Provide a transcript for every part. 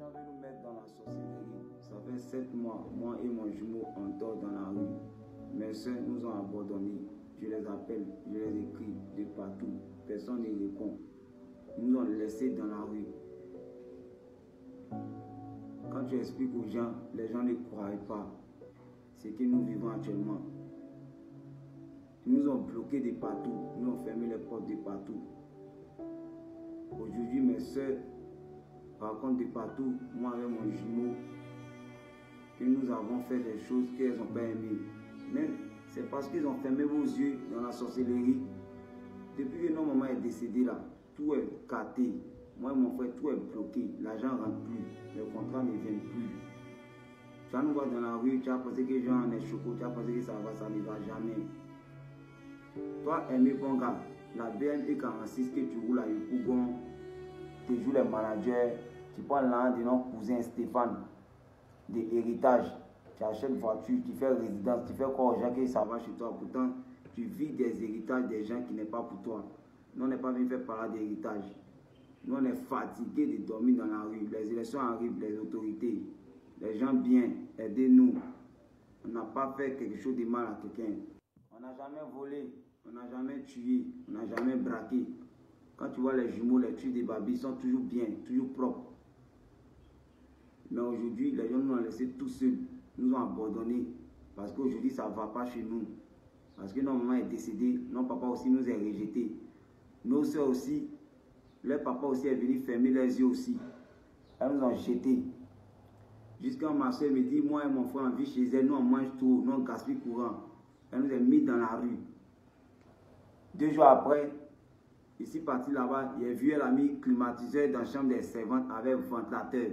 gens veulent nous mettre dans la sorcellerie. Ça fait 7 mois, moi et mon jumeau, on dort dans la rue. Mes soeurs nous ont abandonnés. Je les appelle, je les écris de partout. Personne ne répond. Ils nous ont laissés dans la rue. Quand tu expliques aux gens, les gens ne croient pas ce que nous vivons actuellement. Ils nous ont bloqués de partout. Ils nous ont fermé les portes de partout. Aujourd'hui, mes soeurs racontent de partout, moi avec mon jumeau, que nous avons fait des choses qu'elles n'ont pas aimées. Mais c'est parce qu'ils ont fermé vos yeux dans la sorcellerie. Depuis que notre maman est décédée là, tout est gâté. Moi et mon frère, tout est bloqué. L'argent ne rentre plus. Les contrats ne viennent plus. Tu vas nous voir dans la rue, tu as pensé que les gens en est choco, tu as pensé que ça ne va jamais. Toi, Aimé Bonga, la BNP 46 que tu roules à Yopougon, tu joues les managers, tu prends l'un de nos cousins Stéphane, des héritages, tu achètes voiture, tu fais résidence, tu fais quoi aux gens que ça va chez toi. Pourtant, tu vis des héritages des gens qui n'est pas pour toi. Nous, on n'est pas venu faire parler d'héritage. Nous, on est fatigués de dormir dans la rue. Les élections arrivent, les autorités, les gens bien, aidez-nous. On n'a pas fait quelque chose de mal à quelqu'un. On n'a jamais volé, on n'a jamais tué, on n'a jamais braqué. Quand tu vois les jumeaux, les tués des babys sont toujours bien, toujours propres. Mais aujourd'hui, les gens nous ont laissés tout seuls, nous ont abandonnés. Parce qu'aujourd'hui, ça ne va pas chez nous. Parce que notre maman est décédée, notre papa aussi nous a rejetés. Nos soeurs aussi, leur papa aussi est venu fermer les yeux aussi. Elles nous ont jetés. Jusqu'à ma soeur me dit, moi et mon frère, on vit chez elle, nous on mange tout, nous on gaspille courant. Elle nous a mis dans la rue. 2 jours après, ici parti là-bas, il a vu, elle a mis climatiseur dans la chambre des servantes avec ventilateur.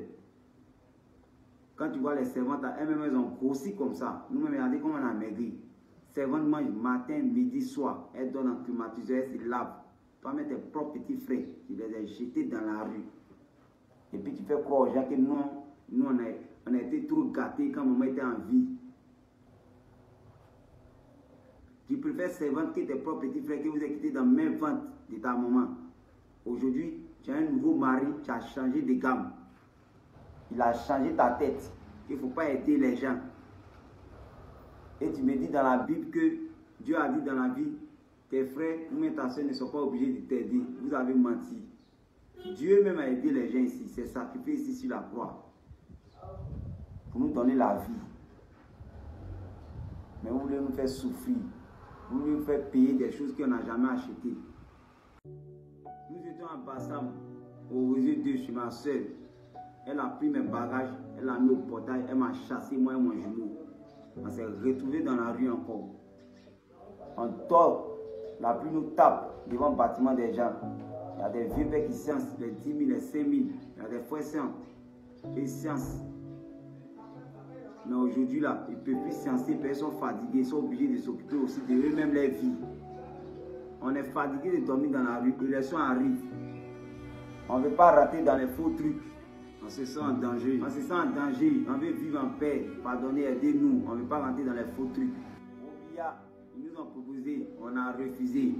Quand tu vois les servantes, elles-mêmes elles ont grossi comme ça. Nous-mêmes, regardez comment on a maigri. Servantes mangent matin, midi, soir. Elles donnent un climatiseur, elles se lavent. Toi-même, tes propres petits frères, tu les as jetés dans la rue. Et puis tu fais croire aux gens que nous on a été trop gâtés quand maman était en vie. Tu préfères servante que tes propres petits frères que vous avez quittés dans la même vente de ta maman. Aujourd'hui, tu as un nouveau mari, tu as changé de gamme. Il a changé ta tête. Il ne faut pas aider les gens. Et tu me dis dans la Bible que Dieu a dit dans la vie, tes frères ou même ta soeur ne sont pas obligés de t'aider. Vous avez menti. Dieu même a aidé les gens ici. C'est sacrifié ici sur la croix. Pour nous donner la vie. Mais vous voulez nous faire souffrir. Vous voulez nous faire payer des choses qu'on n'a jamais achetées. Nous étions à Bassam, au réseau 2 chez ma soeur. Elle a pris mes bagages, elle l'a mis au portail, elle m'a chassé, moi et mon jumeau. On s'est retrouvés dans la rue encore. On dort, la pluie nous tape devant le bâtiment des gens. Il y a des vieux pères qui science, les 10 000, les 5 000. Il y a des frères science, ils science. Mais aujourd'hui, là, ils ne peuvent plus sciencer, ils sont fatigués, ils sont obligés de s'occuper aussi de eux-mêmes, leur vie. On est fatigué de dormir dans la rue, les élections arrivent. On ne veut pas rater dans les faux trucs. On se sent en danger. On se sent en danger. On veut vivre en paix. Pardonnez, aidez-nous. On ne veut pas rentrer dans les faux trucs. Obia, ils nous ont proposé. On a refusé.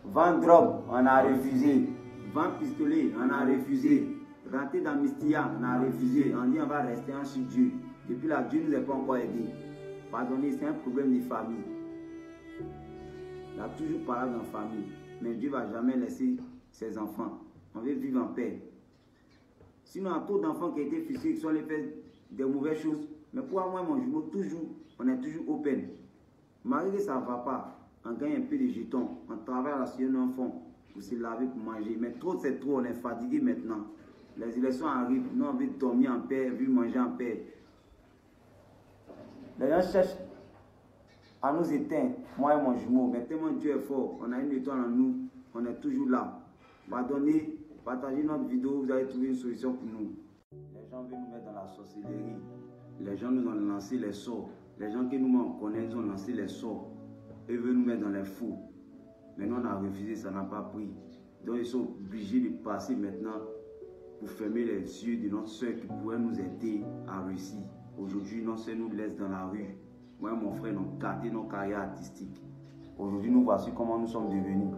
Vendre drogue, on a refusé. Vendre pistolet, on a refusé. Rentrer dans Mistia, on a refusé. On dit on va rester en sur Dieu. Depuis là, Dieu ne nous a pas encore aidés. Pardonnez, c'est un problème de famille. Il a toujours parlé dans la famille. Mais Dieu ne va jamais laisser ses enfants. On veut vivre en paix. Sinon, un taux d'enfants qui a été fixé, qui sont allés faire des mauvaises choses. Mais pour moi, mon jumeau, toujours, on est toujours open. Malgré que ça ne va pas, on gagne un peu de jetons. On travaille sur un enfant pour se laver, pour manger. Mais trop, c'est trop. On est fatigué maintenant. Les élections arrivent. Nous, on veut dormir en paix, on veut manger en paix. Les gens cherchent à nous éteindre, moi et mon jumeau. Mais tellement Dieu est fort. On a une étoile en nous. On est toujours là. Pardonnez. Partagez notre vidéo, vous allez trouver une solution pour nous. Les gens veulent nous mettre dans la sorcellerie. Les gens nous ont lancé les sorts. Les gens que nous connaissons nous ont lancé les sorts. Ils veulent nous mettre dans les fous. Mais nous on a refusé, ça n'a pas pris. Donc ils sont obligés de passer maintenant pour fermer les yeux de notre soeur qui pourrait nous aider à réussir. Aujourd'hui, notre soeur nous laisse dans la rue. Moi et mon frère, nous avons gardé nos carrières artistiques. Aujourd'hui, nous voici comment nous sommes devenus.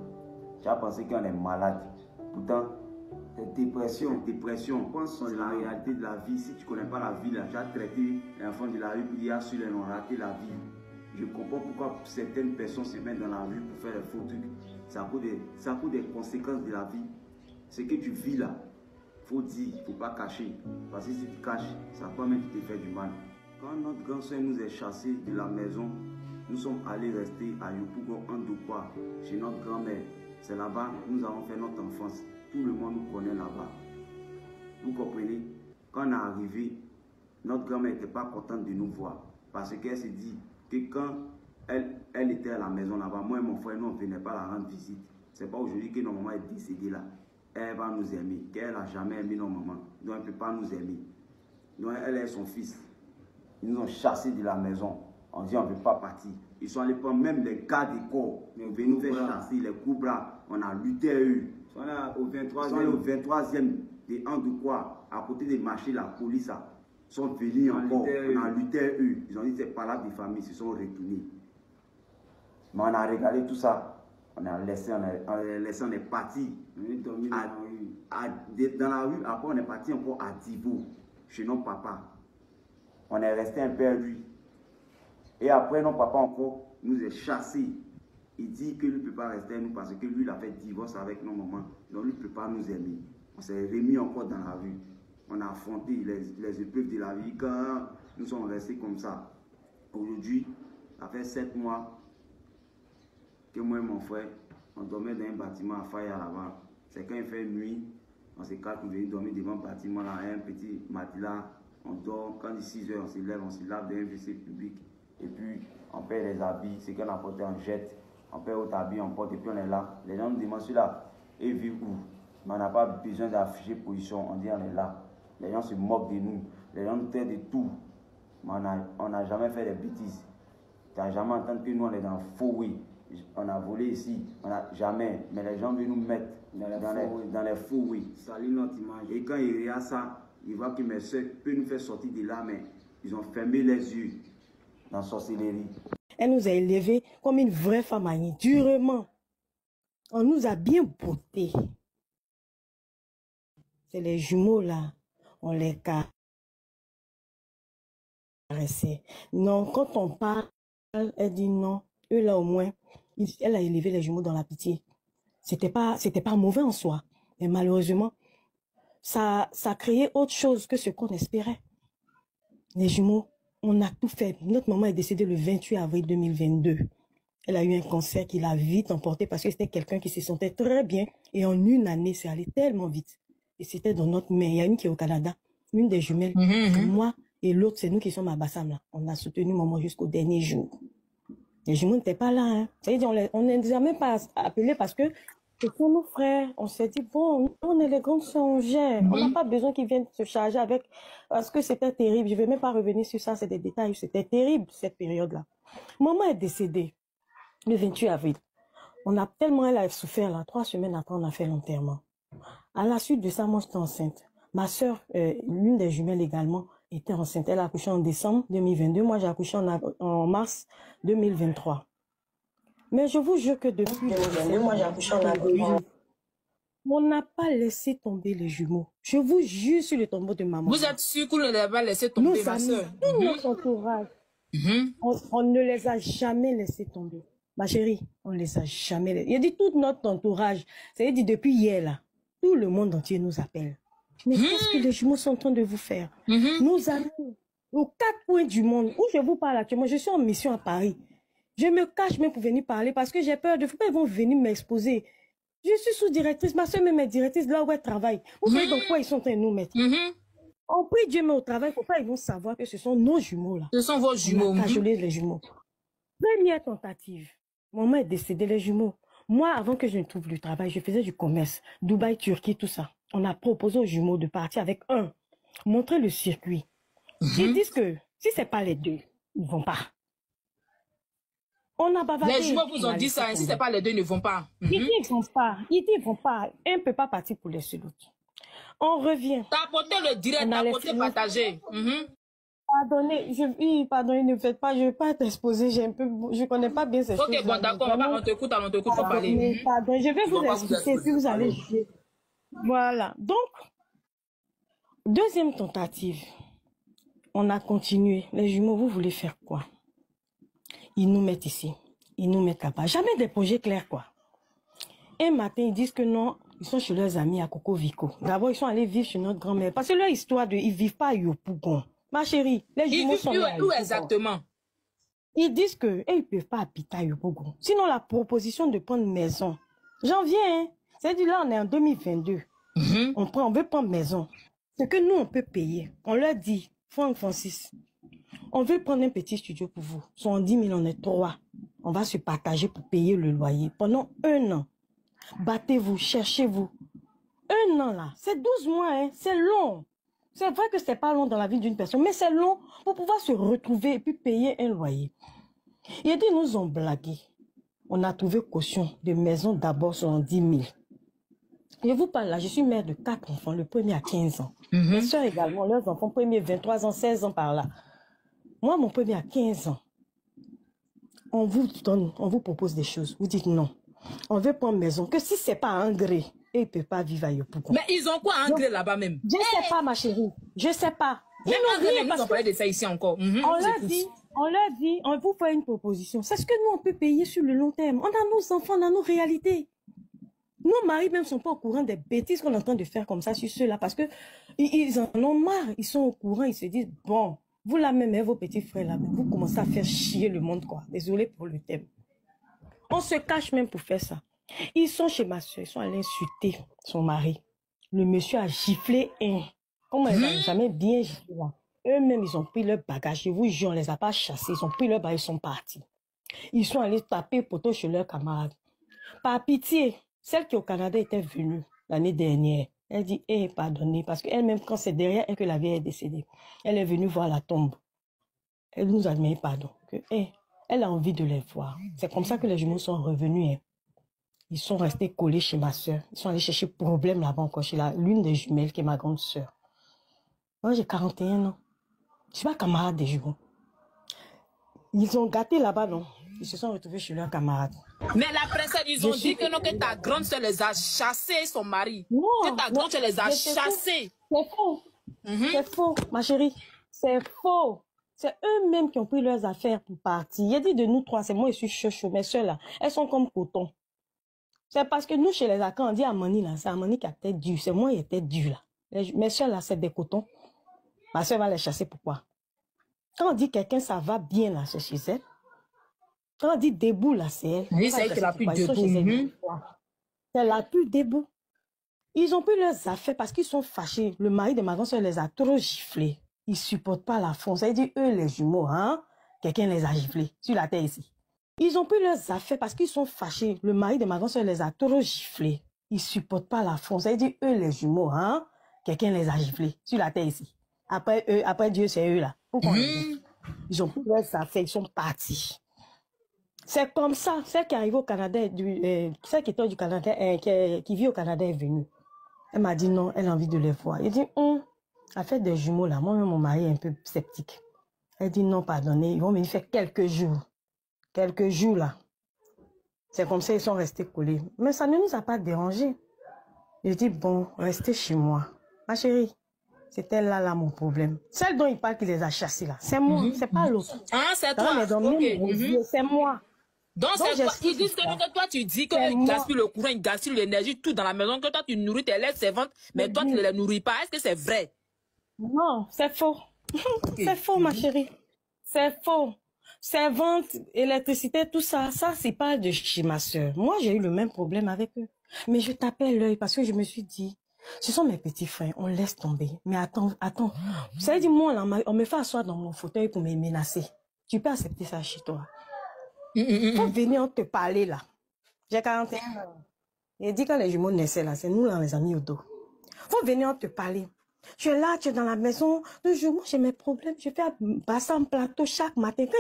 Tu as pensé qu'on est malade. Pourtant, Dépression. Dépression. C'est la réalité de la vie. Si tu ne connais pas la vie, là, tu as traité l'enfant de la rue pour dire sur les ont raté la vie. Je comprends pourquoi certaines personnes se mettent dans la rue pour faire des faux trucs. Ça a des conséquences de la vie. Ce que tu vis là, il faut dire, il ne faut pas cacher. Parce que si tu caches, ça peut même te faire du mal. Quand notre grand soeur nous est chassé de la maison, nous sommes allés rester à Yopougon, en Dokwa, chez notre grand-mère. C'est là-bas que nous avons fait notre enfance. Tout le monde nous connaît là-bas. Vous comprenez? Quand on est arrivé, notre grand-mère n'était pas contente de nous voir. Parce qu'elle s'est dit que quand elle était à la maison là-bas, moi et mon frère, nous, on ne venait pas la rendre visite. Ce n'est pas aujourd'hui que notre maman est décédée là. Elle va nous aimer. Qu'elle n'a jamais aimé notre maman. Donc elle ne peut pas nous aimer. Donc elle est son fils. Ils nous ont chassés de la maison. On dit on ne veut pas partir. Ils sont allés prendre même les gars du corps. Ils ont venu nous faire chasser les coups bras. On a lutté à eux. Ils sont allés au 23e de Andoukoua, à côté des marchés, la police sont venus encore. On a lutté à eux. Ils ont dit c'est pas là des familles, ils se sont retournés. Mais on a regardé tout ça. On a laissé, on est parti. On est dormi dans la rue. Après, on est parti encore à Dibo, chez notre papa. On est resté un peu à lui. Et après, notre papa encore nous est chassés. Il dit que lui ne peut pas rester à nous parce que lui, il a fait divorce avec nos mamans. Donc, lui ne peut pas nous aimer. On s'est remis encore dans la rue. On a affronté les épreuves de la vie quand nous sommes restés comme ça. Aujourd'hui, ça fait 7 mois que moi et mon frère, on dormait dans un bâtiment à Faya là-bas. C'est quand il fait nuit, on se cache pour venir dormir devant le bâtiment là, un petit matelas. On dort, quand il est 6 heures, on se lève, on se lave dans un WC public. Et puis, on paie les habits, ce qu'on a porté, on jette. On paie autre habit, on porte, et puis on est là. Les gens nous demandent celui-là, et vit où? Mais on n'a pas besoin d'afficher position, on dit on est là. Les gens se moquent de nous, les gens nous traitent de tout. Mais on n'a jamais fait des bêtises. Tu n'as jamais entendu que nous, on est dans le faux, oui. On a volé ici, on n'a jamais. Mais les gens veulent nous mettre dans les faux, oui. Salut notre image. Et quand il regarde ça, il voit que mes soeurs peuvent nous faire sortir de là, mais ils ont fermé les yeux dans la sorcellerie. Elle nous a élevés comme une vraie femme agnée, durement. On nous a bien bottés. C'est les jumeaux là, on les caressait. Non, quand on parle, elle dit non. Eux là au moins, elle a élevé les jumeaux dans la pitié. C'était pas mauvais en soi. Mais malheureusement, ça créait autre chose que ce qu'on espérait. Les jumeaux, on a tout fait. Notre maman est décédée le 28 avril 2022. Elle a eu un cancer qui l'a vite emporté parce que c'était quelqu'un qui se sentait très bien. Et en une année, c'est allé tellement vite. Et c'était dans notre main. Il y a une qui est au Canada, une des jumelles. Moi et l'autre, c'est nous qui sommes à Bassam là. On a soutenu maman jusqu'au dernier jour. Les jumeaux n'étaient pas là. Hein. C'est-à-dire, on ne les a même pas appelés parce que ce sont nos frères. On s'est dit, bon, on est les grandes sœurs, on gère. On n'a pas besoin qu'ils viennent se charger avec... Parce que c'était terrible. Je ne vais même pas revenir sur ça, c'est des détails. C'était terrible, cette période-là. Maman est décédée le 28 avril. On a tellement, elle a souffert là. 3 semaines après, on a fait l'enterrement. À la suite de ça, moi, j'étais enceinte. Ma sœur, l'une des jumelles également, était enceinte. Elle a accouché en décembre 2022. Moi, j'ai accouché en mars 2023. Mais je vous jure que depuis 2022, moi, j'ai accouché en avril. On n'a pas laissé tomber les jumeaux. Je vous jure sur le tombeau de maman. Vous êtes sûr qu'on ne les a pas laissé tomber, ma soeur? Tout notre entourage. On ne les a jamais laissés tomber. Ma chérie, on ne les a jamais laissés. Il a dit tout notre entourage. C'est-à-dire depuis hier, là, tout le monde entier nous appelle. Mais qu'est-ce que les jumeaux sont en train de vous faire? Nos amis, aux 4 coins du monde, où je vous parle actuellement, je suis en mission à Paris. Je me cache même pour venir parler parce que j'ai peur de... Ils vont venir m'exposer. Je suis sous-directrice, ma soeur même est directrice là où elle travaille. Vous voyez dans quoi ils sont en train de nous mettre? On prie Dieu, mais au travail, pourquoi ils vont savoir que ce sont nos jumeaux là? Ce sont vos jumeaux. Cajolé les jumeaux. Première tentative. Maman est décédée, les jumeaux. Moi, avant que je ne trouve le travail, je faisais du commerce. Dubaï, Turquie, tout ça. On a proposé aux jumeaux de partir avec un. Montrer le circuit. Ils disent que si ce n'est pas les deux, ils ne vont pas. On a bavardé. Les jumeaux vous ont dit ça, si ce n'est pas les deux, ils ne vont pas. Ils disent qu'ils ne vont pas. Ils disent qu'ils ne vont pas. Un ne peut pas partir pour laisser l'autre. On revient. T'as apporté le direct, t'as apporté partager. Pardonnez, pardonnez, ne faites pas, je ne vais pas être exposée, je ne connais pas bien ces choses. Ok, bon, d'accord, on t'écoute pour parler. Pardon, je vais vous expliquer si vous allez juger. Voilà. Donc, deuxième tentative. On a continué. Les jumeaux, vous voulez faire quoi? Ils nous mettent ici. Ils nous mettent là-bas. Jamais des projets clairs, quoi. Un matin, ils disent que non, ils sont chez leurs amis à Coco Vico. D'abord, ils sont allés vivre chez notre grand-mère. Parce que leur histoire de... Ils vivent pas à Yopougon. Ma chérie, les jumeaux sont là. Où exactement? Ils disent que ils ne peuvent pas habiter à Yopougon. Sinon, la proposition de prendre maison. J'en viens, hein. C'est-à-dire là, on est en 2022. On veut prendre maison. Ce que nous, on peut payer. On leur dit, Francis, on veut prendre un petit studio pour vous. Sont 10 000, on est 3. On va se partager pour payer le loyer pendant 1 an. Battez-vous, cherchez-vous. 1 an là, c'est 12 mois, hein, c'est long. C'est vrai que c'est pas long dans la vie d'une personne, mais c'est long pour pouvoir se retrouver et puis payer un loyer. Il a dit, nous ont blagué. On a trouvé caution de maison d'abord sur 10 000. Je vous parle là, je suis mère de 4 enfants, le premier a 15 ans. Mes soeurs également, leurs enfants, premier 23 ans, 16 ans par là. Moi, mon premier a 15 ans. On vous donne, on vous propose des choses. Vous dites non. On veut prendre maison. Que si c'est pas engrais, ils ne peuvent pas vivre à Yopougon. Mais ils ont quoi engrais là-bas même? Je ne sais pas, ma chérie. Je ne sais pas. Même engrais, nous ont parlé de ça ici encore. On leur dit, on vous fait une proposition. C'est ce que nous, on peut payer sur le long terme. On a nos enfants, on a nos réalités. Nos maris même ne sont pas au courant des bêtises qu'on est en train de faire comme ça sur ceux-là parce que ils en ont marre. Ils sont au courant, ils se disent, bon, vous là même, vos petits frères là, vous commencez à faire chier le monde, quoi. Désolé pour le thème. On se cache même pour faire ça. Ils sont chez ma soeur, ils sont allés insulter son mari. Le monsieur a giflé un. Comment ils n'ont jamais bien giflé là. Eux-mêmes, ils ont pris leur bagage. Je vous jure, on ne les a pas chassés. Ils ont pris leur bagage, ils sont partis. Ils sont allés taper poteau chez leurs camarades. Par pitié, celle qui au Canada était venue l'année dernière, elle dit, pardonnez, parce qu'elle-même, quand c'est derrière elle que la vieille est décédée, elle est venue voir la tombe. Elle nous a demandé pardon. Que, elle a envie de les voir. C'est comme ça que les jumeaux sont revenus. Hein. Ils sont restés collés chez ma soeur. Ils sont allés chercher problème là-bas encore chez l'une des jumelles qui est ma grande soeur. Moi, j'ai 41 ans. Je ne suis pas camarade des jumeaux. Ils ont gâté là-bas, non? Ils se sont retrouvés chez leurs camarades. Mais la princesse, ils ont dit que non, que ta grande soeur les a chassés, son mari. Non, que ta grande soeur les a chassés. C'est faux. C'est faux, ma chérie. C'est faux. C'est eux-mêmes qui ont pris leurs affaires pour partir. Il a dit de nous trois, c'est moi, je suis chaud. Mes soeurs là, elles sont comme coton. C'est parce que nous, chez les Akans, on dit Amani là, c'est Amani qui a tête dure. C'est moi qui ai tête dure là. Mes soeurs là, c'est des cotons. Ma soeur va les chasser, pourquoi? Quand on dit quelqu'un, ça va bien là, c'est chez elle. Quand on dit debout là, c'est elle. Oui, c'est elle qui est la plus debout. C'est la plus debout. Ils ont pris leurs affaires parce qu'ils sont fâchés. Le mari de ma grande soeur les a trop giflés. Ils ne supportent pas la France. Ça veut dire, eux, les jumeaux, hein, quelqu'un les a giflés sur la terre ici. Ils ont pris leurs affaires parce qu'ils sont fâchés. Le mari de ma grande soeur les a trop giflés. Ils ne supportent pas la France. Ça veut dire, eux, les jumeaux, hein, quelqu'un les a giflés sur la terre ici. Après eux, après Dieu, c'est eux là. Pourquoi ils ont pris leurs affaires, ils sont partis. C'est comme ça. Celle qui est arrivée au Canada, celle qui était du Canada, qui vit au Canada est venue. Elle m'a dit non, elle a envie de les voir. Elle dit, affaire des jumeaux là, moi-même mon mari est un peu sceptique. Elle dit non, pardonnez, ils vont venir faire quelques jours. Quelques jours là. C'est comme ça, ils sont restés collés. Mais ça ne nous a pas dérangé. Je dis bon, restez chez moi. Ma chérie, c'était là mon problème. Celle dont il parle qui les a chassés là, c'est moi, c'est pas l'autre. Ah, c'est toi. C'est moi. Donc c'est toi, ils disent que toi tu dis qu'ils gaspillent le courant, ils gaspillent l'énergie, tout dans la maison, que toi tu nourris tes lèvres servantes, mais toi tu ne les nourris pas. Est-ce que c'est vrai? Non, c'est faux. C'est faux, ma chérie. C'est faux. Servante, électricité, tout ça, c'est pas de chez ma soeur. Moi, j'ai eu le même problème avec eux. Mais je tapais l'œil parce que je me suis dit, ce sont mes petits frères, on laisse tomber. Mais attends. Ça veut dire, moi, là, on me fait asseoir dans mon fauteuil pour me menacer. Tu peux accepter ça chez toi? Faut venir te parler là. J'ai 41 ans. Il dit quand les jumeaux naissaient là, c'est nous là, les amis au dos. Faut venir te parler. Tu es là, tu es dans la maison. Le jour, moi j'ai mes problèmes. Je fais passer en plateau chaque matin. Quand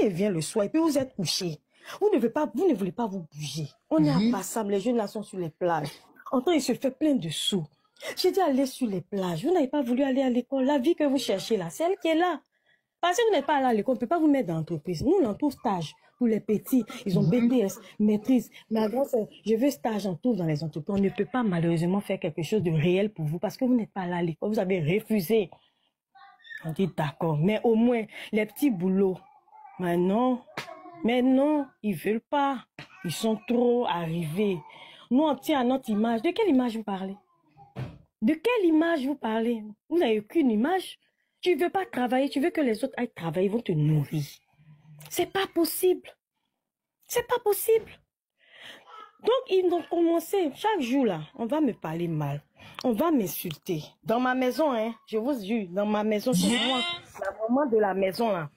il vient le soir, et puis vous êtes couché. Vous ne voulez pas vous bouger. On est à Bassam, les jeunes là sont sur les plages. En temps, il se fait plein de sous. J'ai dit aller sur les plages. Vous n'avez pas voulu aller à l'école. La vie que vous cherchez là, c'est elle qui est là. Parce que vous n'êtes pas allé à l'école, on ne peut pas vous mettre dans l'entreprise. Nous, l'entourage, Pour les petits, ils ont BTS, maîtrise. Ma grande sœur, je veux stage en tout dans les entreprises. On ne peut pas malheureusement faire quelque chose de réel pour vous parce que vous n'êtes pas là à l'école. Vous avez refusé. On dit d'accord, mais au moins, les petits boulots. Mais non, ils veulent pas. Ils sont trop arrivés. Nous, on tient à notre image. De quelle image vous parlez? De quelle image vous parlez? Vous n'avez aucune image. Tu ne veux pas travailler, tu veux que les autres aillent travailler, ils vont te nourrir. C'est pas possible. C'est pas possible. Donc, ils ont commencé, chaque jour là, on va me parler mal. On va m'insulter. Dans ma maison, hein, je vous jure, dans ma maison, c'est moi, la maman de la maison là.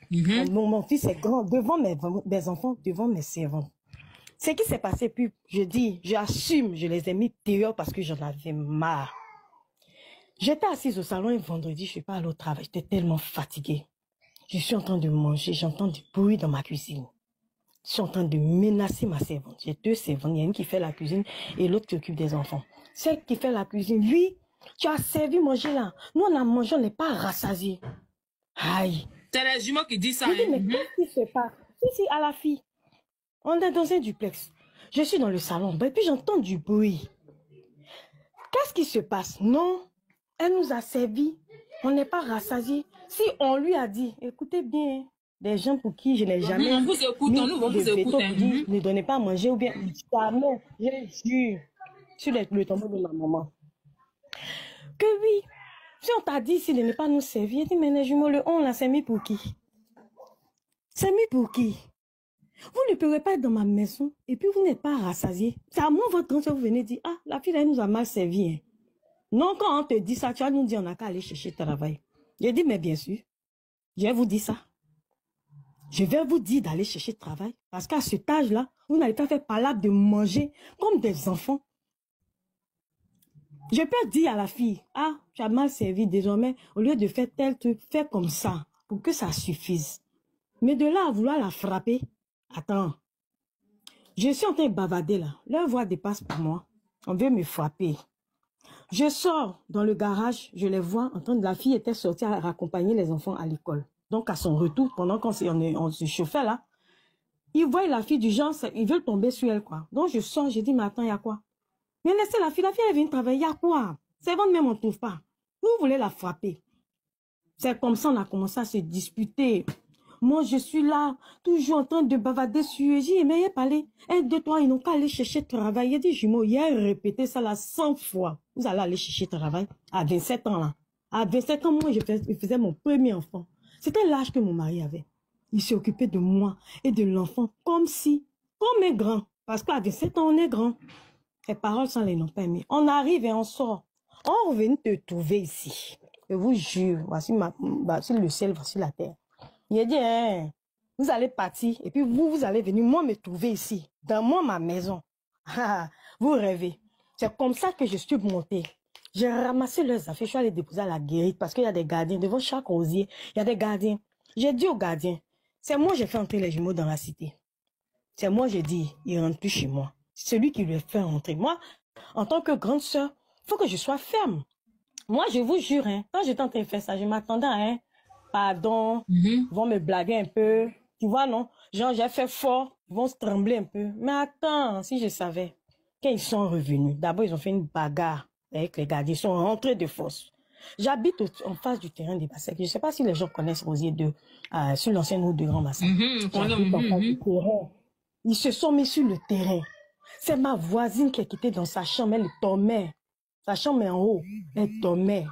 Mon fils est grand, devant mes enfants, devant mes servants. Ce qui s'est passé, puis je dis, j'assume, je les ai mis dehors parce que j'en avais marre. J'étais assise au salon un vendredi, je ne suis pas allée au travail, j'étais tellement fatiguée. Je suis en train de manger, j'entends du bruit dans ma cuisine. Je suis en train de menacer ma servante. J'ai 2 servantes, il y a une qui fait la cuisine et l'autre qui occupe des enfants. Celle qui fait la cuisine, oui, tu as servi manger là. Nous, on a mangé, on n'est pas rassasiés. Aïe. C'est les jumeaux qui disent ça. Je dis, mais qu'est-ce qui se passe? Si, à la fille. On est dans un duplex. Je suis dans le salon, et puis j'entends du bruit. Qu'est-ce qui se passe? Non, elle nous a servi. On n'est pas rassasiés. Si on lui a dit, écoutez bien, des gens pour qui je n'ai jamais... On vous écoute, nous, on vous écoute. Ne donnez pas à manger ou bien... Jamais, je jure, sur le tombeau de ma maman. Que oui, si on t'a dit ici de ne pas nous servir, il dit, mais les jumeaux, le on l'a c'est mis pour qui? C'est mis pour qui? Vous ne pourrez pas être dans ma maison et puis vous n'êtes pas rassasié. C'est à moi, votre grand-soeur, vous venez dire, ah, la fille, elle nous a mal servi. Hein. Non, quand on te dit ça, tu vas nous dire, on n'a qu'à aller chercher travail. J'ai dit, mais bien sûr, je vais vous dire ça. Je vais vous dire d'aller chercher travail. Parce qu'à cet âge-là, vous n'avez pas fait palabre de manger comme des enfants. Je peux dire à la fille, ah, tu as mal servi désormais, au lieu de faire tel truc, fais comme ça, pour que ça suffise. Mais de là à vouloir la frapper, attends. Je suis en train de bavarder là. Leur voix dépasse pour moi. On veut me frapper. Je sors dans le garage, je les vois en train de... La fille était sortie à raccompagner les enfants à l'école. Donc, à son retour, pendant qu'on se chauffait là, ils voient la fille du genre, ils veulent tomber sur elle, quoi. Donc, je sors, je dis, mais attends, il y a quoi? Mais laissez la fille elle vient travailler, il y a quoi? C'est bon, même on ne trouve pas. Vous voulez la frapper. C'est comme ça on a commencé à se disputer. Moi, je suis là, toujours en train de bavarder sur eux. J'ai dit, mais il a parlé. 1, 2, 3, ils n'ont qu'à aller chercher travail. Il a dit, jumeau, il a répété ça là 100 fois. Vous allez aller chercher travail à 27 ans là. À 27 ans, moi, je faisais mon premier enfant. C'était l'âge que mon mari avait. Il s'est occupé de moi et de l'enfant comme un grand. Parce qu'à 27 ans, on est grand. Les paroles sans les noms pas aimés. On arrive et on sort. On revient te trouver ici. Je vous jure, voici le ciel, voici la terre. Il a dit, hein, vous allez partir et puis vous allez venir, moi, me trouver ici, dans ma maison. Vous rêvez. C'est comme ça que je suis montée. J'ai ramassé leurs affaires, je suis allée déposer à la guérite parce qu'il y a des gardiens. Devant chaque rosier, il y a des gardiens. J'ai dit aux gardiens, c'est moi j'ai fait entrer les jumeaux dans la cité. C'est moi j'ai dit, ils ne rentrent plus chez moi. C'est celui qui lui fait rentrer. Moi, en tant que grande sœur, il faut que je sois ferme. Moi, je vous jure, hein, quand j'étais en train de faire ça, je m'attendais à un pardon, ils vont me blaguer un peu. Tu vois, non? Genre, j'ai fait fort, ils vont se trembler un peu. Mais attends, si je savais, quand ils sont revenus, d'abord, ils ont fait une bagarre avec les gardiens, ils sont rentrés de force. J'habite en face du terrain des Bassèques. Je ne sais pas si les gens connaissent Rosier 2, sur l'ancienne route de Grand Bassin. J'habite en face du terrain. Ils se sont mis sur le terrain. C'est ma voisine qui est quittée dans sa chambre, elle dormait. Sa chambre est en haut, elle dormait.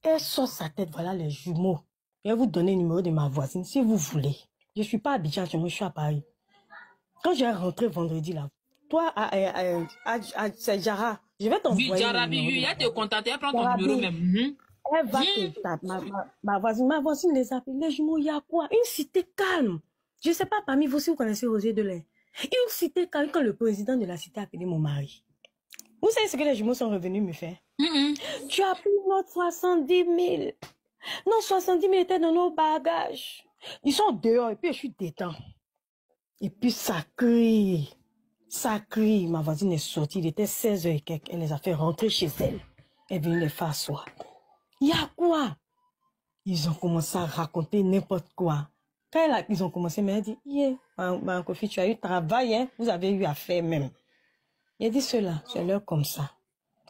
Elle sort sa tête, voilà les jumeaux. Je vais vous donner le numéro de ma voisine, si vous voulez. Je ne suis pas à Abidjan, je suis à Paris. Quand j'ai rentré vendredi là, toi, c'est Jara, je vais t'envoyer. Oui, Jara, oui, elle te contacte, elle prend ton numéro même. Elle va ma voisine les appelle, les jumeaux, il y a quoi? Une cité calme. Je ne sais pas parmi vous si vous connaissez Rosier de l'air. Une cité calme quand le président de la cité a appelé mon mari. Vous savez ce que les jumeaux sont revenus me faire? Tu as pris notre 70 000. Non, 70 000 étaient dans nos bagages. Ils sont dehors et puis je suis dedans. Et puis ça crie. Ça crie. Ma voisine est sortie. Il était 16h et quelques. Elle les a fait rentrer chez elle. Elle est venue les faire asseoir. Il y a quoi? Ils ont commencé à raconter n'importe quoi. Quand ils ont commencé, mais elle dit, yeah, Kofi, tu as eu travail, hein? Vous avez eu à faire même. Il a dit cela, c'est l'heure comme ça.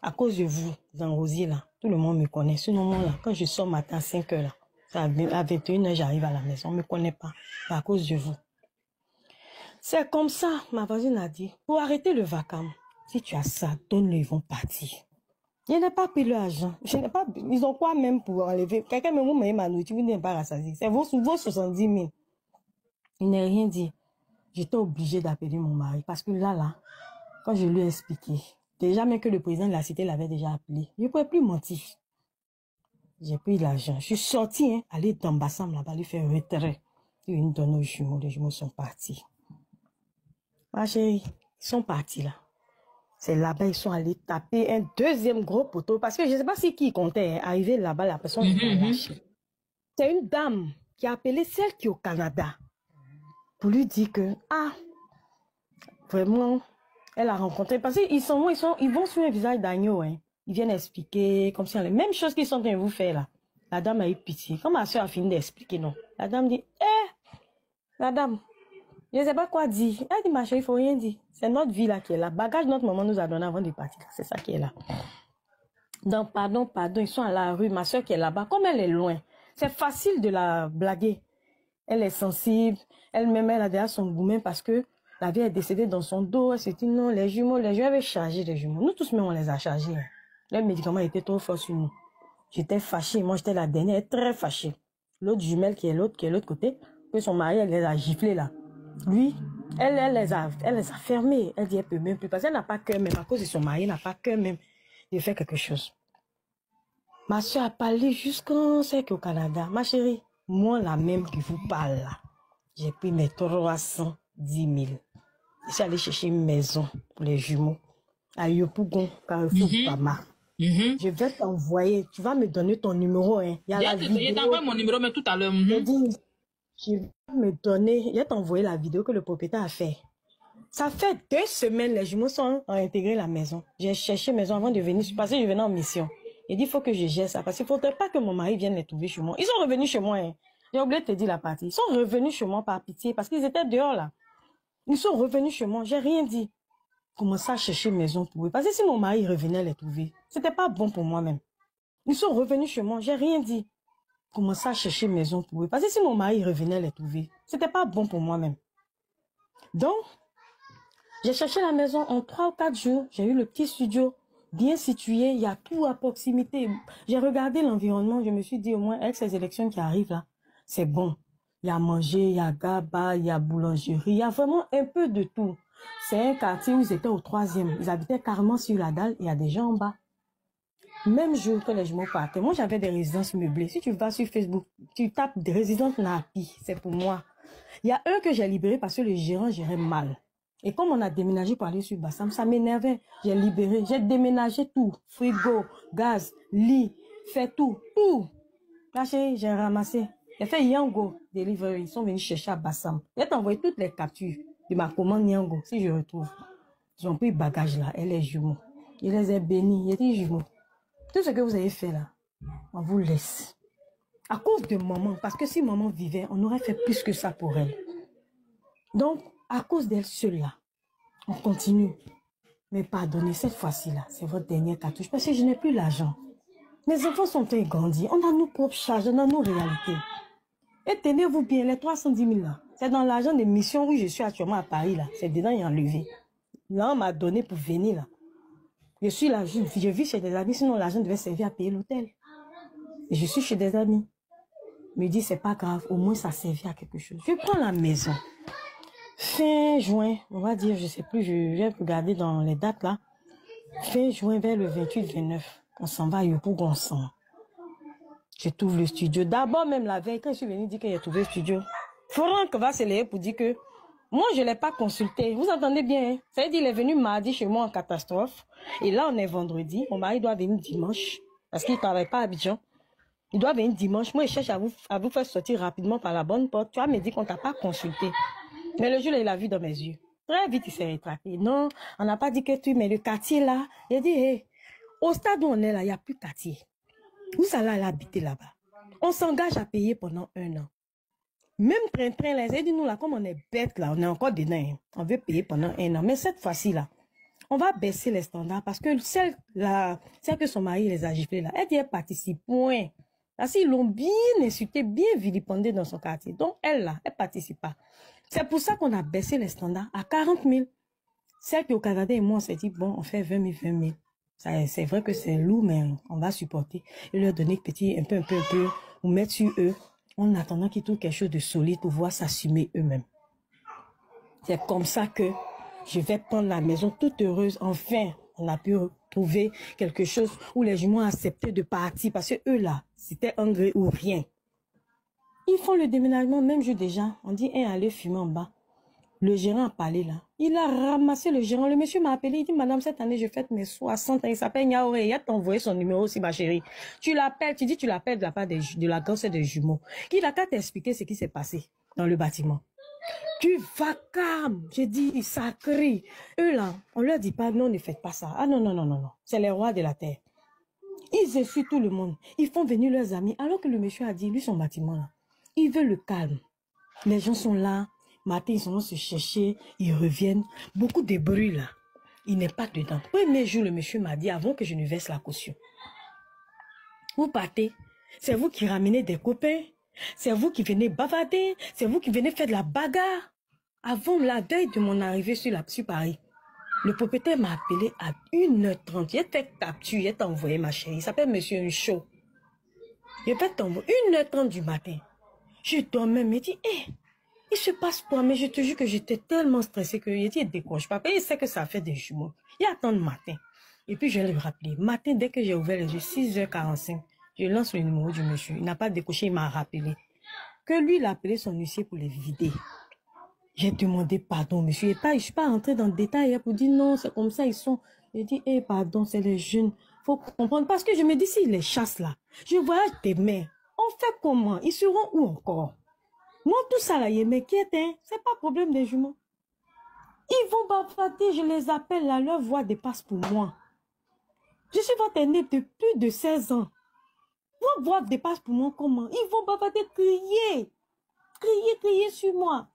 À cause de vous, dans Rosier, là, tout le monde me connaît. Ce moment-là, quand je sors matin à 5 h, là, à 21 h, j'arrive à la maison. On ne me connaît pas. C'est à cause de vous. C'est comme ça, ma voisine a dit, pour arrêter le vacarme, si tu as ça, donne-le, ils vont partir. Je n'ai pas pris l'argent. Ils ont quoi même pour enlever? Quelqu'un me dit, ma nourriture, vous n'êtes pas rassasié. C'est vos 70 000. Il n'a rien dit. J'étais obligée d'appeler mon mari parce que là, quand je lui ai expliqué, déjà même que le président de la cité l'avait déjà appelé, je ne pouvais plus mentir. J'ai pris l'argent. Je suis sortie, hein, aller dans Bassam là-bas, lui faire retrait. Il me donne aux jumeaux. Les jumeaux sont partis. Ma chérie, ils sont partis là. C'est là-bas, ils sont allés taper un deuxième gros poteau. Parce que je ne sais pas si qui comptait. Hein, arrivé là-bas, la personne est lâchée. C'est une dame qui a appelé celle qui est au Canada pour lui dire que, vraiment, elle a rencontré. Parce qu'ils ils vont sur un visage d'agneau. Hein. Ils viennent expliquer, comme si les mêmes choses qu'ils sont en train de vous faire là. La dame a eu pitié. Quand ma soeur a fini d'expliquer, non. La dame dit, la dame, je ne sais pas quoi dire. Elle dit, ma chérie, il ne faut rien dire. C'est notre vie là qui est là. Bagage notre maman nous a donné avant de partir. C'est ça qui est là. Donc, pardon, ils sont à la rue. Ma soeur qui est là-bas, comme elle est loin, c'est facile de la blaguer. Elle est sensible. Elle-même, elle a déjà son gourmet parce que la vie est décédée dans son dos. Elle s'est dit, non, les jumeaux avaient chargé les jumeaux. Nous tous, même, on les a chargés. Les médicaments étaient trop forts sur nous. J'étais fâchée. Moi, j'étais la dernière, très fâchée. L'autre jumelle qui est l'autre côté, que son mari, elle les a giflés là. Lui, elle les a fermés. Elle dit, elle peut même plus. Parce qu'elle n'a pas cœur même. À cause de son mari, elle n'a pas cœur même de faire quelque chose. Ma soeur a parlé jusqu'en c'est qu'au Canada. Ma chérie, moi, la même qui vous parle là, j'ai pris mes 310 000. Je suis allée chercher une maison pour les jumeaux à Yopougon, Carrefour, Pama. Je vais t'envoyer. Tu vas me donner ton numéro. Hein. Il y a la vidéo. Je t'envoie mon numéro, mais tout à l'heure. Tu vas me donner. Je vais t'envoyer la vidéo que le propriétaire a fait. Ça fait 2 semaines, les jumeaux ont intégré la maison. J'ai cherché maison avant de venir. Parce que je venais en mission. Il dit, il faut que je gère ça. Parce qu'il ne faudrait pas que mon mari vienne les trouver chez moi. Ils sont revenus chez moi. Hein. J'ai oublié de te dire la partie. Ils sont revenus chez moi par pitié. Parce qu'ils étaient dehors là. Ils sont revenus chez moi. J'ai rien dit. Commencer à chercher maison pour eux. Parce que si mon mari revenait les trouver, c'était pas bon pour moi-même. Ils sont revenus chez moi. J'ai rien dit. Commencer à chercher maison pour eux. Parce que si mon mari revenait les trouver, c'était pas bon pour moi-même. Donc, j'ai cherché la maison en 3 ou 4 jours. J'ai eu le petit studio bien situé. Il y a tout à proximité. J'ai regardé l'environnement. Je me suis dit, au moins, avec ces élections qui arrivent là, c'est bon. Il y a à manger, il y a gaba, il y a boulangerie. Il y a vraiment un peu de tout. C'est un quartier où ils étaient au 3e. Ils habitaient carrément sur la dalle. Il y a des gens en bas. Même jour que les jumeaux partaient, moi j'avais des résidences meublées. Si tu vas sur Facebook, tu tapes des résidences Napi, c'est pour moi. Il y a un que j'ai libéré parce que le gérant gérait mal. Et comme on a déménagé pour aller sur Bassam, ça m'énervait. J'ai libéré, j'ai déménagé tout. Frigo, gaz, lit, fait tout. Là, j'ai ramassé. J'ai fait Yango Delivery. Ils sont venus chercher à Bassam. J'ai envoyé toutes les captures de ma commande Yango, si je retrouve. Ils ont pris le bagage là, et les jumeaux. Il les a bénis, il était jumeaux. Tout ce que vous avez fait là, on vous laisse. À cause de maman, parce que si maman vivait, on aurait fait plus que ça pour elle. Donc, à cause d'elle seule là, on continue. Mais pardonnez, cette fois-ci là, c'est votre dernière cartouche, parce que je n'ai plus l'argent. Mes enfants sont grandis, on a nos propres charges, on a nos réalités. Et tenez-vous bien, les 310 000 là, c'est dans l'argent des missions où je suis actuellement à Paris là, c'est dedans, il y a enlevé. Là, on m'a donné pour venir là. Je suis là, je vis chez des amis, sinon l'argent devait servir à payer l'hôtel. Et je suis chez des amis. Me dit, c'est pas grave, au moins ça servit à quelque chose. Je prends la maison. Fin juin, on va dire, je sais plus, je vais regarder dans les dates là. Fin juin, vers le 28-29, on s'en va à Yopougon ensemble. Je trouve le studio. D'abord, même la veille, quand je suis venue dire que j'ai trouvé le studio, Franck va se lever pour dire que moi, je ne l'ai pas consulté. Vous entendez bien, hein? Ça veut dire qu'il est venu mardi chez moi en catastrophe. Et là, on est vendredi. Mon mari doit venir dimanche. Parce qu'il ne travaille pas à Abidjan. Il doit venir dimanche. Moi, je cherche à vous faire sortir rapidement par la bonne porte. Tu vas me dire qu'on ne t'a pas consulté. Mais le jour-là, il a vu dans mes yeux. Très vite, il s'est rétracté. Non, on n'a pas dit que tu... Mais le quartier, là, il a dit, hey, au stade où on est là, il n'y a plus de quartier. Vous allez aller habiter là-bas. On s'engage à payer pendant 1 an. Même train-train, là, ils dit nous, là, comme on est bête, là, on est encore dedans. Hein. On veut payer pendant 1 an. Mais cette fois-ci, là, on va baisser les standards parce que celle que son mari les a giflés, là, elle dit, elle participe, point. Parce qu'ils l'ont bien insulté, bien vilipendé dans son quartier. Donc, elle, là, elle participe pas. C'est pour ça qu'on a baissé les standards à 40 000. Celle qui au Canada et moi, on s'est dit, bon, on fait 20 000, 20 000. C'est vrai que c'est lourd, mais on va supporter. Et leur donner un peu, ou mettre sur eux, en attendant qu'ils trouvent quelque chose de solide pour pouvoir s'assumer eux-mêmes. C'est comme ça que je vais prendre la maison toute heureuse. Enfin, on a pu trouver quelque chose où les jumeaux ont accepté de partir parce que eux là, c'était un gré ou rien. Ils font le déménagement, même jour déjà. On dit, allez fumer en bas. Le gérant a parlé là. Il a ramassé le gérant. Le monsieur m'a appelé. Il dit, madame, cette année, je fête mes 60 ans. Il s'appelle Niaoré. Il a envoyé son numéro aussi, ma chérie. Tu l'appelles, tu dis, tu l'appelles de la part de la grosse des jumeaux. Il a qu'à t'expliquer ce qui s'est passé dans le bâtiment. Tu vas calme. J'ai dit, ça crie. Eux là, on leur dit pas, non, ne faites pas ça. Ah non, non, non, non, non. C'est les rois de la terre. Ils essuient tout le monde. Ils font venir leurs amis. Alors que le monsieur a dit, lui, son bâtiment là, il veut le calme. Les gens sont là. Matin, ils sont se chercher. Ils reviennent. Beaucoup de bruit là. Il n'est pas dedans. Premier jour, le monsieur m'a dit, avant que je ne verse la caution. Vous partez. C'est vous qui ramenez des copains. C'est vous qui venez bavarder. C'est vous qui venez faire de la bagarre. Avant la veille de mon arrivée sur Paris, le propriétaire m'a appelé à 1h30. Il était capturé, il était envoyé, ma chérie. Il s'appelle Monsieur Uncho. Il était envoyé 1h30 du matin. Je dormais, mais il dit, il se passe quoi? Mais je te jure que j'étais tellement stressée que il dit, il décroche pas. Il sait que ça fait des jumeaux. Il attend le matin. Et puis je vais le rappeler. Matin, dès que j'ai ouvert les yeux, 6h45, je lance le numéro du monsieur. Il n'a pas décroché, il m'a rappelé. Que lui, il a appelé son huissier pour les vider. J'ai demandé pardon, monsieur. Et pas, je ne suis pas rentrée dans le détail pour dire non, c'est comme ça, ils sont. J'ai dit, pardon, c'est les jeunes. Il faut comprendre. Parce que je me dis, s'ils les chassent là, je voyage des mères. On fait comment? Ils seront où encore? Moi, tout ça là, il m'inquiète, hein. C'est pas problème des jumeaux. Ils vont bavarder, je les appelle là, leur voix dépasse pour moi. Je suis votre aîné de plus de 16 ans. Votre voix dépasse pour moi comment? Ils vont bavarder, crier. Crier sur moi.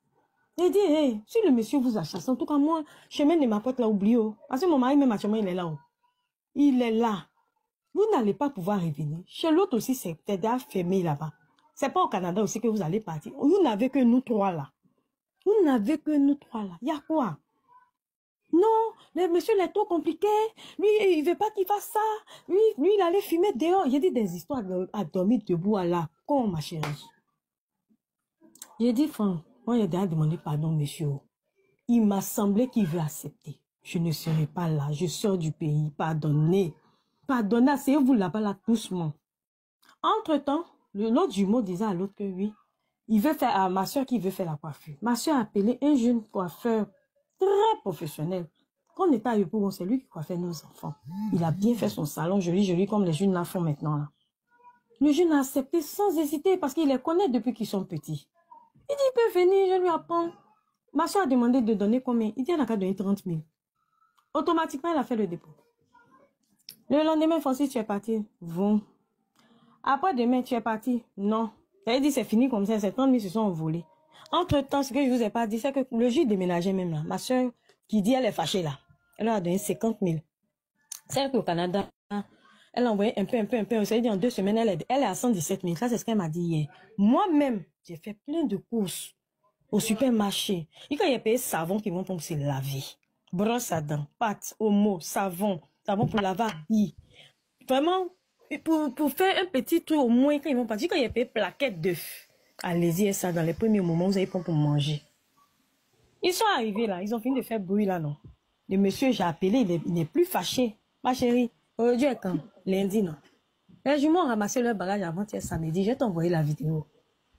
J'ai dit, si le monsieur vous a chassé, en tout cas moi, chemin de ma porte là, oublié. Parce que mon mari, même à chemin, il est là. Il est là. Vous n'allez pas pouvoir revenir. Chez l'autre aussi, c'est déjà fermé là-bas. C'est pas au Canada aussi que vous allez partir. Vous n'avez que nous trois là. Vous n'avez que nous trois là. Il y a quoi? Non, le monsieur il est trop compliqué. Lui, il veut pas qu'il fasse ça. Lui, il allait fumer dehors. J'ai dit des histoires à dormir debout à la con, ma chérie. J'ai dit, Franck, moi, j'ai déjà demandé pardon, monsieur. Il m'a semblé qu'il veut accepter. Je ne serai pas là. Je sors du pays. Pardonnez. Pardonnez. Asseyez-vous là-bas, là, doucement. Entre-temps, l'autre jumeau disait à l'autre que oui, il veut faire à ma soeur qui veut faire la coiffure. Ma soeur a appelé un jeune coiffeur très professionnel. Quand on était à Yopougon, c'est lui qui coiffait nos enfants. Il a bien fait son salon joli, comme les jeunes la font maintenant. Là. Le jeune a accepté sans hésiter parce qu'il les connaît depuis qu'ils sont petits. Il dit, il peut venir, je lui apprends. Ma soeur a demandé de donner combien? Il dit, elle n'a qu'à donner 30 000. Automatiquement, elle a fait le dépôt. Le lendemain, Francis, tu es parti. Bon. Après demain, tu es parti. Non. Elle dit, c'est fini comme ça. Ces 30 000 se sont envolés. Entre-temps, ce que je ne vous ai pas dit, c'est que le juge déménageait même là. Ma soeur, qui dit, elle est fâchée là. Elle leur a donné 50 000. Celle qui au Canada, elle a envoyé un peu. Ça veut dire en 2 semaines, elle est à 117 000. Ça, c'est ce qu'elle m'a dit hier. Moi-même, j'ai fait plein de courses au supermarché. Et quand il y a payé savon qui vont pour se laver. Brosse à dents, pâte, omo, savon pour laver. Vraiment, pour faire un petit truc au moins, quand ils vont partir, quand il y a payé plaquettes d'œufs. Allez-y, ça, dans les premiers moments, vous allez prendre pour manger. Ils sont arrivés là, ils ont fini de faire bruit là, non. Le monsieur, j'ai appelé, il n'est plus fâché. Ma chérie, aujourd'hui est quand? Lundi, non. Les jumeaux ont ramassé leur bagage avant-hier samedi. Je vais t'envoyer la vidéo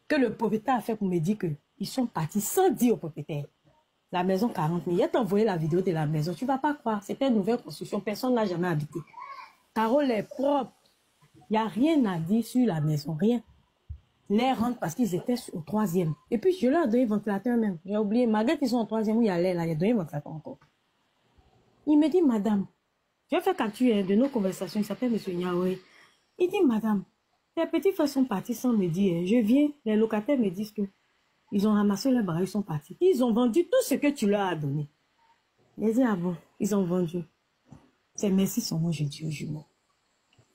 que le propriétaire a fait pour me dire qu'ils sont partis sans dire au propriétaire. La maison 40 000. Je vais t'envoyer la vidéo de la maison. Tu ne vas pas croire. C'était une nouvelle construction. Personne n'a jamais habité. Carole est propre. Il n'y a rien à dire sur la maison. Rien. Les rentrent parce qu'ils étaient au 3e. Et puis, je leur ai donné un ventilateur même. J'ai oublié. Malgré qu'ils sont au 3e, où il y a l'air là, il a donné un ventilateur encore. Il me dit, madame, j'ai fait capture de nos conversations. Il s'appelle M. Niaoui. Il dit, madame, les petits frères sont partis sans me dire. Je viens, les locataires me disent que Ils ont ramassé leurs bagages, ils sont partis. Ils ont vendu tout ce que tu leur as donné. J'ai dit, ah bon, ils ont vendu. C'est merci seulement jeudi aux jumeaux.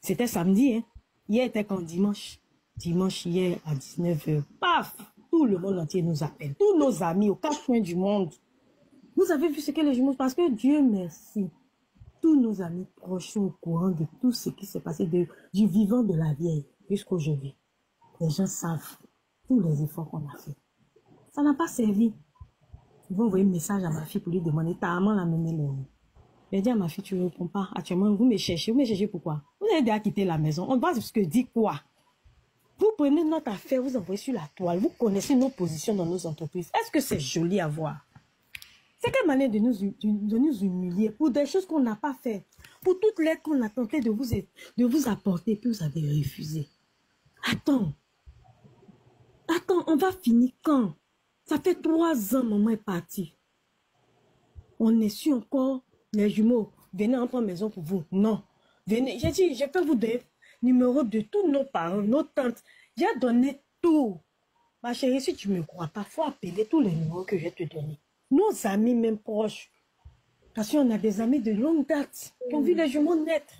C'était samedi, hein. Hier était quand dimanche. Dimanche, hier, à 19h. Paf! Tout le monde entier nous appelle. Tous nos amis aux 4 coins du monde. Vous avez vu ce que les jumeaux... Parce que Dieu merci. Tous nos amis proches sont au courant de tout ce qui s'est passé du vivant de la vieille jusqu'aujourd'hui. Les gens savent tous les efforts qu'on a fait. Ça n'a pas servi. Ils vont envoyer un message à ma fille pour lui demander, ta maman l'a mené le nom. J'ai dit à ma fille, tu ne réponds pas. Actuellement, vous me cherchez pourquoi? Vous avez déjà quitté la maison. On doit ce que dit quoi? Vous prenez notre affaire, vous envoyez sur la toile. Vous connaissez nos positions dans nos entreprises. Est-ce que c'est joli à voir? C'est quelle manière de nous humilier pour des choses qu'on n'a pas fait, pour toute l'aide qu'on a tenté de vous apporter, puis vous avez refusé. Attends, on va finir quand? Ça fait 3 ans, maman est partie. On est su encore, les jumeaux, venez en prendre maison pour vous. Non, venez. J'ai dit, je peux vous donner le numéro de tous nos parents, nos tantes. J'ai donné tout. Ma chérie, si tu ne me crois pas, il faut appeler tous les numéros que je vais te donner. Nos amis même proches. Parce qu'on a des amis de longue date qui ont vu les jumeaux naître.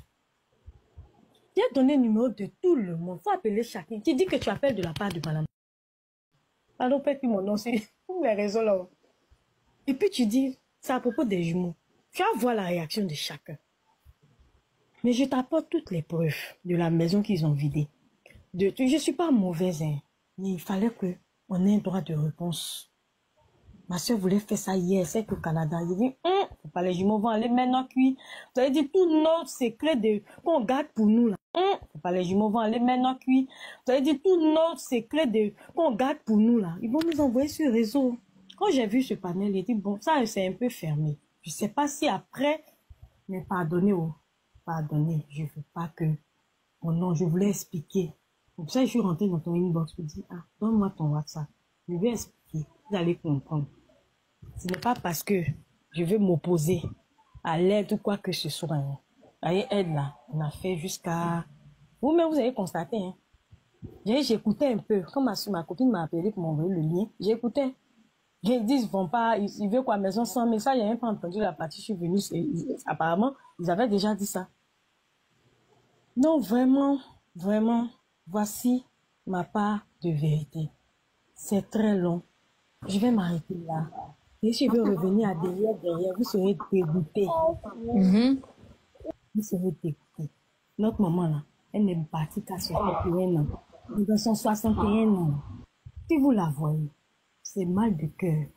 J'ai donné le numéro de tout le monde. Il faut appeler chacun. Tu dis que tu appelles de la part de madame. Pardon, peut-être mon nom, c'est pour les raisons là. Et puis tu dis, c'est à propos des jumeaux. Tu vas voir la réaction de chacun. Mais je t'apporte toutes les preuves de la maison qu'ils ont vidée. Je ne suis pas mauvaise, hein, mais il fallait qu'on ait un droit de réponse. Ma soeur voulait faire ça hier, c'est qu'au Canada. Il dit, faut pas, les jumeaux vont aller maintenant cuire. Vous avez dit tout notre secret qu'on garde pour nous là. Faut pas, les jumeaux vont aller maintenant cuire. Vous avez dit tout notre secret qu'on garde pour nous là. Ils vont nous envoyer sur le réseau. Quand j'ai vu ce panel, j'ai dit, bon, ça c'est un peu fermé. Je ne sais pas si après, mais pardonnez, pardonnez, je ne veux pas que... Oh non, je voulais expliquer. Pour ça, je suis rentrée dans ton inbox pour dire, donne-moi ton WhatsApp. Je vais expliquer. Vous allez comprendre. Ce n'est pas parce que je veux m'opposer à l'aide ou quoi que ce soit. Hein. Vous voyez, aide là, on a fait jusqu'à... Vous-même, vous avez constaté. Hein. J'écoutais un peu. Quand ma copine m'a appelé pour m'envoyer le lien, j'écoutais. J'ai dit, ils vont pas, ils veulent quoi, maison sans, mais ça, il n'y a même pas entendu la partie, je suis venue, apparemment, ils avaient déjà dit ça. Non, vraiment, vraiment, voici ma part de vérité. C'est très long. Je vais m'arrêter là. Et si je veux revenir à derrière, vous serez dégoûtés. Vous serez dégoûtés. Notre maman, là, elle n'est partie qu'à 61 ans. Dans son 61 ans. Si vous la voyez, c'est mal de cœur.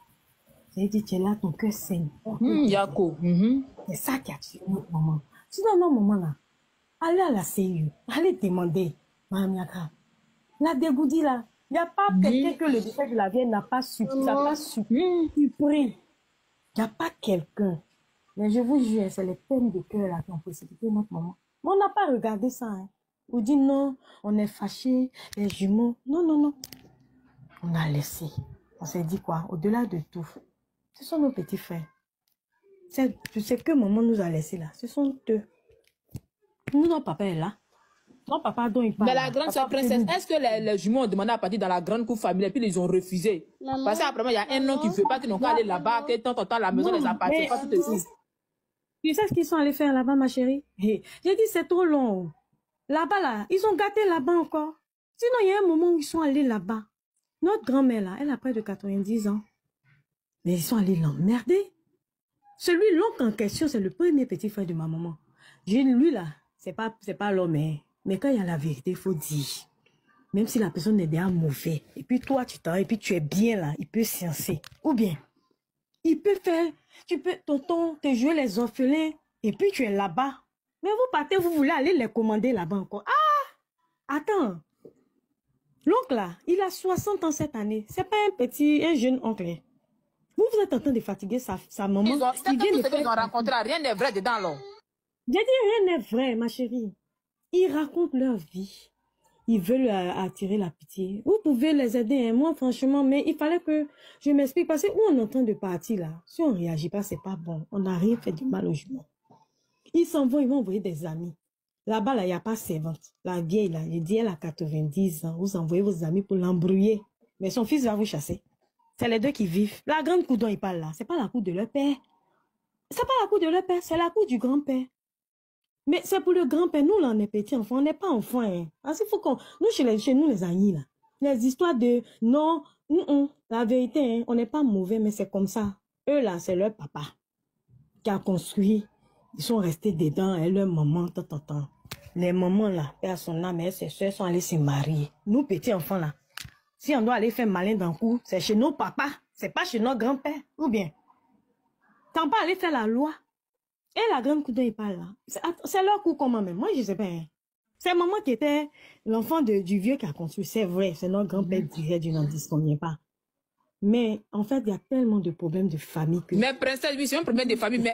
J'ai dit, tu es là, ton cœur saigne. Yako. C'est ça qui a tué notre maman. Sinon, notre maman, là, allez à la CIU, allez demander, Mme Yaka, la dégoûtie, là, il n'y a pas quelqu'un que le décès de la vieille n'a pas suppris. Il n'y a pas quelqu'un. Mais je vous jure, c'est les peines de cœur là qui ont précipité notre maman. Mais on n'a pas regardé ça. Hein. On dit non, on est fâchés, les jumeaux. Non, non, non. On a laissé. On s'est dit quoi? Au-delà de tout, ce sont nos petits frères. C'est ce que maman nous a laissé là. Ce sont eux. Nous, notre papa est là. Notre papa dont il parle. Mais la grande soeur princesse, est-ce que les jumeaux ont demandé à partir dans la grande cour familiale et puis ils ont refusé? Maman, parce qu'après, il y a un nom qui ne veut pas qu'ils n'ont qu'à aller là-bas, que tant la maison les appartient pas tout de suite. Tu sais ce qu'ils sont allés faire là-bas, ma chérie? J'ai dit, c'est trop long. Là-bas, là, ils ont gâté là-bas encore. Sinon, il y a un moment où ils sont allés là-bas. Notre grand-mère, là, elle a près de 90 ans. Mais ils sont allés l'emmerder. Celui, l'oncle en question, c'est le premier petit frère de ma maman. J'ai lui, là, c'est pas l'homme, hein. Mais quand il y a la vérité, il faut dire. Même si la personne est déjà mauvaise. Et puis toi, tu t'en, et puis tu es bien là, il peut sciencer. Ou bien, il peut faire, tu peux, tonton, te jouer les orphelins, et puis tu es là-bas. Mais vous partez, vous voulez aller les commander là-bas encore. Ah! Attends. L'oncle là, il a 60 ans cette année. C'est pas un jeune oncle. Vous êtes en train de fatiguer sa maman. Ils ont rencontré, rien n'est vrai dedans là. J'ai dit rien n'est vrai, ma chérie. Ils racontent leur vie. Ils veulent attirer la pitié. Vous pouvez les aider, hein, moi franchement, mais il fallait que je m'explique. Parce que où on est en train de partir là, si on ne réagit pas, c'est pas bon. On n'a rien fait du mal aux jumeaux. Ils s'en vont, ils vont envoyer des amis. Là-bas, là, il n'y a pas servante. La vieille, là, j'ai dit, elle a 90 ans. Vous envoyez vos amis pour l'embrouiller. Mais son fils va vous chasser. C'est les deux qui vivent. La grande cour dont ils parlent là, c'est pas la cour de leur père. C'est pas la cour de leur père, c'est la cour du grand-père. Mais c'est pour le grand-père. Nous, là, on est petits enfants, on n'est pas enfants. Hein. Parce qu'il faut qu'on... Nous, chez nous, les amis, là, les histoires de... Non, la vérité, hein, on n'est pas mauvais, mais c'est comme ça. Eux, là, c'est leur papa qui a construit. Ils sont restés dedans, et leur maman, tant. Les mamans, là, père son âme, et ses soeurs sont allées se marier. Nous, petits enfants, là, si on doit aller faire malin dans le cou, c'est chez nos papas, c'est pas chez nos grands-pères, ou bien. T'en pas aller faire la loi. Et la grande cour dont il parle là, c'est leur cour comment même. Moi, je sais pas. Hein. C'est maman qui était l'enfant du vieux qui a construit. C'est vrai, c'est notre grand-père dirait du n'en disconvient pas. Mais en fait, il y a tellement de problèmes de famille que... Mais princesse, oui, c'est un problème de famille. Mais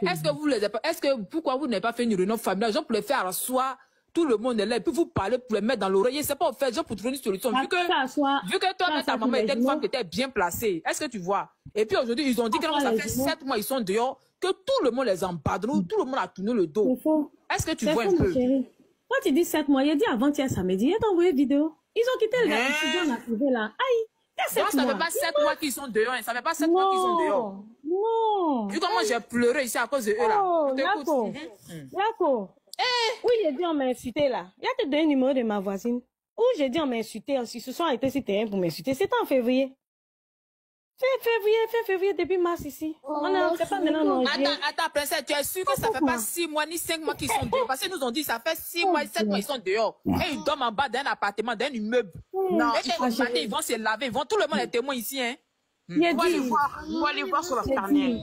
pourquoi vous n'avez pas fait une réunion familiale? Genre pour les faire asseoir, tout le monde est là, et puis vous parlez pour les mettre dans l'oreiller. C'est pas fait, genre pour trouver une solution. Vu que toi, ta maman était une femme qui était bien placée. Est-ce que tu vois? Et puis aujourd'hui, ils ont dit que ça fait 7 mois, ils sont dehors, que tout le monde les embadre, tout le monde a tourné le dos. Est-ce que tu vois un peu? Quand tu dis 7 mois, il a dit avant-hier samedi, il a envoyé une vidéo. Ils ont quitté le studio, on a trouvé là. Aïe! Donc, ça ne fait pas 7 mois qu'ils sont dehors. Ça ne fait pas 7 mois qu'ils sont dehors. Non. Vu comment j'ai pleuré ici à cause de eux là. Oh, Yako. Oui, j'ai dit on m'a insulté là. Il y a te donné le numéro de ma voisine. Où j'ai dit on m'a insulté. Ils se sont arrêtés sur terrain pour m'insulter. C'était en février. C'est février, début mars ici. C'est pas maintenant non. Attends, princesse, tu es sûr que ça ne fait pas 6 mois ni 5 mois qu'ils sont dehors? Parce qu'ils nous ont dit ça fait 6 mois, 7 mois ils sont dehors. Et ils dorment en bas d'un appartement, d'un immeuble. Non, et ils vont se laver. Tout le monde est témoin ici. Hein. On va aller voir sur la carnet.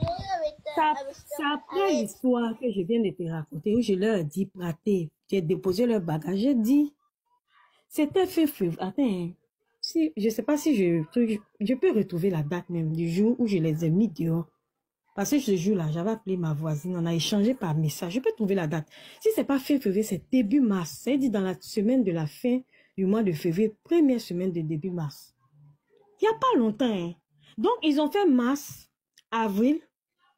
C'est après l'histoire que je viens de te raconter où je leur ai dit, prater. J'ai déposé leur bagage. J'ai dit, c'était fin février. Attends, si, je ne sais pas si je peux retrouver la date même du jour où je les ai mis dehors. Parce que ce jour-là, j'avais appelé ma voisine, on a échangé par message. Je peux trouver la date. Si ce n'est pas fin février, c'est début mars. C'est-à-dire dans la semaine de la fin du mois de février, première semaine de début mars. Il n'y a pas longtemps. Hein. Donc, ils ont fait mars, avril.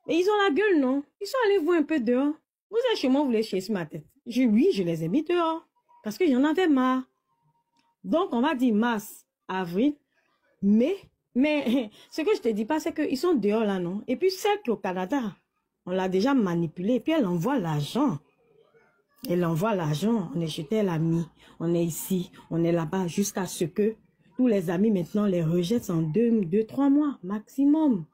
Mais ils ont la gueule, non? Ils sont allés voir un peu dehors. Vous êtes chez moi, vous voulez chier sur ma tête. Oui, je les ai mis dehors. Parce que j'en avais marre. Donc, on va dire mars, avril, mai. Mais ce que je te dis pas, c'est qu'ils sont dehors là, non? Et puis, celle qui est au Canada, on l'a déjà manipulée. Et puis, elle envoie l'argent. Elle envoie l'argent. On est chez tel ami. On est ici. On est là-bas. Jusqu'à ce que tous les amis, maintenant, les rejettent en 2-3 mois maximum.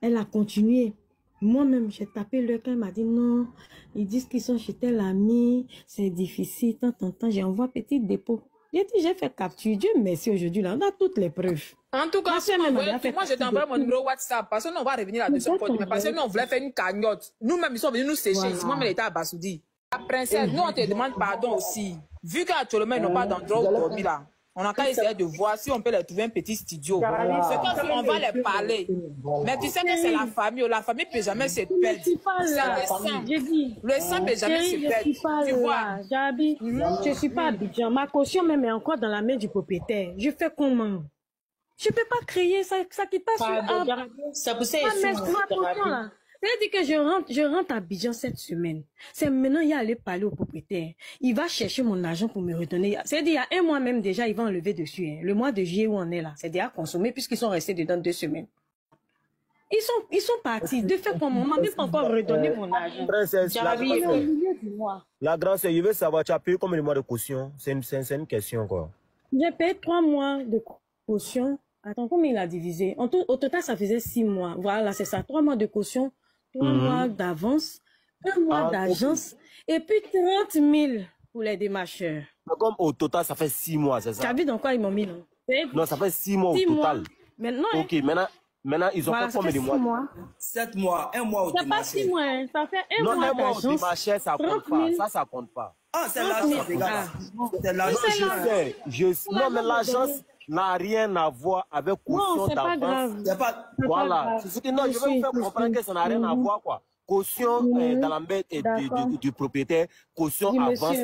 Elle a continué. Moi-même, j'ai tapé le cœur, elle m'a dit non. Ils disent qu'ils sont chez tel ami. C'est difficile. Tant. J'ai envoyé petit dépôt. J'ai dit, j'ai fait capture. Dieu merci, aujourd'hui, là, on a toutes les preuves. En tout cas, moi, je t'envoie mon numéro WhatsApp. Parce que nous, on va revenir là-dessus. Parce que nous, on voulait faire une cagnotte. Nous-mêmes, ils sont venus nous sécher. Voilà. Moi-même, l'État à Bassoudi. La princesse, nous, on te demande pardon aussi. Vu qu'actuellement, ils n'ont pas d'endroit où dormir là. On a qu'à essayer de voir si on peut leur trouver un petit studio. C'est comme si on va les parler. Mais tu sais que c'est la famille. La famille ne peut jamais se perdre. C'est le sang. Le sang ne peut jamais se perdre. Tu vois. Je ne suis pas Abidjan. Ma caution même est encore dans la main du propriétaire. Je fais comment? Je ne peux pas créer. Ça quitte pas sur... Ça poussait ici. C'est-à-dire que je rentre à Abidjan cette semaine. C'est maintenant, il y a allé parler au propriétaire. Il va chercher mon argent pour me redonner. C'est-à-dire, il y a un mois même déjà, il va enlever dessus. Hein. Le mois de juillet où on est là, c'est déjà consommé puisqu'ils sont restés dedans 2 semaines. Ils sont partis. De fait, pour mon moment, même pas encore redonner mon argent. Princesse, la grande sœur, je veux savoir, tu as payé combien de mois de caution? C'est une question, quoi. J'ai payé 3 mois de caution. Attends, combien il a divisé? Au total, ça faisait 6 mois. Voilà, c'est ça. 3 mois de caution. 3 mois d'avance, 1 mois d'agence, et puis 30 000 pour les démarcheurs. Comme au total, ça fait 6 mois, c'est ça? Tu as vu dans quoi ils m'ont mis, non? Non, ça fait 6 mois au total. Maintenant, ok, maintenant ils ont fait combien de mois? 7 mois, 1 mois au démarcheur. C'est pas 6 mois, hein. Ça fait 1 mois d'agence. Non, 1 mois au démarcheur, ça compte pas. Ça compte pas. Ah, c'est l'agence, les gars. C'est l'agence. Non, mais l'agence n'a rien à voir avec caution d'avance. Voilà. C'est ce que non, je veux vous faire comprendre que ça n'a rien à voir, quoi. Caution dans la main du propriétaire, caution avance,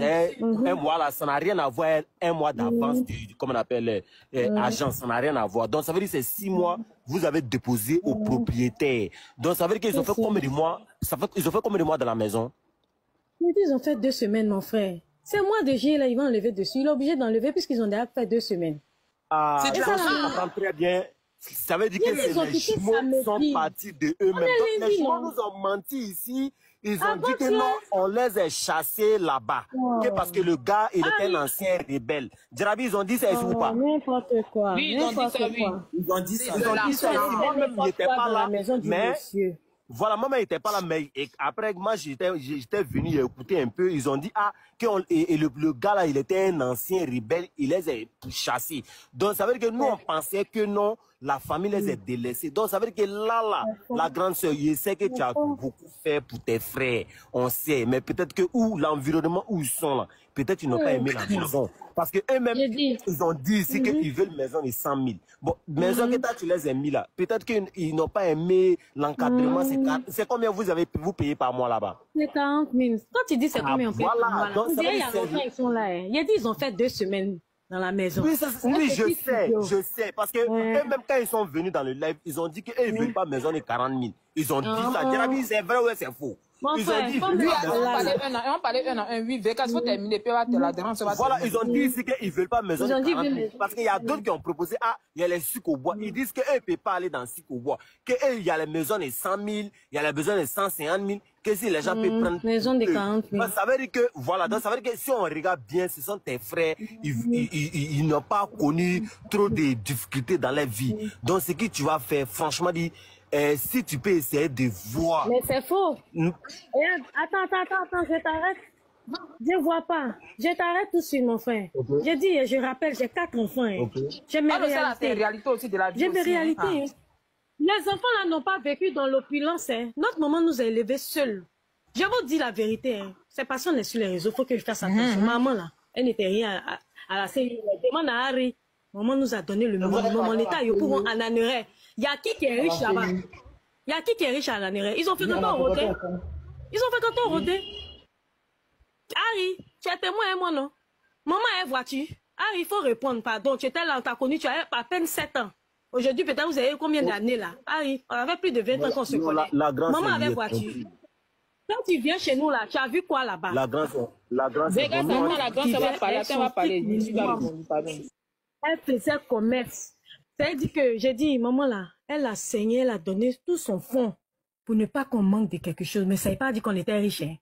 voilà, ça n'a rien à voir 1 mois d'avance, comme on appelle agence, ça n'a rien à voir. Donc ça veut dire que c'est 6 mois, vous avez déposé au propriétaire. Donc ça veut dire qu'ils ont fait combien de mois? Ils ont fait combien de mois dans la maison? Ils ont fait 2 semaines, mon frère. C'est moi de juillet, là, ils vont enlever dessus. Il est obligé d'enlever puisqu'ils ont déjà fait 2 semaines. Ça prend très bien. Ça veut dire que les jumeaux sont partis de eux-mêmes. Les jumeaux nous ont menti ici. Ils ont dit que non, on les a chassés là-bas. Parce que le gars, il était un ancien rebelle. Djarabi, ils ont dit ça ou pas? N'importe quoi. Oui, ils ont dit ça, oui. Ils ont dit ça. Ils ont dit ça. Moi-même, il n'était pas là. Mais voilà, moi, il n'était pas là. Mais après, moi, j'étais venu écouter un peu. Ils ont dit, ah, le gars là, il était un ancien rebelle. Il les a chassés. Donc, ça veut dire que nous, on pensait que non, la famille les a délaissés. Donc, ça veut dire que là, la grande sœur, je sais que tu as beaucoup fait pour tes frères. On sait. Mais peut-être que l'environnement où ils sont là, peut-être qu'ils n'ont pas aimé la maison. Parce qu'eux-mêmes, ils ont dit ici qu'ils veulent une maison de 100 000. Bon, maison que tu les as mis là, peut-être qu'ils n'ont pas aimé l'encadrement. C'est combien vous payez par mois là-bas? C'est 40 000. Quand tu dis c'est combien on paye par mois là, il y a longtemps ils sont là. Il a dit ils ont fait 2 semaines dans la maison. Oui, je sais. Parce que eux-mêmes, quand ils sont venus dans le live, ils ont dit qu'ils ne veulent pas maison de 40 000. Ils ont dit ça. C'est vrai ou c'est faux? Ils ont dit, on parlait un an, oui, Vegas, faut terminer, puis la dérange. Voilà, ils ont dit ici qu'ils ne veulent pas maison de 40 000. Parce qu'il y a d'autres qui ont proposé, ah, il y a les sucres au bois. Ils disent qu'eux ne peuvent pas aller dans le sucre au bois. Il y a les maisons de 100 000, il y a les maisons de 150 000. Que si les gens peuvent prendre. Maison de 40 000. Ça veut dire que, voilà, donc ça veut dire que si on regarde bien, ce sont tes frères, ils n'ont pas connu trop de difficultés dans leur vie. Donc, ce que tu vas faire, franchement, dit, si tu peux essayer de voir. Mais c'est faux. Attends, je t'arrête. Je ne vois pas. Je t'arrête tout de suite, mon frère. J'ai dit, je rappelle, j'ai 4 enfants. J'ai mes réalités. Aussi de la vie. J'ai mes réalités. Les enfants là n'ont pas vécu dans l'opulence. Notre maman nous a élevés seuls. Je vous dis la vérité. C'est parce qu'on est sur les réseaux. Il faut que je fasse attention. Maman là, elle n'était rien à la série. Demande à Harry. Maman nous a donné le minimum. On était à Yopougon, à Nanéré. Il y a qui est riche là-bas? Il y a qui est riche à Nanéré? Ils ont fait quand on roté. Ils ont fait quand on roté. Harry, tu es témoin et moi non? Maman est voiture. Harry, il faut répondre. Pardon, tu étais là, on t'a connu, tu as à peine 7 ans. Aujourd'hui, peut-être vous avez combien d'années là? Harry, on avait plus de 20 ans qu'on se connaît. Maman avait voiture. Quand tu viens chez nous là, tu as vu quoi là-bas? La grande sœur va parler. Elle faisait commerce. C'est-à-dire que j'ai dit, maman là, elle a saigné, elle a donné tout son fonds pour ne pas qu'on manque de quelque chose. Mais ça ne veut pas dire qu'on était riches. Hein.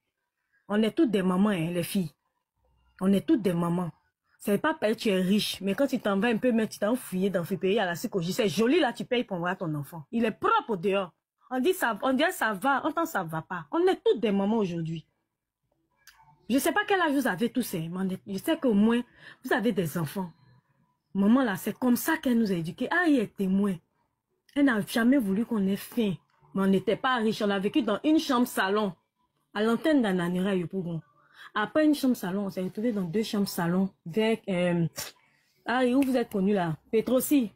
On est toutes des mamans, hein, les filles. On est toutes des mamans. Ça ne veut pas que tu es riche. Mais quand tu t'en vas un peu, mais tu t'en fouillé dans le pays à la psychologie, c'est joli là, tu payes pour voir ton enfant. Il est propre au dehors. On dit ça va, on entend ça va pas. On est toutes des mamans aujourd'hui. Je ne sais pas quel âge vous avez tous, hein, mais je sais qu'au moins, vous avez des enfants. Maman là, c'est comme ça qu'elle nous a éduqués. Ah, il est témoin. Elle n'a jamais voulu qu'on ait faim. Mais on n'était pas riche. On a vécu dans une chambre-salon. À l'antenne d'Ananira Yopougon. Après une chambre-salon, on s'est retrouvés dans 2 chambres-salon. Avec... Ah, où vous êtes connus là? Petrosi.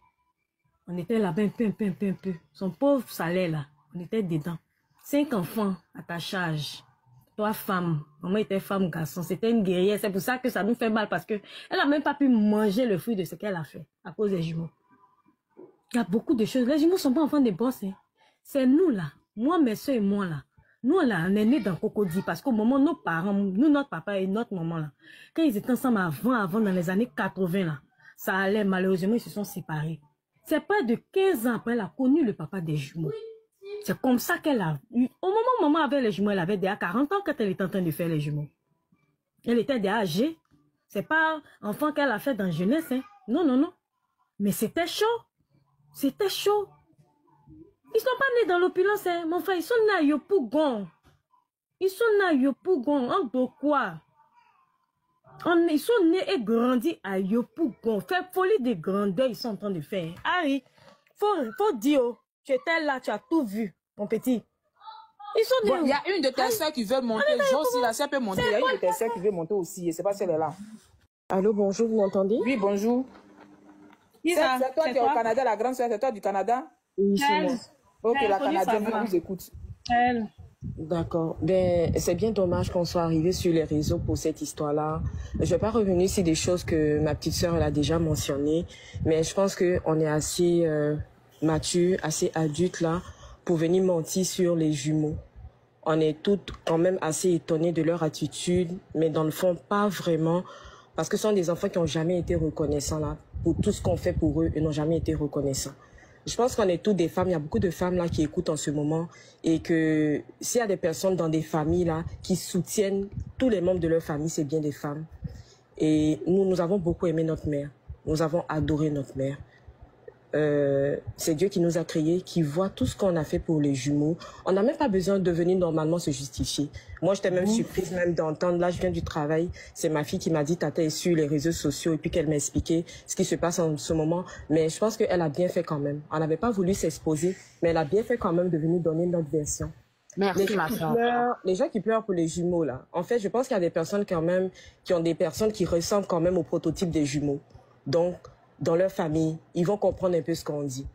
On était là-bas un peu. Son pauvre salaire là. On était dedans. 5 enfants à ta charge. 3 femmes. Maman était femme, garçon. C'était une guerrière. C'est pour ça que ça nous fait mal parce que elle n'a même pas pu manger le fruit de ce qu'elle a fait à cause des jumeaux. Il y a beaucoup de choses. Les jumeaux ne sont pas enfants des boss. Hein. C'est nous là. Moi, mes soeurs et moi là. Nous là, on est nés dans Cocody parce qu'au moment, nos parents, nous, notre papa et notre maman là, quand ils étaient ensemble avant, dans les années 80 là, ça allait, malheureusement, ils se sont séparés. C'est près de 15 ans après, elle a connu le papa des jumeaux. C'est comme ça qu'elle a eu. Au moment où maman avait les jumeaux, elle avait déjà 40 ans quand elle était en train de faire les jumeaux. Elle était déjà âgée. C'est pas enfant qu'elle a fait dans la jeunesse. Hein. Non. Mais c'était chaud. C'était chaud. Ils ne sont pas nés dans l'opulence. Hein. Mon frère, ils sont nés à Yopougon. Ils sont nés à Yopougon. En de quoi? Ils sont nés et grandis à Yopougon. Fait folie de grandeur, ils sont en train de faire. Harry, faut dire, tu étais là, tu as tout vu, mon petit. Ils sont nés. Il y a une de tes soeurs qui veut monter. Si la soeur peut monter, il y a une de tes soeurs qui veut monter aussi. Je ne sais pas si elle est là. Allô, bonjour, vous m'entendez? Oui, bonjour. C'est toi qui es au Canada, la grande soeur, c'est toi du Canada? Oui, c'est moi. Ok, la Canadienne vous écoute. D'accord. Ben, c'est bien dommage qu'on soit arrivé sur les réseaux pour cette histoire-là. Je vais pas revenir sur des choses que ma petite sœur elle a déjà mentionnées, mais je pense qu'on est assez mature, assez adulte là, pour venir mentir sur les jumeaux. On est toutes quand même assez étonnées de leur attitude, mais dans le fond, pas vraiment, parce que ce sont des enfants qui n'ont jamais été reconnaissants là. Pour tout ce qu'on fait pour eux, ils n'ont jamais été reconnaissants. Je pense qu'on est toutes des femmes. Il y a beaucoup de femmes là qui écoutent en ce moment. Et que s'il y a des personnes dans des familles là qui soutiennent tous les membres de leur famille, c'est bien des femmes. Et nous avons beaucoup aimé notre mère. Nous avons adoré notre mère. C'est Dieu qui nous a créés, qui voit tout ce qu'on a fait pour les jumeaux. On n'a même pas besoin de venir normalement se justifier. Moi, j'étais même surprise même d'entendre. Là, je viens du travail. C'est ma fille qui m'a dit, Tata est sur les réseaux sociaux et puis qu'elle m'a expliqué ce qui se passe en ce moment. Mais je pense qu'elle a bien fait quand même. On n'avait pas voulu s'exposer, mais elle a bien fait quand même de venir donner notre version. Merci, ma soeur. Les gens qui pleurent pour les jumeaux, là. En fait, je pense qu'il y a des personnes quand même, qui ont des personnes qui ressemblent quand même au prototype des jumeaux. Donc, dans leur famille, ils vont comprendre un peu ce qu'on dit.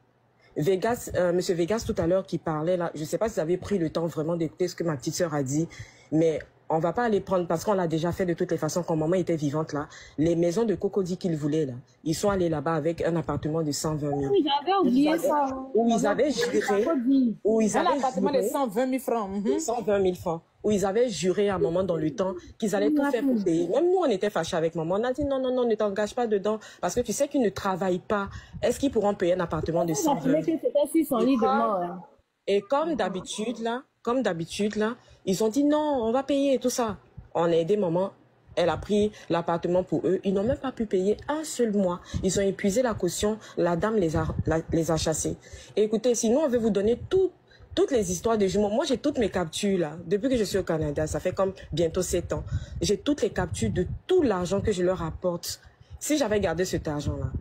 Vegas, Monsieur Vegas tout à l'heure qui parlait là, je ne sais pas si vous avez pris le temps vraiment d'écouter ce que ma petite sœur a dit, mais on va pas aller prendre, parce qu'on l'a déjà fait de toutes les façons quand maman était vivante là, les maisons de Cocody qu'ils voulaient là, ils sont allés là-bas avec un appartement de 120 000. Oui, j'avais oublié ça. Où ils avaient juré, Un appartement de 120 000 francs. 120 000 francs. Où ils avaient juré à un moment dans le temps qu'ils allaient tout faire pour payer. Même nous, on était fâchés avec maman. On a dit non, non, non, ne t'engage pas dedans. Parce que tu sais qu'ils ne travaillent pas. Est-ce qu'ils pourront payer un appartement de 120 000? C'était sur son lit de mort. Et comme d'habitude, là, ils ont dit non, on va payer et tout ça. On a aidé maman. Elle a pris l'appartement pour eux. Ils n'ont même pas pu payer un seul mois. Ils ont épuisé la caution. La dame les a chassés. Et écoutez, sinon, on veut vous donner toutes les histoires de jumeaux. Moi, j'ai toutes mes captures, là. Depuis que je suis au Canada, ça fait comme bientôt 7 ans. J'ai toutes les captures de tout l'argent que je leur apporte. Si j'avais gardé cet argent-là,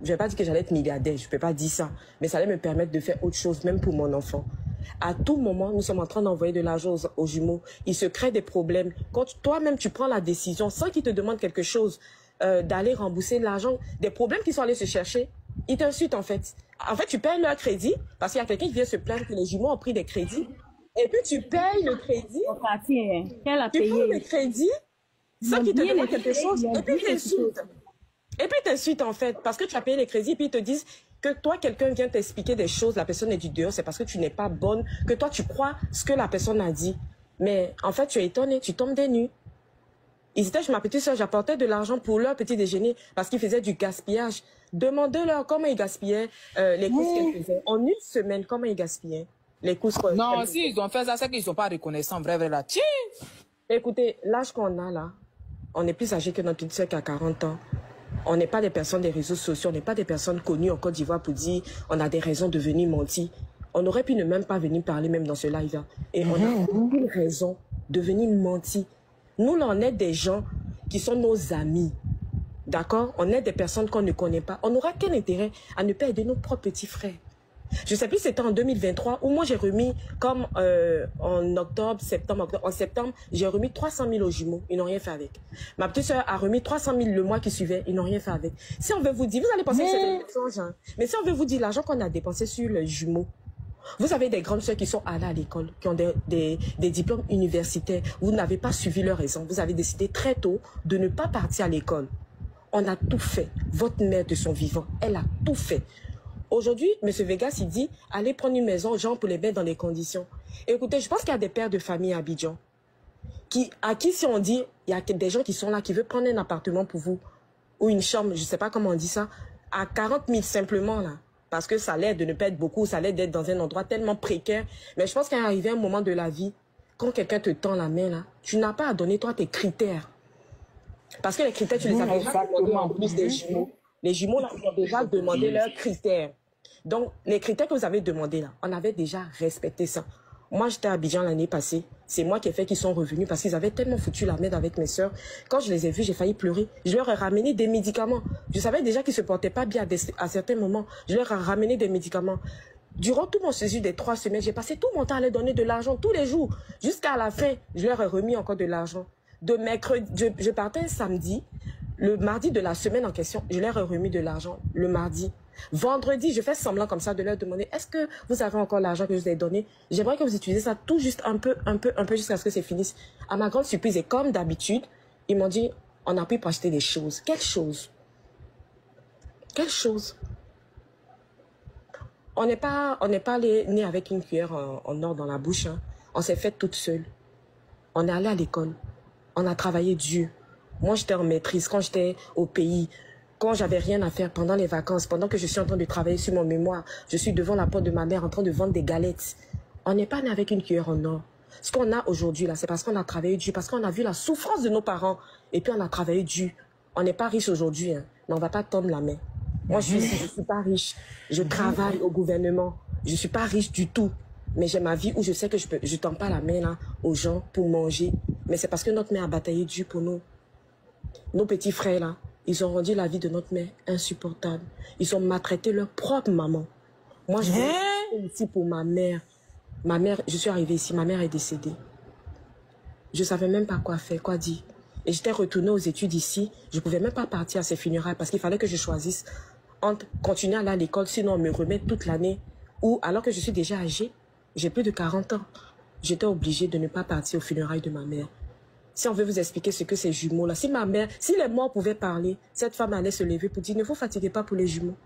je vais pas dire que j'allais être milliardaire, je peux pas dire ça. Mais ça allait me permettre de faire autre chose, même pour mon enfant. À tout moment, nous sommes en train d'envoyer de l'argent aux jumeaux. Ils se créent des problèmes. Quand toi-même, tu prends la décision, sans qu'ils te demandent quelque chose, d'aller rembourser l'argent, des problèmes qu'ils sont allés se chercher, ils t'insultent en fait. En fait, tu payes leur crédit parce qu'il y a quelqu'un qui vient se plaindre que les jumeaux ont pris des crédits. Et puis, tu payes le crédit. Tu prends le crédit sans qu'ils te demandent quelque chose. Et puis, ils t'insultent. Et puis, ils t'insultent en fait parce que tu as payé les crédits. Et puis, ils te disent que toi, quelqu'un vient t'expliquer des choses. La personne est du dehors. C'est parce que tu n'es pas bonne. Que toi, tu crois ce que la personne a dit. Mais en fait, tu es étonné. Tu tombes des nues. Ils étaient chez ma petite soeur, j'apportais de l'argent pour leur petit déjeuner parce qu'ils faisaient du gaspillage. Demandez-leur comment ils gaspillaient les courses qu'ils faisaient. En une semaine, comment ils gaspillaient les courses. Non, si ils ont fait ça, c'est qu'ils ne sont pas reconnaissants, vrai, là. Écoutez, l'âge qu'on a là, on est plus âgé que notre petite soeur qui a 40 ans. On n'est pas des personnes des réseaux sociaux, on n'est pas des personnes connues en Côte d'Ivoire pour dire on a des raisons de venir mentir. On aurait pu ne même pas venir parler même dans ce live-là. Et on a aucune raison de venir mentir. Nous, là, on est des gens qui sont nos amis. D'accord? On est des personnes qu'on ne connaît pas. On n'aura quel intérêt à ne pas aider nos propres petits frères. Je ne sais plus si c'était en 2023 où moi j'ai remis, comme en septembre, j'ai remis 300 000 aux jumeaux. Ils n'ont rien fait avec. Ma petite soeur a remis 300 000 le mois qui suivait. Ils n'ont rien fait avec. Si on veut vous dire, vous allez penser que c'est un mensonge. Hein. Mais si on veut vous dire l'argent qu'on a dépensé sur les jumeaux, vous avez des grandes sœurs qui sont allées à l'école, qui ont des diplômes universitaires. Vous n'avez pas suivi leur raison. Vous avez décidé très tôt de ne pas partir à l'école. On a tout fait. Votre mère de son vivant, elle a tout fait. Aujourd'hui, M. Vegas, il dit, allez prendre une maison aux gens pour les mettre dans les conditions. Et écoutez, je pense qu'il y a des pères de famille à Abidjan, à qui si on dit, il y a des gens qui sont là, qui veulent prendre un appartement pour vous, ou une chambre, je ne sais pas comment on dit ça, à 40 000 simplement, là. Parce que ça l'aide de ne pas être beaucoup, ça l'aide d'être dans un endroit tellement précaire. Mais je pense qu'il est arrivé un moment de la vie, quand quelqu'un te tend la main, là, tu n'as pas à donner, toi, tes critères. Parce que les critères, tu les as déjà demandés en plus des jumeaux. Les jumeaux, là, ils ont déjà demandé leurs critères. Donc, les critères que vous avez demandés, là, on avait déjà respecté ça. Moi, j'étais à Abidjan l'année passée. C'est moi qui ai fait qu'ils sont revenus parce qu'ils avaient tellement foutu la merde avec mes sœurs. Quand je les ai vus, j'ai failli pleurer. Je leur ai ramené des médicaments. Je savais déjà qu'ils se portaient pas bien à certains moments. Je leur ai ramené des médicaments. Durant tout mon séjour des 3 semaines, j'ai passé tout mon temps à leur donner de l'argent tous les jours. Jusqu'à la fin, je leur ai remis encore de l'argent. De mercredi, je partais un samedi. Le mardi de la semaine en question, je leur ai remis de l'argent le mardi. Vendredi, je fais semblant comme ça de leur demander est-ce que vous avez encore l'argent que je vous ai donné? J'aimerais que vous utilisez ça tout juste un peu jusqu'à ce que c'est fini. À ma grande surprise, et comme d'habitude, ils m'ont dit on a pu pour acheter des choses. Quelle chose? Quelle chose? On n'est pas né avec une cuillère en or dans la bouche. Hein. On s'est fait toute seule. On est allé à l'école. On a travaillé dur. Moi, j'étais en maîtrise quand j'étais au pays. quand j'avais rien à faire pendant les vacances, pendant que je suis en train de travailler sur mon mémoire, je suis devant la porte de ma mère en train de vendre des galettes. On n'est pas né avec une cuillère en or. Ce qu'on a aujourd'hui, là, c'est parce qu'on a travaillé dur, parce qu'on a vu la souffrance de nos parents, et puis on a travaillé dur. On n'est pas riche aujourd'hui, hein, mais on ne va pas tendre la main. Moi, je suis pas riche. Je travaille au gouvernement. Je ne suis pas riche du tout. Mais j'ai ma vie où je sais que je ne tends pas la main là, aux gens pour manger. Mais c'est parce que notre mère a bataillé dur pour nous. Nos petits frères, là, ils ont rendu la vie de notre mère insupportable. Ils ont maltraité leur propre maman. Moi, je suis ici pour ma mère. Ma mère, je suis arrivée ici, ma mère est décédée. Je ne savais même pas quoi faire, quoi dire. Et j'étais retournée aux études ici. Je ne pouvais même pas partir à ses funérailles parce qu'il fallait que je choisisse entre continuer à aller à l'école, sinon on me remet toute l'année. Ou alors que je suis déjà âgée, j'ai plus de 40 ans. J'étais obligée de ne pas partir aux funérailles de ma mère. Si on veut vous expliquer ce que ces jumeaux-là, si les morts pouvaient parler, cette femme allait se lever pour dire ne vous fatiguez pas pour les jumeaux.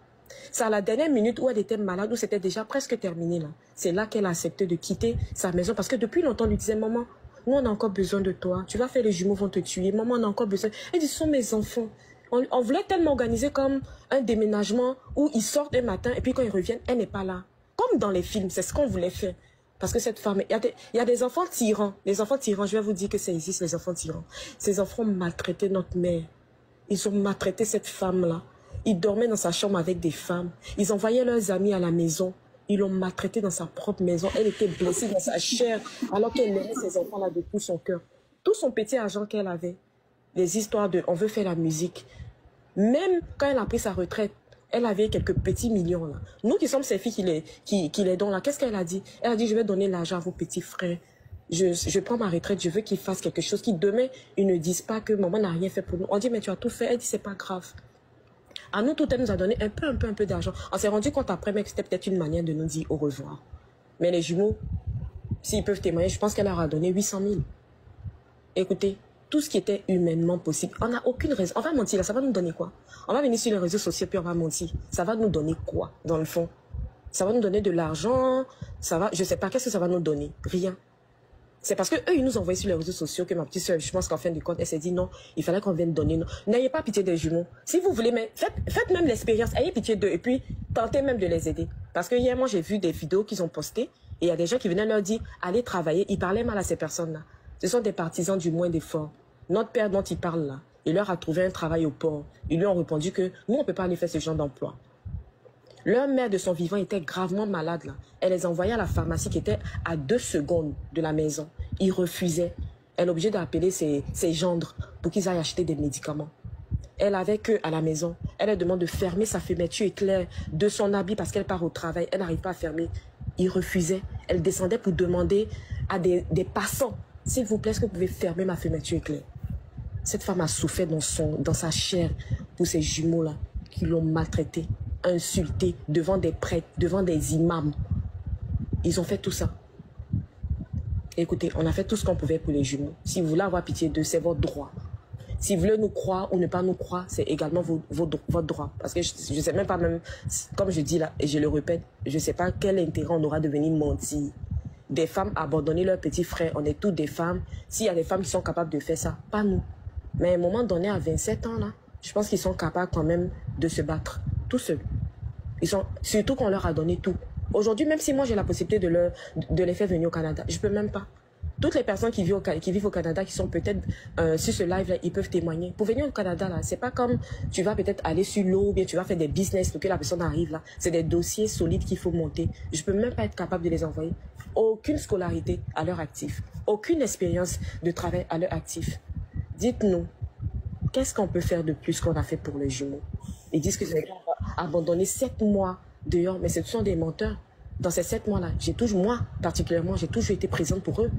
C'est à la dernière minute où elle était malade, où c'était déjà presque terminé là. C'est là qu'elle a accepté de quitter sa maison parce que depuis longtemps, on lui disait maman, nous on a encore besoin de toi. Tu vas faire les jumeaux vont te tuer. Maman, on a encore besoin. Elle dit ce sont mes enfants. On voulait tellement organiser comme un déménagement où ils sortent un matin et puis quand ils reviennent, elle n'est pas là. Comme dans les films, c'est ce qu'on voulait faire. Parce que cette femme, il y a des enfants tyrans. Les enfants tyrans, je vais vous dire que ça existe, les enfants tyrans. Ces enfants maltraitaient notre mère. Ils ont maltraité cette femme-là. Ils dormaient dans sa chambre avec des femmes. Ils envoyaient leurs amis à la maison. Ils l'ont maltraitée dans sa propre maison. Elle était blessée dans sa chair alors qu'elle aimait ces enfants-là de tout son cœur. Tout son petit argent qu'elle avait. Les histoires de « on veut faire la musique ». Même quand elle a pris sa retraite, elle avait quelques petits millions là. Nous qui sommes ses filles qui les donnent là, qu'est-ce qu'elle a dit? Elle a dit, je vais donner l'argent à vos petits frères. Je prends ma retraite, je veux qu'ils fassent quelque chose, qui demain, ils ne disent pas que maman n'a rien fait pour nous. On dit, mais tu as tout fait. Elle dit, c'est pas grave. À nous, tout, elle nous a donné un peu d'argent. On s'est rendu compte après, mais que c'était peut-être une manière de nous dire au revoir. Mais les jumeaux, s'ils peuvent témoigner, je pense qu'elle leur a donné 800 000. Écoutez, tout ce qui était humainement possible. On n'a aucune raison. On va mentir là, ça va nous donner quoi? On va venir sur les réseaux sociaux puis on va mentir. Ça va nous donner quoi, dans le fond? Ça va nous donner de l'argent? Ça va, je sais pas, qu'est-ce que ça va nous donner? Rien. C'est parce que eux, ils nous envoyaient sur les réseaux sociaux que ma petite soeur, je pense qu'en fin de compte, elle s'est dit non, il fallait qu'on vienne donner. N'ayez pas pitié des jumeaux. Si vous voulez, mais faites même l'expérience, ayez pitié d'eux et puis tentez même de les aider. Parce que hier, moi, j'ai vu des vidéos qu'ils ont postées et il y a des gens qui venaient leur dire, allez travailler. Ils parlaient mal à ces personnes-là. Ce sont des partisans du moins d'efforts. Notre père dont il parle là, il leur a trouvé un travail au port. Ils lui ont répondu que nous, on ne peut pas aller faire ce genre d'emploi. Leur mère de son vivant était gravement malade là. Elle les envoyait à la pharmacie qui était à 2 secondes de la maison. Ils refusaient. Elle est obligée d'appeler ses gendres pour qu'ils aillent acheter des médicaments. Elle avait que à la maison. Elle leur demande de fermer sa fermeture éclair de son habit parce qu'elle part au travail. Elle n'arrive pas à fermer. Ils refusaient. Elle descendait pour demander à des passants, s'il vous plaît, est-ce que vous pouvez fermer ma fermeture éclair? Cette femme a souffert dans sa chair pour ces jumeaux-là qui l'ont maltraitée, insultée devant des prêtres, devant des imams. Ils ont fait tout ça. Écoutez, on a fait tout ce qu'on pouvait pour les jumeaux. Si vous voulez avoir pitié d'eux, c'est votre droit. Si vous voulez nous croire ou ne pas nous croire, c'est également votre droit. Parce que je ne sais même pas, même, comme je dis là, et je le répète, je ne sais pas quel intérêt on aura de venir mentir. Des femmes abandonner leurs petits frères, on est toutes des femmes. S'il y a des femmes qui sont capables de faire ça, pas nous. Mais à un moment donné, à 27 ans, là, je pense qu'ils sont capables quand même de se battre, tout seuls. Surtout qu'on leur a donné tout. Aujourd'hui, même si moi j'ai la possibilité de les faire venir au Canada, je ne peux même pas. Toutes les personnes qui vivent au Canada, qui sont peut-être sur ce live-là, ils peuvent témoigner. Pour venir au Canada, là, c'est pas comme tu vas peut-être aller sur l'eau, ou bien tu vas faire des business pour que la personne arrive là. C'est des dossiers solides qu'il faut monter. Je peux même pas être capable de les envoyer. Aucune scolarité à leur actif. Aucune expérience de travail à leur actif. Dites-nous, qu'est-ce qu'on peut faire de plus qu'on a fait pour les jumeaux? Ils disent que c'est abandonné 7 mois dehors, mais ce sont des menteurs. Dans ces 7 mois-là, moi particulièrement, j'ai toujours été présente pour eux.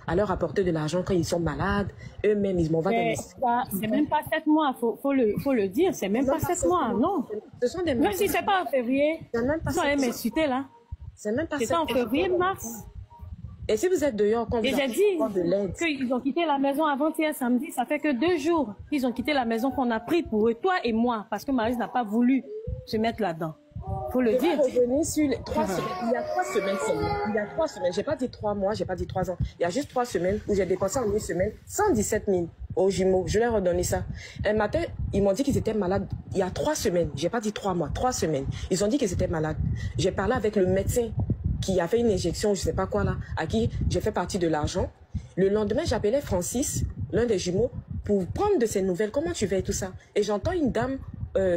À leur apporter de l'argent quand ils sont malades, eux-mêmes, ils m'envoient des messages. C'est même pas 7 mois, faut le dire, c'est même pas 7 mois, non. Ce sont des même si c'est pas en février, ils ont m'insulter là. C'est même pas c'est en février, mars. Et si vous êtes dehors, quand vous avez de l'aide. Qu'ils ont quitté la maison avant-hier samedi, ça fait que 2 jours qu'ils ont quitté la maison qu'on a pris pour eux, toi et moi, parce que Maryse n'a pas voulu se mettre là-dedans. Faut le dire. Revenu sur les 3 semaines. Il y a 3 semaines seulement. Il y a 3 semaines. J'ai pas dit 3 mois, j'ai pas dit 3 ans. Il y a juste 3 semaines où j'ai dépensé en 1 semaine 117 000 aux jumeaux. Je leur ai redonné ça. Un matin, ils m'ont dit qu'ils étaient malades il y a 3 semaines. J'ai pas dit 3 mois, 3 semaines. Ils ont dit qu'ils étaient malades. J'ai parlé avec le médecin qui a fait une injection, je sais pas quoi là, à qui j'ai fait partie de l'argent. Le lendemain, j'appelais Francis, l'un des jumeaux, pour prendre de ses nouvelles. Comment tu vas et tout ça? Et j'entends une dame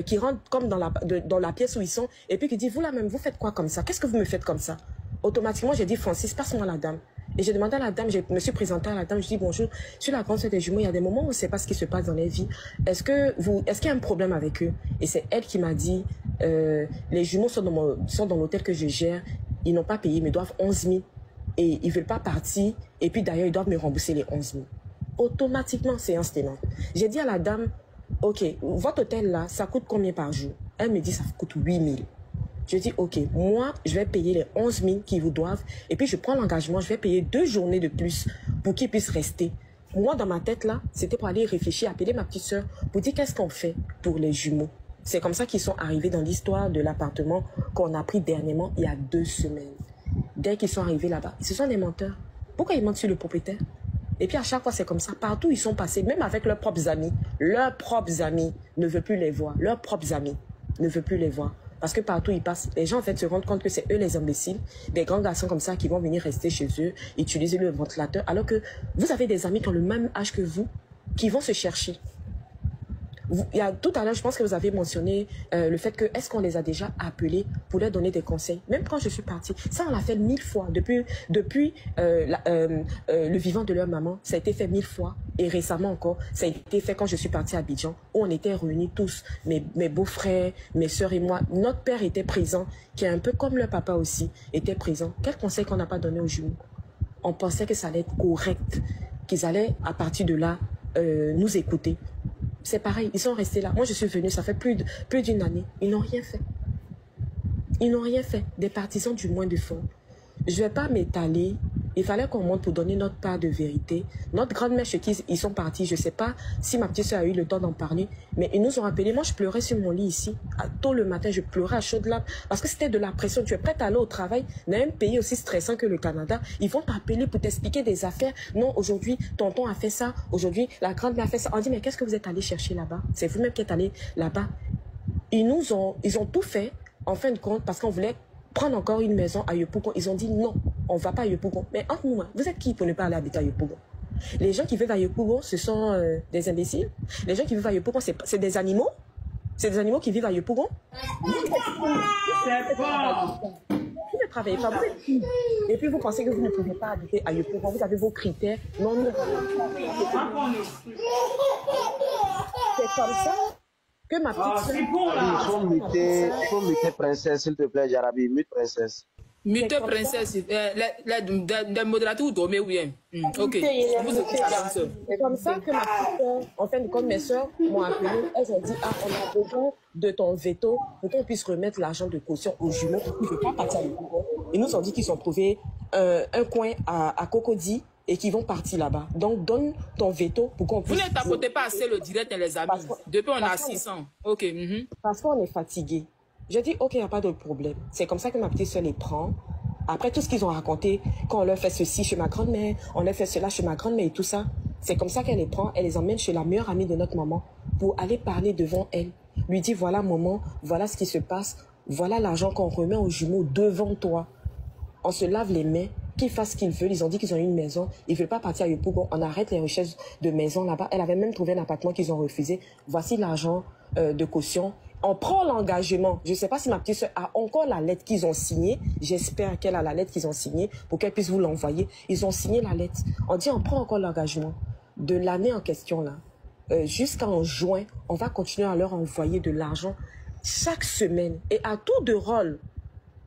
qui rentre comme dans la pièce où ils sont et puis qui dit, vous là même, vous faites quoi comme ça? Qu'est-ce que vous me faites comme ça? Automatiquement, j'ai dit, Francis, passe-moi la dame. Et j'ai demandé à la dame, je me suis présentée à la dame, je dis, bonjour, je suis la grande sœur des jumeaux, il y a des moments où on ne sait pas ce qui se passe dans les vies. Est-ce qu'il y a un problème avec eux? Et c'est elle qui m'a dit, les jumeaux sont dans l'hôtel que je gère, ils n'ont pas payé, mais doivent 11 000 et ils ne veulent pas partir. Et puis d'ailleurs, ils doivent me rembourser les 11 000. Automatiquement, séance tenante. J'ai dit à la dame, ok, votre hôtel là, ça coûte combien par jour? Elle me dit, ça coûte 8 000. Je dis, ok, moi, je vais payer les 11 000 qu'ils vous doivent. Et puis, je prends l'engagement, je vais payer 2 journées de plus pour qu'ils puissent rester. Moi, dans ma tête, là, c'était pour aller réfléchir, appeler ma petite soeur pour dire qu'est-ce qu'on fait pour les jumeaux. C'est comme ça qu'ils sont arrivés dans l'histoire de l'appartement qu'on a pris dernièrement il y a 2 semaines. Dès qu'ils sont arrivés là-bas, ce sont des menteurs. Pourquoi ils mentent sur le propriétaire? Et puis, à chaque fois, c'est comme ça. Partout, ils sont passés, même avec leurs propres amis. Leurs propres amis ne veulent plus les voir. Leurs propres amis ne veulent plus les voir. Parce que partout ils passent, les gens en fait se rendent compte que c'est eux les imbéciles, des grands garçons comme ça qui vont venir rester chez eux, utiliser le ventilateur, alors que vous avez des amis qui ont le même âge que vous, qui vont se chercher. Tout à l'heure, je pense que vous avez mentionné le fait que est-ce qu'on les a déjà appelés pour leur donner des conseils. Même quand je suis partie, ça on l'a fait 1000 fois. Depuis le vivant de leur maman, ça a été fait 1000 fois. Et récemment encore, ça a été fait quand je suis partie à Abidjan, où on était réunis tous, mes beaux-frères, mes soeurs et moi. Notre père était présent, qui est un peu comme leur papa aussi, était présent. Quel conseil qu'on n'a pas donné aux jumeaux? On pensait que ça allait être correct, qu'ils allaient à partir de là nous écouter. C'est pareil, ils sont restés là. Moi, je suis venue, ça fait plus d'une année. Ils n'ont rien fait. Ils n'ont rien fait. Des partisans du moins de fond. Je ne vais pas m'étaler. Il fallait qu'on monte pour donner notre part de vérité. Notre grand-mère chez qui ils sont partis, je ne sais pas si ma petite soeur a eu le temps d'en parler, mais ils nous ont rappelé. Moi, je pleurais sur mon lit ici. Tôt le matin, je pleurais à chaudes larmes parce que c'était de la pression. Tu es prête à aller au travail dans un pays aussi stressant que le Canada. Ils vont t'appeler pour t'expliquer des affaires. Non, aujourd'hui, tonton a fait ça. Aujourd'hui, la grand-mère a fait ça. On dit, mais qu'est-ce que vous êtes allé chercher là-bas? C'est vous-même qui êtes allé là-bas. Ils ont tout fait, en fin de compte, parce qu'on voulait prendre encore une maison à Yopougon. Ils ont dit non, on ne va pas à Yopougon. Mais entre nous, vous êtes qui pour ne pas aller habiter à Yopougon? Les gens qui vivent à Yopougon, ce sont des imbéciles. Les gens qui vivent à Yopougon, c'est des animaux. C'est des animaux qui vivent à Yopougon. Vous ne travaillez pas, vous êtes qui? Et puis vous pensez que vous ne pouvez pas habiter à Yopougon. Vous avez vos critères. Non, non. C'est comme ça. Que ma petite il faut muter princesse, s'il te plaît, Jarabi. Mute princesse. Mute princesse. Les modérateurs dorment, oui. Ok. C'est comme ça que ma petite soeur, en fin de compte, mes soeurs m'ont appelé. Elles ont dit, ah, on a besoin de ton veto pour qu'on puisse remettre l'argent de caution aux jumeaux. Ils ne veulent pas partir à Yopougon. Ils nous ont dit qu'ils ont trouvé un coin à Cocody et qui vont partir là-bas. Donc, donne ton veto pour qu'on puisse... Vous ne tapotez pas assez le direct, les amis. Depuis, on a 600. Ok. Parce qu'on est fatigué. J'ai dit, ok, il n'y a pas de problème. C'est comme ça que ma petite soeur les prend. Après, tout ce qu'ils ont raconté, quand on leur fait ceci chez ma grand-mère, on leur fait cela chez ma grand-mère et tout ça, c'est comme ça qu'elle les prend, elle les emmène chez la meilleure amie de notre maman pour aller parler devant elle. Lui dit, voilà, maman, voilà ce qui se passe, voilà l'argent qu'on remet aux jumeaux devant toi. On se lave les mains. Qu'ils fassent ce qu'ils veulent, ils ont dit qu'ils ont une maison, ils ne veulent pas partir à Yopougon, on arrête les recherches de maison là-bas. Elle avait même trouvé un appartement qu'ils ont refusé. Voici l'argent de caution. On prend l'engagement. Je ne sais pas si ma petite soeur a encore la lettre qu'ils ont signée. J'espère qu'elle a la lettre qu'ils ont signée pour qu'elle puisse vous l'envoyer. Ils ont signé la lettre. On dit on prend encore l'engagement de l'année en question là. Jusqu'en juin, on va continuer à leur envoyer de l'argent chaque semaine. Et à tour de rôle,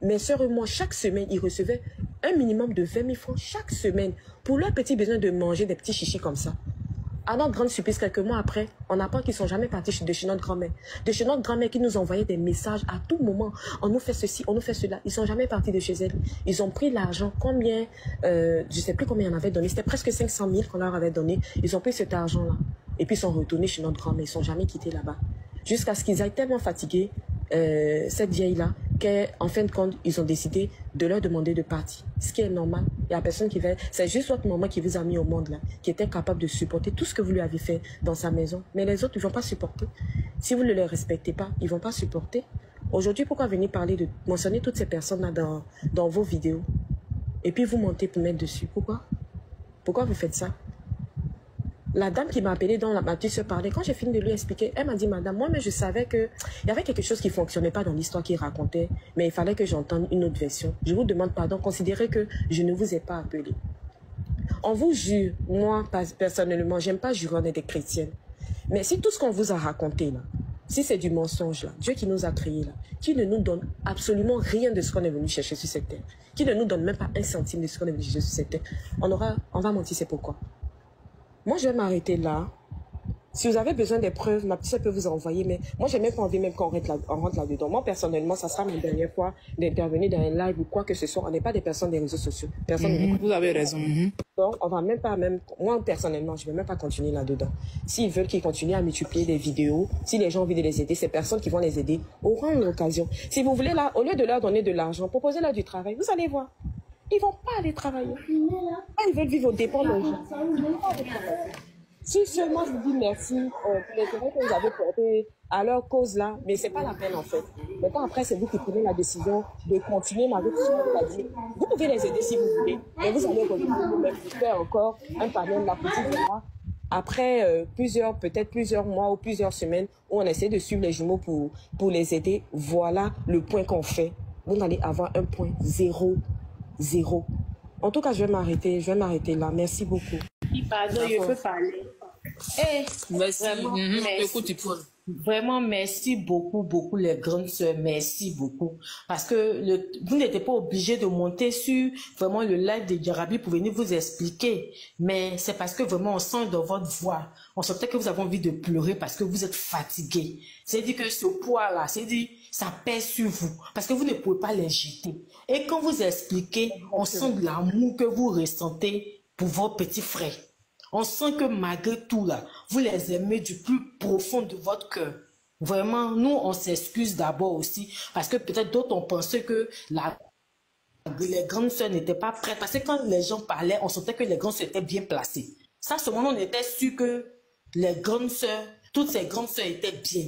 mes soeurs et moi, chaque semaine, ils recevaient un minimum de 20 000 francs chaque semaine pour leurs petits besoins de manger des petits chichis comme ça. À notre grande surprise, quelques mois après, on apprend qu'ils ne sont jamais partis de chez notre grand-mère. De chez notre grand-mère qui nous envoyait des messages à tout moment. On nous fait ceci, on nous fait cela. Ils ne sont jamais partis de chez elle. Ils ont pris l'argent. Combien, je ne sais plus combien on avait donné. C'était presque 500 000 qu'on leur avait donné. Ils ont pris cet argent-là. Et puis ils sont retournés chez notre grand-mère. Ils ne sont jamais quittés là-bas. Jusqu'à ce qu'ils aillent tellement fatigués, cette vieille-là, qu'en fin de compte, ils ont décidé de leur demander de partir. Ce qui est normal. Il n'y a personne qui va... C'est juste votre maman qui vous a mis au monde là, qui était capable de supporter tout ce que vous lui avez fait dans sa maison. Mais les autres, ils ne vont pas supporter. Si vous ne les respectez pas, ils ne vont pas supporter. Aujourd'hui, pourquoi venir parler de... mentionner toutes ces personnes-là dans vos vidéos? Et puis vous montez pour mettre dessus. Pourquoi? Pourquoi vous faites ça? La dame qui m'a appelée, dont ma petite soeur parlait, quand j'ai fini de lui expliquer, elle m'a dit, madame, moi-même je savais qu'il y avait quelque chose qui ne fonctionnait pas dans l'histoire qu'il racontait, mais il fallait que j'entende une autre version. Je vous demande pardon, considérez que je ne vous ai pas appelé. On vous jure, moi personnellement, j'aime pas jurer, on est des chrétiennes. Mais si tout ce qu'on vous a raconté là, si c'est du mensonge là, Dieu qui nous a créés là, qui ne nous donne absolument rien de ce qu'on est venu chercher sur cette terre, qui ne nous donne même pas un centime de ce qu'on est venu chercher sur cette terre, on va mentir, c'est pourquoi. Moi, je vais m'arrêter là. Si vous avez besoin des preuves, ma petite soeur peut vous envoyer, mais moi, j'ai même pas envie même qu'on rentre là-dedans. Moi, personnellement, ça sera ma dernière fois d'intervenir dans un live ou quoi que ce soit. On n'est pas des personnes des réseaux sociaux. Personne Vous avez raison. Donc, on va même pas, moi, personnellement, je vais même pas continuer là-dedans. S'ils veulent qu'ils continuent à multiplier des vidéos, si les gens ont envie de les aider, ces personnes qui vont les aider auront l'occasion. Si vous voulez, là, au lieu de leur donner de l'argent, proposez-leur du travail. Vous allez voir. Ils vont pas aller travailler. Ils veulent vivre aux dépens des gens. Si seulement je vous dis merci pour l'intérêt que vous avez porté à leur cause là, mais c'est pas la peine en fait. Maintenant après, c'est vous qui prenez la décision de continuer ma vie. Vous pouvez les aider si vous voulez, mais vous allez vous-même faire encore un panel là pour dire après peut-être plusieurs mois ou plusieurs semaines où on essaie de suivre les jumeaux pour les aider. Voilà le point qu'on fait. Vous allez avoir un point 0. En tout cas, je vais m'arrêter là. Merci beaucoup. Pardon, je peux parler. Merci. Vraiment, merci. Vraiment, merci beaucoup, les grandes sœurs. Merci beaucoup. Parce que vous n'étiez pas obligés de monter sur vraiment le live de Jarabi pour venir vous expliquer. Mais c'est parce que vraiment, on sent dans votre voix. On sent peut-être que vous avez envie de pleurer parce que vous êtes fatigué. C'est-à-dire que ce poids-là, c'est-à-dire, ça pèse sur vous. Parce que vous ne pouvez pas les jeter. Et quand vous expliquez, on sent de l'amour que vous ressentez pour vos petits frères. On sent que malgré tout, là, vous les aimez du plus profond de votre cœur. Vraiment, nous, on s'excuse d'abord aussi, parce que peut-être d'autres ont pensé que les grandes sœurs n'étaient pas prêtes. Parce que quand les gens parlaient, on sentait que les grandes sœurs étaient bien placées. Ça, à ce moment, on était sûr que les grandes sœurs, toutes ces grandes sœurs étaient bien.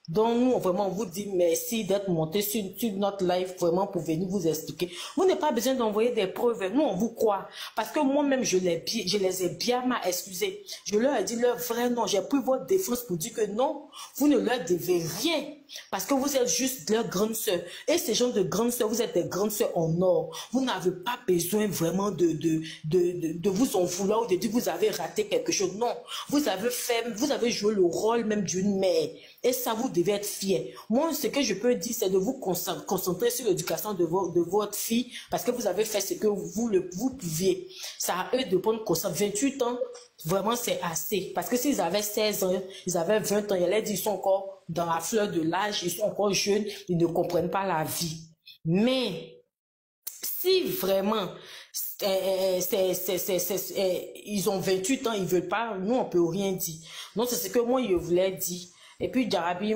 Donc, nous, vraiment, on vous dit merci d'être monté sur notre live, vraiment, pour venir vous expliquer. Vous n'avez pas besoin d'envoyer des preuves. Nous, on vous croit. Parce que moi-même, je les ai bien mal excusés. Je leur ai dit leur vrai nom. J'ai pris votre défense pour dire que non, vous ne leur devez rien. Parce que vous êtes juste leur grande sœur. Et ces gens de grandes sœurs, vous êtes des grandes sœurs en or. Vous n'avez pas besoin vraiment de vous en vouloir ou de dire que vous avez raté quelque chose. Non. Vous avez joué le rôle même d'une mère. Et ça, vous devez être fiers. Moi, ce que je peux dire, c'est de vous concentrer sur l'éducation de votre fille, parce que vous avez fait ce que vous pouviez. Ça a eux de prendre conscience. 28 ans, vraiment, c'est assez. Parce que s'ils avaient 16 ans, ils avaient 20 ans, ils sont encore dans la fleur de l'âge, ils sont encore jeunes, ils ne comprennent pas la vie. Mais, si vraiment, ils ont 28 ans, ils veulent pas, nous, on peut rien dire. Donc, c'est ce que moi, je voulais dire. Et puis, Jarabi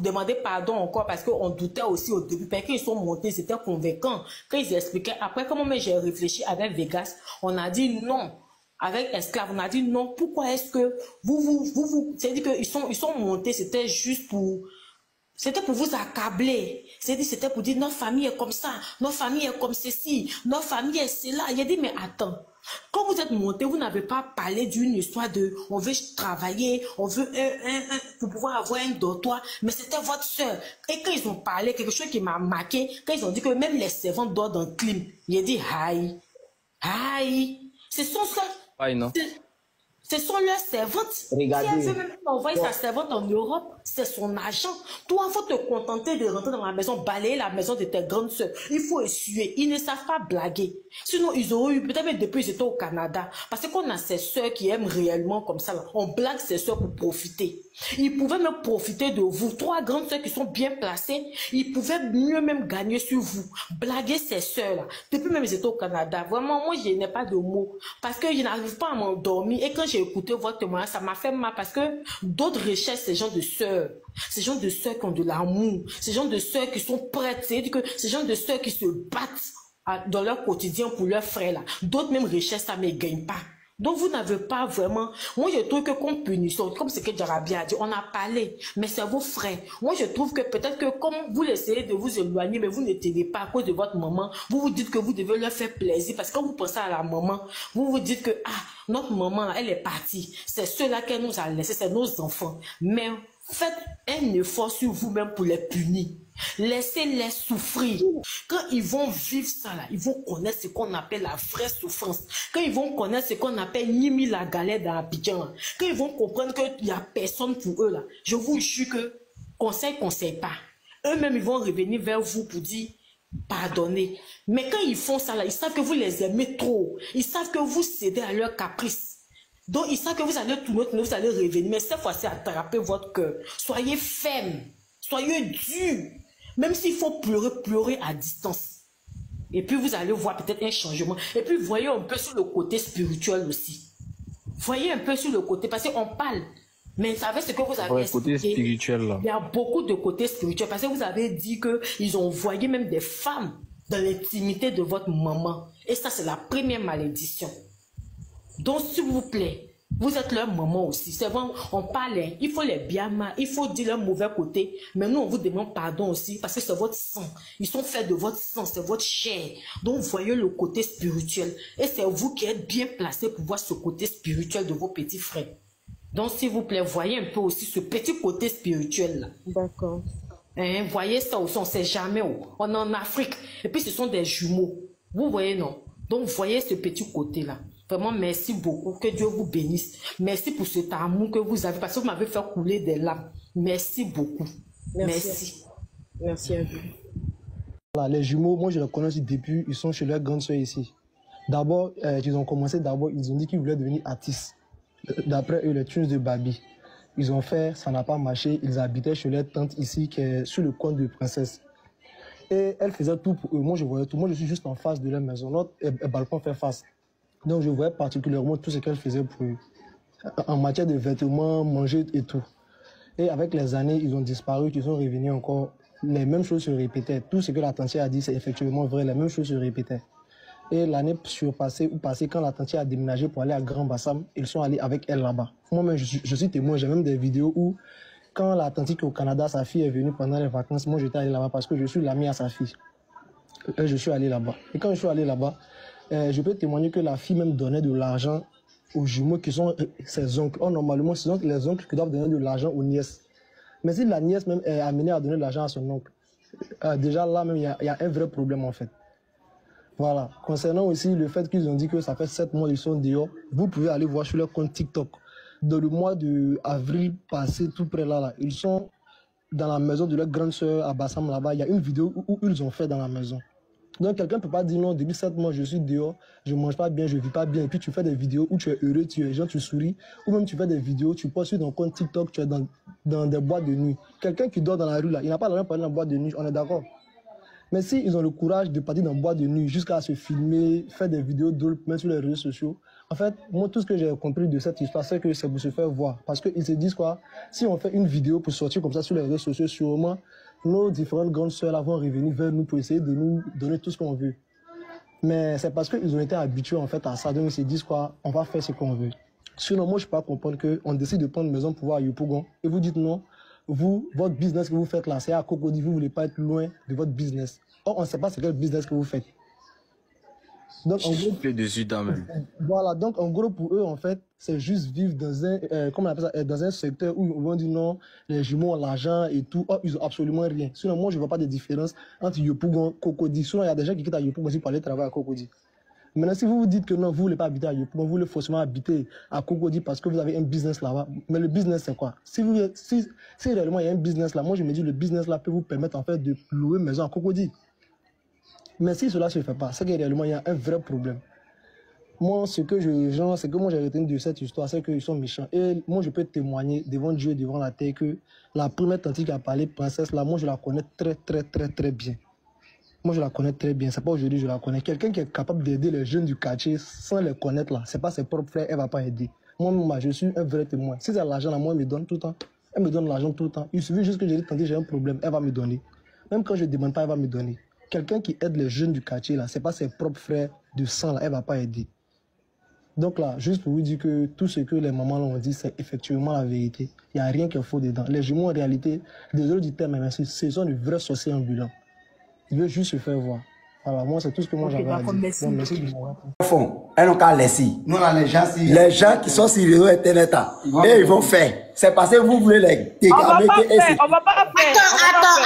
demandait pardon encore parce qu'on doutait aussi au début. Parce qu'ils sont montés, c'était convaincant. Quand ils expliquaient, après, comment j'ai réfléchi avec Vegas, on a dit non. Avec Esclave, on a dit non. Pourquoi est-ce que vous c'est-à-dire qu'ils sont montés, c'était juste pour... C'était pour vous accabler. C'était pour dire, notre famille est comme ça, notre famille est comme ceci, notre famille est cela. Il a dit, mais attends, quand vous êtes monté, vous n'avez pas parlé d'une histoire de, on veut travailler, on veut pour pouvoir avoir un dortoir, mais c'était votre soeur. Et quand ils ont parlé, quelque chose qui m'a marqué, quand ils ont dit que même les servantes dorment dans le clim, il a dit, aïe, ce sont ça. Aïe, non. Ce sont leurs servantes. Regardez. Si elle veut même envoyer sa servante en Europe, c'est son argent. Toi, il faut te contenter de rentrer dans la maison, balayer la maison de tes grandes sœurs. Il faut essuyer. Ils ne savent pas blaguer. Sinon, ils auraient eu, peut-être même depuis ils étaient au Canada. Parce qu'on a ces sœurs qui aiment réellement comme ça. Là. On blague ces sœurs pour profiter. Ils pouvaient même profiter de vous. 3 grandes sœurs qui sont bien placées, ils pouvaient mieux même gagner sur vous. Blaguer ces sœurs-là. Depuis même ils étaient au Canada. Vraiment, moi, je n'ai pas de mots. Parce que je n'arrive pas à m'endormir. Et quand j'ai écouté votre témoignage, ça m'a fait mal parce que d'autres recherchent ces gens de sœurs. Ces gens de sœurs qui ont de l'amour. Ces gens de sœurs qui sont prêtes. C'est-à-dire que ces gens de sœurs qui se battent dans leur quotidien pour leurs frères là. D'autres même recherchent ça mais ne gagnent pas. Donc vous n'avez pas vraiment... Moi je trouve que comme punition, comme ce que Djarabi a dit, on a parlé, mais c'est vos frères. Moi je trouve que peut-être que comme vous essayez de vous éloigner, mais vous ne t'aidez pas à cause de votre maman, vous vous dites que vous devez leur faire plaisir, parce que quand vous pensez à la maman, vous vous dites que notre maman là, elle est partie, c'est ceux-là qu'elle nous a laissés, c'est nos enfants. Mais faites un effort sur vous-même pour les punir. Laissez-les souffrir. Quand ils vont vivre ça là, ils vont connaître ce qu'on appelle la vraie souffrance. Quand ils vont connaître ce qu'on appelle Nimi la galère dans Abidjan. Quand ils vont comprendre qu'il n'y a personne pour eux là. Je vous jure que conseil pas. Eux-mêmes ils vont revenir vers vous pour dire pardonnez. Mais quand ils font ça là, ils savent que vous les aimez trop. Ils savent que vous cédez à leurs caprices. Donc ils savent que vous allez tourner, vous allez revenir. Mais cette fois-ci, attrapez votre cœur. Soyez ferme. Soyez dur. Même s'il faut pleurer à distance. Et puis vous allez voir peut-être un changement. Et puis voyez un peu sur le côté spirituel aussi. Voyez un peu sur le côté, parce qu'on parle. Mais vous savez ce que vous avez côté spirituel là. Il y a beaucoup de côté spirituel. Parce que vous avez dit qu'ils ont envoyé même des femmes dans l'intimité de votre maman. Et ça, c'est la première malédiction. Donc, s'il vous plaît, vous êtes leur maman aussi. C'est vrai, on parle, il faut les bien mal, il faut dire leur mauvais côté. Mais nous, on vous demande pardon aussi parce que c'est votre sang. Ils sont faits de votre sang, c'est votre chair. Donc, voyez le côté spirituel. Et c'est vous qui êtes bien placés pour voir ce côté spirituel de vos petits frères. Donc, s'il vous plaît, voyez un peu aussi ce petit côté spirituel-là. D'accord. Hein, voyez ça aussi, on ne sait jamais où. On est en Afrique. Et puis, ce sont des jumeaux. Vous voyez, non? Donc, voyez ce petit côté-là. Vraiment, merci beaucoup. Que Dieu vous bénisse. Merci pour cet amour que vous avez, parce que vous m'avez fait couler des larmes. Merci beaucoup. Merci. Merci à vous. Voilà, les jumeaux, moi je les connais depuis, ils sont chez leur grande soeur ici. D'abord, ils ont commencé, ils ont dit qu'ils voulaient devenir artistes. D'après eux, les tunes de Babi. Ils ont fait, ça n'a pas marché. Ils habitaient chez leur tante ici, qui est sur le coin de Princesse. Et elle faisait tout pour eux. Moi, je voyais tout. Moi, je suis juste en face de leur maison. Notre balcon fait face. Donc, je voyais particulièrement tout ce qu'elle faisait pour eux. En matière de vêtements, manger et tout. Et avec les années, ils ont disparu, ils sont revenus encore. Les mêmes choses se répétaient. Tout ce que la tante a dit, c'est effectivement vrai. Les mêmes choses se répétaient. Et l'année surpassée ou passée, quand la tante a déménagé pour aller à Grand Bassam, ils sont allés avec elle là-bas. Moi-même, je suis témoin. J'ai même des vidéos où, quand la tante au Canada, sa fille est venue pendant les vacances, moi, j'étais allé là-bas parce que je suis l'ami à sa fille. Et je suis allé là-bas. Et quand je suis allé là-bas, je peux témoigner que la fille même donnait de l'argent aux jumeaux qui sont ses oncles. Or, normalement, ce sont les oncles qui doivent donner de l'argent aux nièces. Mais si la nièce même est amenée à donner de l'argent à son oncle, déjà là même, il y a un vrai problème en fait. Voilà. Concernant aussi le fait qu'ils ont dit que ça fait 7 mois qu'ils sont dehors, vous pouvez aller voir sur leur compte TikTok. Dans le mois d'avril passé, tout près là, ils sont dans la maison de leur grande soeur à Bassam là-bas. Il y a une vidéo où ils ont fait dans la maison. Donc quelqu'un ne peut pas dire non, depuis 7 mois je suis dehors, je ne mange pas bien, je ne vis pas bien. Et puis tu fais des vidéos où tu es heureux, tu souris. Ou même tu fais des vidéos, tu postes sur ton compte TikTok, tu es dans des boîtes de nuit. Quelqu'un qui dort dans la rue là, il n'a pas l'argent pour aller dans la boîte de nuit, on est d'accord. Mais s'ils ont le courage de partir dans une boîte de nuit jusqu'à se filmer, faire des vidéos drôles, mettre sur les réseaux sociaux, en fait, moi tout ce que j'ai compris de cette histoire, c'est que c'est pour se faire voir. Parce qu'ils se disent quoi, si on fait une vidéo pour sortir comme ça sur les réseaux sociaux, sûrement, nos différentes grandes sœurs là vont revenir vers nous pour essayer de nous donner tout ce qu'on veut. Mais c'est parce qu'ils ont été habitués en fait à ça, donc ils se disent quoi, on va faire ce qu'on veut. Sinon, moi je ne peux pas comprendre qu'on décide de prendre une maison pour voir à Yopougon et vous dites non, vous, votre business que vous faites là, c'est à Cocody, vous ne voulez pas être loin de votre business. Or, on ne sait pas c'est quel business que vous faites. Donc, en gros, voilà, donc en gros pour eux en fait, c'est juste vivre dans un, comment on appelle ça, dans un secteur où on dit non, les jumeaux ont l'argent et tout, or, ils ont absolument rien. Sinon moi je ne vois pas de différence entre Yopougon et Cocody. Sinon il y a des gens qui quittent à Yopougon aussi pour aller travailler à Cocody. Maintenant si vous vous dites que non, vous ne voulez pas habiter à Yopougon, vous voulez forcément habiter à Cocody parce que vous avez un business là-bas. Mais le business c'est quoi? Si réellement il y a un business là, moi je me dis le business là peut vous permettre en fait de louer une maison à Cocody. Mais si cela ne se fait pas, c'est que réellement il y a un vrai problème. Moi, ce que j'ai retenu de cette histoire, c'est qu'ils sont méchants. Et moi, je peux témoigner devant Dieu et devant la terre que la première tante qui a parlé, princesse, là, moi, je la connais très bien. Moi, je la connais très bien. C'est pas aujourd'hui, je la connais. Quelqu'un qui est capable d'aider les jeunes du quartier sans les connaître, là, c'est pas ses propres frères, elle va pas aider. Moi, je suis un vrai témoin. Si c'est l'argent, moi, elle me donne tout le temps. Elle me donne l'argent tout le temps. Il suffit juste que je dis, tantôt, j'ai un problème, elle va me donner. Même quand je ne demande pas, elle va me donner. Quelqu'un qui aide les jeunes du quartier, là, ce n'est pas ses propres frères de sang, là, elle ne va pas aider. Donc là, juste pour vous dire que tout ce que les mamans ont dit, c'est effectivement la vérité. Il n'y a rien qui est faux dedans. Les jumeaux, en réalité, désolé du terme, mais ce sont de vrais sorciers ambulants. Ils veulent juste se faire voir. Voilà, moi, c'est tout ce que moi j'avais à dire. Merci. Bon, merci de m'avoir. Fond, elles n'ont qu'à laisser. Nous, là, Les gens qui sont sur les réseaux Internet, et ils vont faire. C'est parce que vous voulez les dégamer. On va pas faire.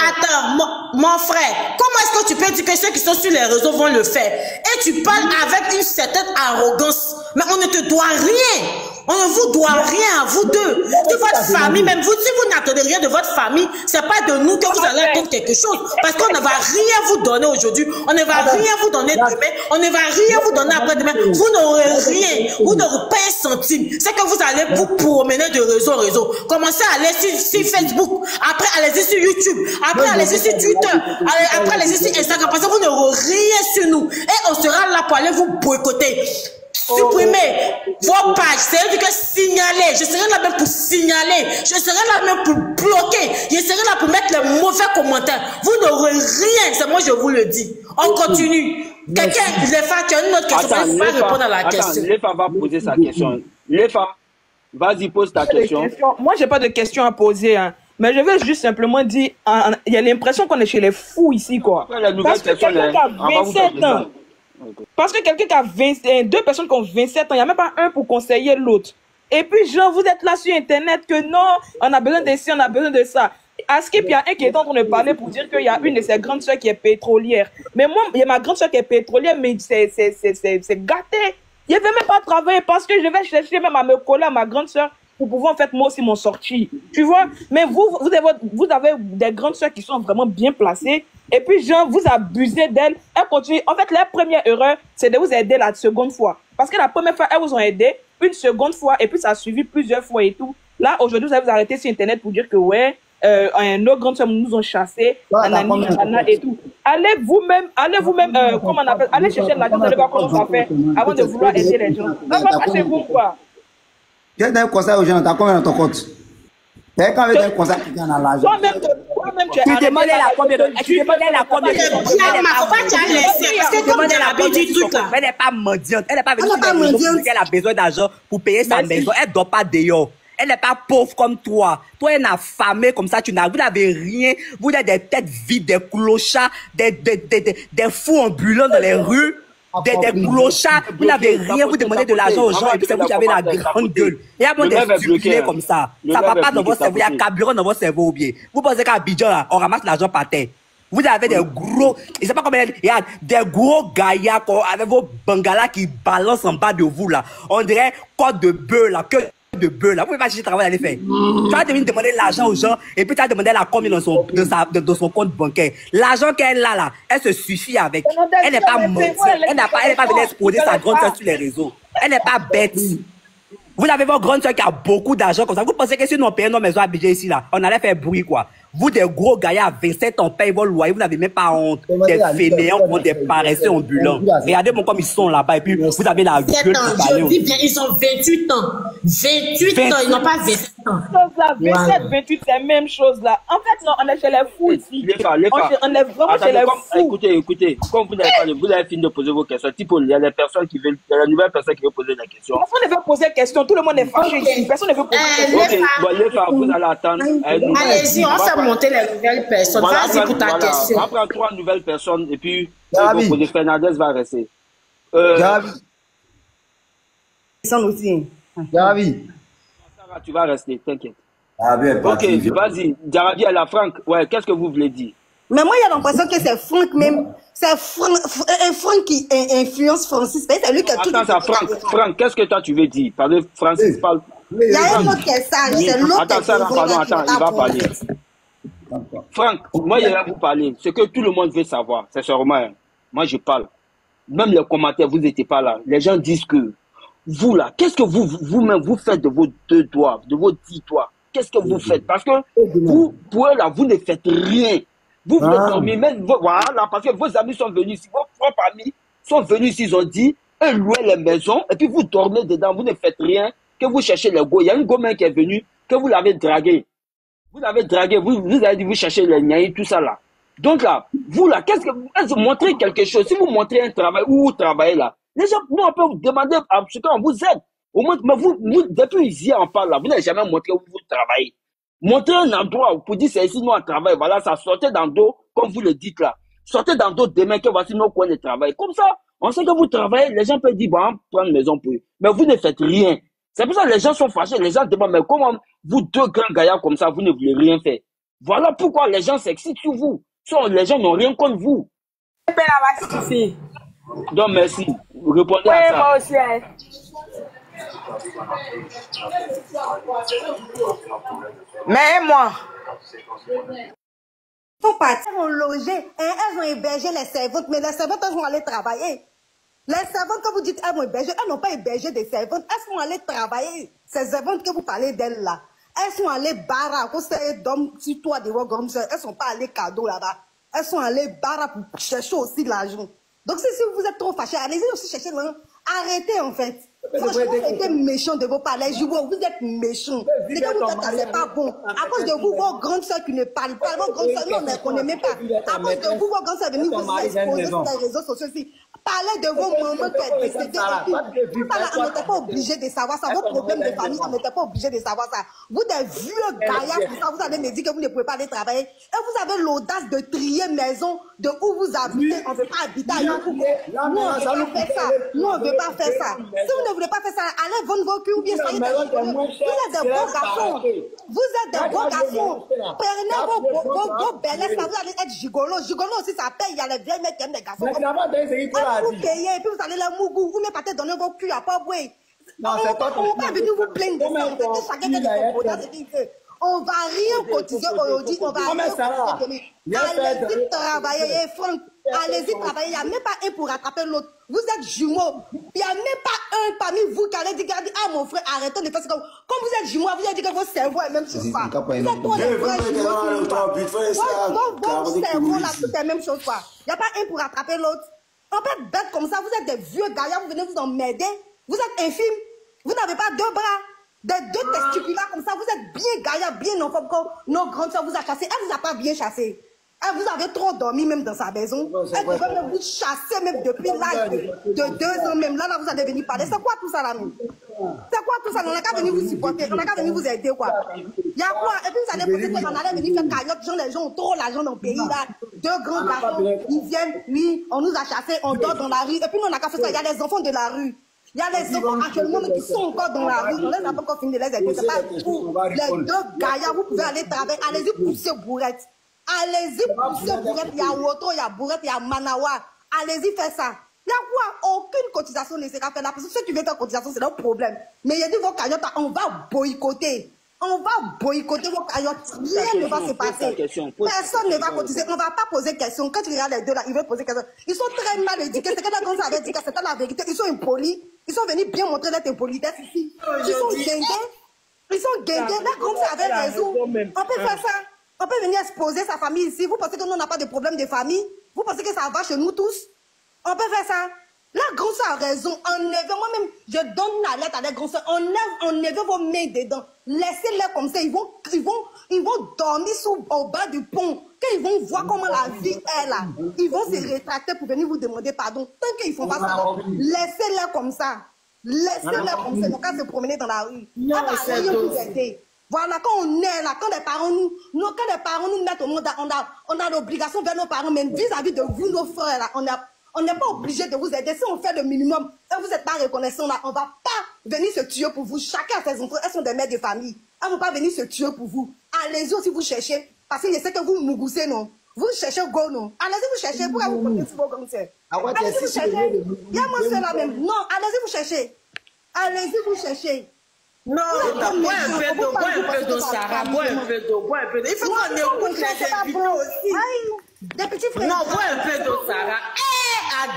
Attends, mon frère. Comment est-ce que tu peux dire que ceux qui sont sur les réseaux vont le faire? Et tu parles avec une certaine arrogance. Mais on ne te doit rien. On ne vous doit rien à vous deux. De votre famille, même vous, si vous n'attendez rien de votre famille, c'est pas de nous que vous allez attendre quelque chose. Parce qu'on ne va rien vous donner aujourd'hui. On ne va rien vous donner demain. On ne va rien vous donner après-demain. Vous n'aurez rien. Vous n'aurez pas un centime. C'est que vous allez vous promener de réseau en réseau. Commencez à aller sur Facebook. Après, allez-y sur YouTube. Après, allez-y sur Twitter. Après, allez-y sur Instagram. Parce que vous n'aurez rien sur nous. Et on sera là pour aller vous boycotter. Supprimez vos pages, c'est-à-dire que signaler, je serai là même pour signaler, je serai là même pour bloquer, je serai là pour mettre les mauvais commentaires. Vous n'aurez rien, c'est moi je vous le dis. On continue. Quelqu'un, Lefa, tu as une autre question, il faut répondre à la question. Lefa va poser sa question. Lefa, vas-y, pose ta question. Moi, j'ai pas de questions à poser, hein. Mais je veux juste simplement dire, il y a l'impression qu'on est chez les fous ici, quoi. Parce que quelqu'un qui a 27 ans, parce que quelqu'un qui a deux personnes qui ont 27 ans, il n'y a même pas un pour conseiller l'autre. Et puis, genre, vous êtes là sur Internet que non, on a besoin de ci, on a besoin de ça. À Skip, il y a un qui est en train de parler pour dire qu'il y a une de ses grandes soeurs qui est pétrolière. Mais moi, il y a ma grande soeur qui est pétrolière, mais c'est gâté. Je ne vais même pas travailler parce que je vais chercher même à me coller à ma grande soeur pour pouvoir, en fait, moi aussi m'en sortir. Tu vois? Mais vous avez des grandes soeurs qui sont vraiment bien placées. Et puis, genre, vous abusez d'elles. Elles continuent. En fait, la première erreur, c'est de vous aider la seconde fois. Parce que la première fois, elles vous ont aidé. Une seconde fois, et puis ça a suivi plusieurs fois et tout. Là, aujourd'hui, vous allez vous arrêter sur Internet pour dire que, ouais, nos grandes soeurs nous ont chassés, et tout. Allez vous-même, comment on appelle, allez chercher de l'argent, vous allez voir comment ça fait avant de vouloir aider les gens. Non, pas chez vous, quoi. Tu as un conseil aux gens, tu as combien dans ton compte? Tu as quand même un conseil qui gagne dans l'argent. Toi-même, tu demandais la combien de... Tu demandais la combien de... Parce que comme tu as l'habitude du truc là. Elle n'est pas mendiante. Elle n'est pas venue sur les réseaux qu'elle a besoin d'argent pour payer sa maison. Elle ne dort pas dehors. Elle n'est pas pauvre comme toi. Toi, elle est affamée comme ça. Vous n'avez rien. Vous êtes des têtes vides, des clochards, des fous ambulants dans les rues. Des clochards, vous n'avez rien, vous demandez de l'argent aux gens et puis c'est vous qui avez la grande gueule. Il y a des stupidés comme ça. Ça ne va pas dans votre cerveau, il y a carburant dans votre cerveau ou bien. Vous pensez qu'à Abidjan, on ramasse l'argent par terre. Vous avez des gros, je ne sais pas combien, il y a des gros gaillards avec vos bangalas qui balancent en bas de vous là. On dirait côte de bœuf là, que de bœuf là. Vous pouvez pas chercher travail à aller faire. Tu vas venir demander l'argent aux gens et puis tu vas demander la combien dans son compte bancaire. L'argent qu'elle a là, elle se suffit avec. Elle n'est pas mentie. Elle n'est pas venue exposer sa grande soeur sur les réseaux. Elle n'est pas bête. Vous avez votre grande soeur qui a beaucoup d'argent comme ça. Vous pensez que si nous on payait nos maisons à Abidjan ici là, on allait faire bruit quoi? Vous des gros gaillards à 27 ans payent vos loyers, vous n'avez même pas honte. Des fainéants, des paresseux ambulants. Regardez-moi comme ils sont là-bas et puis vous avez la gueule pour parler. Je dis bien, ils ont 28 ans. 28 ans, ils n'ont pas 27 ans. 27, 28, c'est la même chose là. En fait, non, on est chez les fous ici. On est vraiment chez les fous. Écoutez, comme vous avez fini de poser vos questions, il y a les personnes qui veulent, il y a la nouvelle personne qui veut poser des questions. Personne ne veut poser des questions, tout le monde est fâché ici. Personne ne veut poser des questions. Bon, vous allez attendre. Allez-y, on fait monter les nouvelles personnes. Vas-y pour ta question. On va prendre 3 nouvelles personnes et puis Fernandez va rester. Sarah, tu vas rester, t'inquiète. Ok, vas-y. Jarabi à la Franck. Ouais, qu'est-ce que vous voulez dire? Mais moi, il y a l'impression que c'est Franck même. C'est Franck qui influence Francis. C'est lui qui a tout. Attends, Franck, qu'est-ce que toi tu veux dire? Francis parle. Il y a un autre qui est sage. C'est l'autre qui est Attends, il va parler. Franck, moi, je vais vous parler. Ce que tout le monde veut savoir, c'est sûrement, moi, je parle. Même les commentaires, vous n'étiez pas là. Les gens disent que vous, là, qu'est-ce que vous-même, vous faites de vos 2 doigts, de vos 10 doigts? Qu'est-ce que vous faites? Parce que vous, pour eux, là, vous ne faites rien. Vous voulez dormir, même, voilà, parce que vos amis sont venus ici, vos propres amis sont venus ici, ils ont dit, eux louaient les maisons, et puis vous dormez dedans, vous ne faites rien. que vous cherchez les go. Il y a une gomme qui est venue, que vous l'avez dragué. Vous l'avez dragué, vous avez dit vous cherchez les niais, tout ça là. Donc là, vous là, qu'est-ce que vous montrez quelque chose? Si vous montrez un travail où vous travaillez là, les gens, nous on peut vous demander à ce qu'on vous aide. Au moins, mais vous depuis hier on parle là, vous n'avez jamais montré où vous travaillez. Montrez un endroit pour dire c'est ici nous on travaille, voilà, ça sortez dans le dos, comme vous le dites là. Sortez dans le dos demain que voici nos coins de travail. Comme ça, on sait que vous travaillez, les gens peuvent dire, bon, on prend une maison pour eux. Mais vous ne faites rien. C'est pour ça que les gens sont fâchés, les gens demandent, mais comment vous deux grands gaillards comme ça, vous ne voulez rien faire? Voilà pourquoi les gens s'excitent sur vous. Les gens n'ont rien contre vous. Donc merci. Répondez à ça. Moi aussi. Mais moi. Ils sont partis, ont logé, et elles ont hébergé les servantes, mais les servantes, elles vont aller travailler. Les servantes, quand vous dites elles vont héberger, elles n'ont pas hébergé des servantes, elles sont allées travailler. Ces servantes que vous parlez d'elles là, elles sont allées barra, à cause d'hommes sur toi de vos grandes soeurs, elles sont pas allées cadeau là-bas. Elles sont allées barra pour chercher aussi l'argent. Donc si vous êtes trop fâchés, allez-y aussi chercher l'argent. Arrêtez en fait. Franchement, vous êtes méchants de vos palais. Vous êtes méchants. C'est que vous faites ça, c'est pas bon. À cause de vous, vos grandes soeurs qui ne parlent pas, vos grandes soeurs, nous, on ne connaît même pas. À cause de vous, vos grandes soeurs venus vous exposer sur les réseaux sociaux aussi. Parlez de vos mamans qui sont décédées. On n'était pas obligé de savoir ça. Vos problèmes de famille, on n'était pas obligé de savoir ça. Vous, des vieux gaillards, vous allez me dire que vous ne pouvez pas aller travailler. Et vous avez l'audace de trier maison de où vous habitez. On ne veut pas habiter à Yoko. Nous, on ne veut pas faire ça. Nous, on ne veut pas faire ça. Si vous ne voulez pas faire ça, allez vendre vos culs ou bien soyez des gigolos. Vous êtes des beaux garçons. Vous êtes des beaux garçons. Prenez vos belles, vous allez être gigolos. Gigolos aussi, ça paye. Il y a les vieilles mecs qui aiment les garçons. Vous payez et puis vous allez les mougou. Vous ne partez donner vos culs à pas boire. On ne va pas venir vous plaindre de ça. On fait chacun des composants. On va rien cotiser aujourd'hui, on va rien cotiser demain. Allez-y travailler, Franck. Allez-y travailler. Il n'y a même pas un pour rattraper l'autre. Vous êtes jumeaux. Il n'y a même pas un parmi vous qui allez dire, ah mon frère, arrêtez de faire ça. Comme vous êtes jumeaux, vous allez dire que vos cerveaux est même chose. Vous êtes tous les vrais jumeaux. Vos cerveaux là, tout est même chose. Il n'y a pas un pour rattraper l'autre. On peut être bête comme ça. Vous êtes des vieux gaillards, vous venez vous emmerder. Vous êtes infimes. Vous n'avez pas deux bras. Des deux testiculaires comme ça, vous êtes bien gaillard, bien non, comme nos grandes soeurs vous a chassé. Elle vous a pas bien chassé. Elle vous avez trop dormi même dans sa maison. Elle devait même vous chasser même depuis l'âge de 2 ans même. Là, vous allez venir parler. C'est quoi tout ça là même? C'est quoi tout ça? On n'a qu'à venir vous supporter. On n'a qu'à venir vous aider quoi. Il y a quoi? Et puis vous allez poser qu'on allait venir faire cagnotte. Les gens ont trop l'argent dans le pays là. 2 grands garçons, ils viennent, oui, on nous a chassés, on dort dans la rue. Et puis nous on n'a qu'à faire ça. Il y a les enfants de la rue. Il y a les enfants actuellement qui sont encore dans la rue. On les a pas encore fini de les aider. C'est pas pour les 2 gaillards. Vous pouvez aller travailler. Allez-y pousser bourrette. Allez-y pousser bourrette. Il y a Woto, il y a bourrette, il y a Manawa. Allez-y faire ça. Il y a quoi? Aucune cotisation ne sera faite là. Parce que ceux qui veulent faire cotisation, c'est leur problème. Mais il y a dit vos cagnottes, on va boycotter. On va boycotter vos cagnottes. Rien ne va se passer. Personne ne va cotiser. On ne va pas poser question. Quand tu regardes les deux là, ils veulent poser question. Ils sont très mal éduqués. C'est que la grande avait dit que c'était la vérité. Ils sont impolis. Ils sont venus bien montrer leur impolitesse ici. Ils sont guingués. Ils sont guingués. La grande avait raison. On peut faire ça. On peut venir exposer sa famille ici. Vous pensez que nous, on n'a pas de problème de famille? Vous pensez que ça va chez nous tous? On peut faire ça. La grande soeur a raison. Enlevez, moi-même, je donne la lettre à la grande soeur. Enlevez vos mains dedans. Laissez-les comme ça. Ils vont dormir au bas du pont. Quand ils vont voir comment la vie est là, ils vont se rétracter pour venir vous demander pardon. Tant qu'ils ne font pas ça, laissez-les comme ça. Laissez-les comme ça. Ils n'ont qu'à se promener dans la rue. Ça va rien vous aider. Voilà, quand on est là, quand les parents nous mettent au monde, on a l'obligation vers nos parents, mais vis-à-vis de vous, nos frères, là, on n'est pas obligé de vous aider. Si on fait le minimum et vous n'êtes pas reconnaissant là, on ne va pas venir se tuer pour vous. Chacun a ses enfants, elles sont des mères de famille. Elles ne vont pas venir se tuer pour vous. Allez-y aussi vous cherchez, parce que je sais que vous mougoussez, non. Vous cherchez go, non. Allez-y vous cherchez, pourquoi vous prenez sur vos grands sœurs? Allez-y vous cherchez. Il y a mon soeur là même. Non, allez-y vous cherchez. Allez-y vous cherchez. Non, bois un peu d'eau, Sarah, bois un peu d'eau. Il faut qu'on écoute les invités aussi. Des petits frères. Non, bois un peu d'eau, Sarah.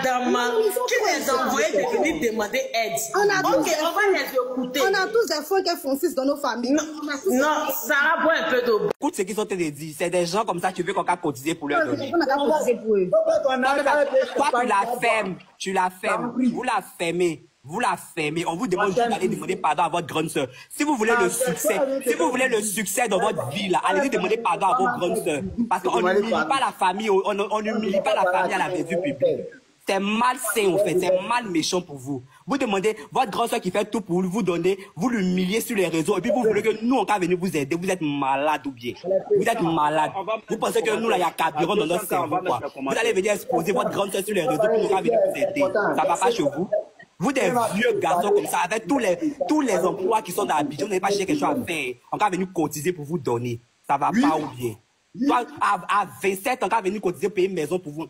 Adama, qui les a envoyés de venir demander aide. On va les écouter. On a tous des frères qui font fils dans nos familles. Non, Sarah, bois un peu d'eau. Écoute ce qu'ils ont te dit. C'est des gens comme ça, tu veux qu'on a cotisé pour leur donner. On n'a pas cotisé pour eux. Toi, tu la fermes. Tu la fermes. Vous la fermez. Vous la fermez. On vous demande juste d'aller demander pardon à votre grande sœur. Si vous voulez le succès dans votre vie, là, allez demander pardon à votre grande sœur. Parce qu'on n'humilie pas la famille, on n'humilie pas la famille à la vue publique. C'est malsain, en fait. C'est mal méchant pour vous. Vous demandez, votre grande soeur qui fait tout pour vous donner, vous l'humiliez sur les réseaux, et puis vous voulez que nous, on va venir vous aider. Vous êtes malade ou bien. Vous êtes malade. Vous pensez que nous, là, il y a carburant dans notre cerveau, quoi. Vous allez venir exposer votre grande soeur sur les réseaux pour nous venir vous aider. Ça va pas chez vous. Vous, des vieux garçons comme ça, avec tous les emplois qui sont dans Abidjan, vous n'avez pas cherché quelque chose à faire. On va venir cotiser pour vous donner. Ça va pas ou bien. Toi, à 27 ans, on va venir cotiser pour payer une maison pour vous,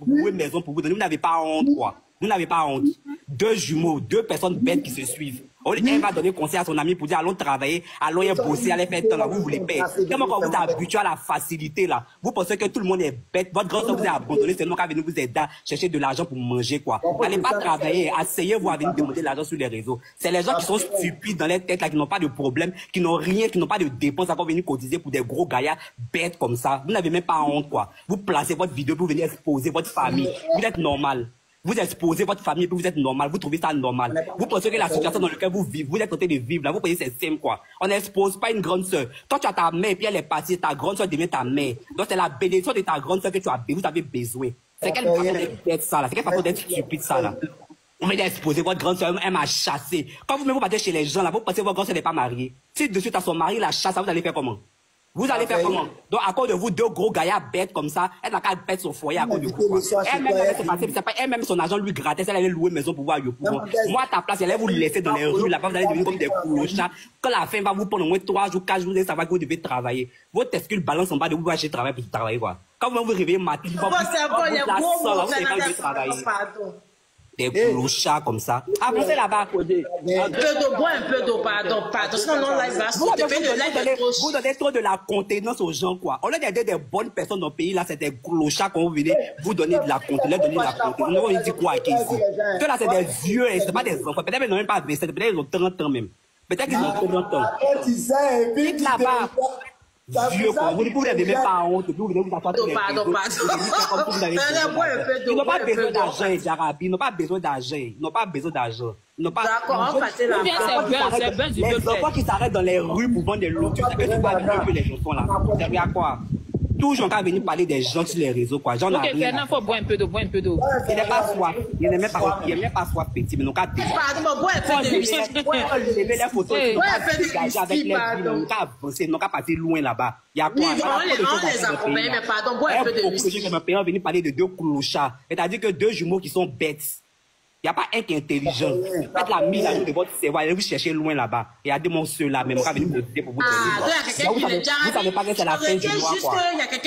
donner. Vous n'avez pas honte, quoi. Vous n'avez pas honte. 2 jumeaux, 2 personnes bêtes qui se suivent. Elle va donner conseil à son ami pour dire allons travailler, allons y bosser, allez faire temps là, vous voulez payer. Comment quand vous êtes habitué à la facilité là, vous pensez que tout le monde est bête, votre grand-soeur vous a abandonné, c'est nous qui venir vous aider à chercher de l'argent pour manger quoi. N'allez pas travailler, asseyez-vous à venir demander de l'argent sur les réseaux. C'est les gens qui sont stupides dans les têtes là, qui n'ont pas de problème, qui n'ont rien, qui n'ont pas de dépenses à venir cotiser pour des gros gaillards bêtes comme ça. Vous n'avez même pas honte quoi. Vous placez votre vidéo pour venir exposer votre famille. Vous êtes normal. Vous exposez votre famille, puis vous êtes normal, vous trouvez ça normal. Vous pensez que la situation dans laquelle vous vivez, vous êtes en train de vivre là, vous pensez que c'est simple quoi. On n'expose pas une grande sœur. Toi tu as ta mère, puis elle est partie, ta grande sœur devient ta mère. Donc c'est la bénédiction de ta grande sœur que vous avez besoin. C'est quelle façon d'être ça là, c'est quelle façon d'être stupide ça là. On m'a exposé, votre grande sœur, elle m'a chassé. Quand vous-même vous partez chez les gens là, vous pensez que votre grande sœur n'est pas mariée. Si de suite à son mari la chasse, vous allez faire comment? Vous allez faire comment? Donc, à cause de vous, 2 gros gaillards bêtes comme ça, elle n'a qu'à perdre son foyer à cause de vous. Elle-même, son argent lui grattait, elle allait louer une maison pour voir Yopougon. Moi, à ta place, elle allait vous laisser dans les rues, là-bas, vous allez devenir comme des clochas. Quand la fin va vous prendre au moins 3 jours, 4 jours, vous savoir que vous devez travailler. Votre testicule balance en bas de vous, acheter travail pour travailler, quoi. Quand vous vous réveillez matin, vous allez travailler. Des clochards comme ça. Avancez là-bas. Un peu d'eau, pardon. Sinon, non, là, il va vous donnez trop de la contenance aux gens, quoi. On a des bonnes personnes dans le pays, là, c'est des clochards qu'on venait vous donner de la contenance, On dit quoi, ici? Que là, c'est des vieux, c'est pas des enfants. Peut-être qu'ils n'ont même pas 27, peut-être qu'ils ont 30 ans même. Peut-être qu'ils ont 30 ans. Dites là-bas. Vieux, quoi. Vous n'avez même pas honte. Vous venez vous asseoir. Pardon. Ils n'ont pas besoin d'argent, les Arabes. Ils n'ont pas besoin d'argent. D'accord, on passe là. Les enfants qui s'arrêtent dans les rues pour vendre des lotus, c'est que tu vas dire que les gens sont là. C'est à quoi? Toujours quand venir parler des gens sur les réseaux, quoi. Ok, Fernand, faut boire un peu d'eau, Il n'est pas soif. Il n'est même pas soif petit, mais non, qu'à dire. Pardon, bois un peu de whisky. Lever les photos, dégager avec les villes, non, qu'à avancer, non, qu'à partir loin là-bas. Il y a quoi? On les accompagne, mais pardon, bois un peu de whisky. Je vais venir parler de 2 clochards. C'est-à-dire que 2 jumeaux qui sont bêtes. Il n'y a pas un qui est intelligent. Faites la mise à jour de votre cerveau, allez vous chercher loin là-bas. Et il y a des monstres là, même on va venir vous aider pour vous donner. Vous savez pas que c'est la fin du mois, quoi.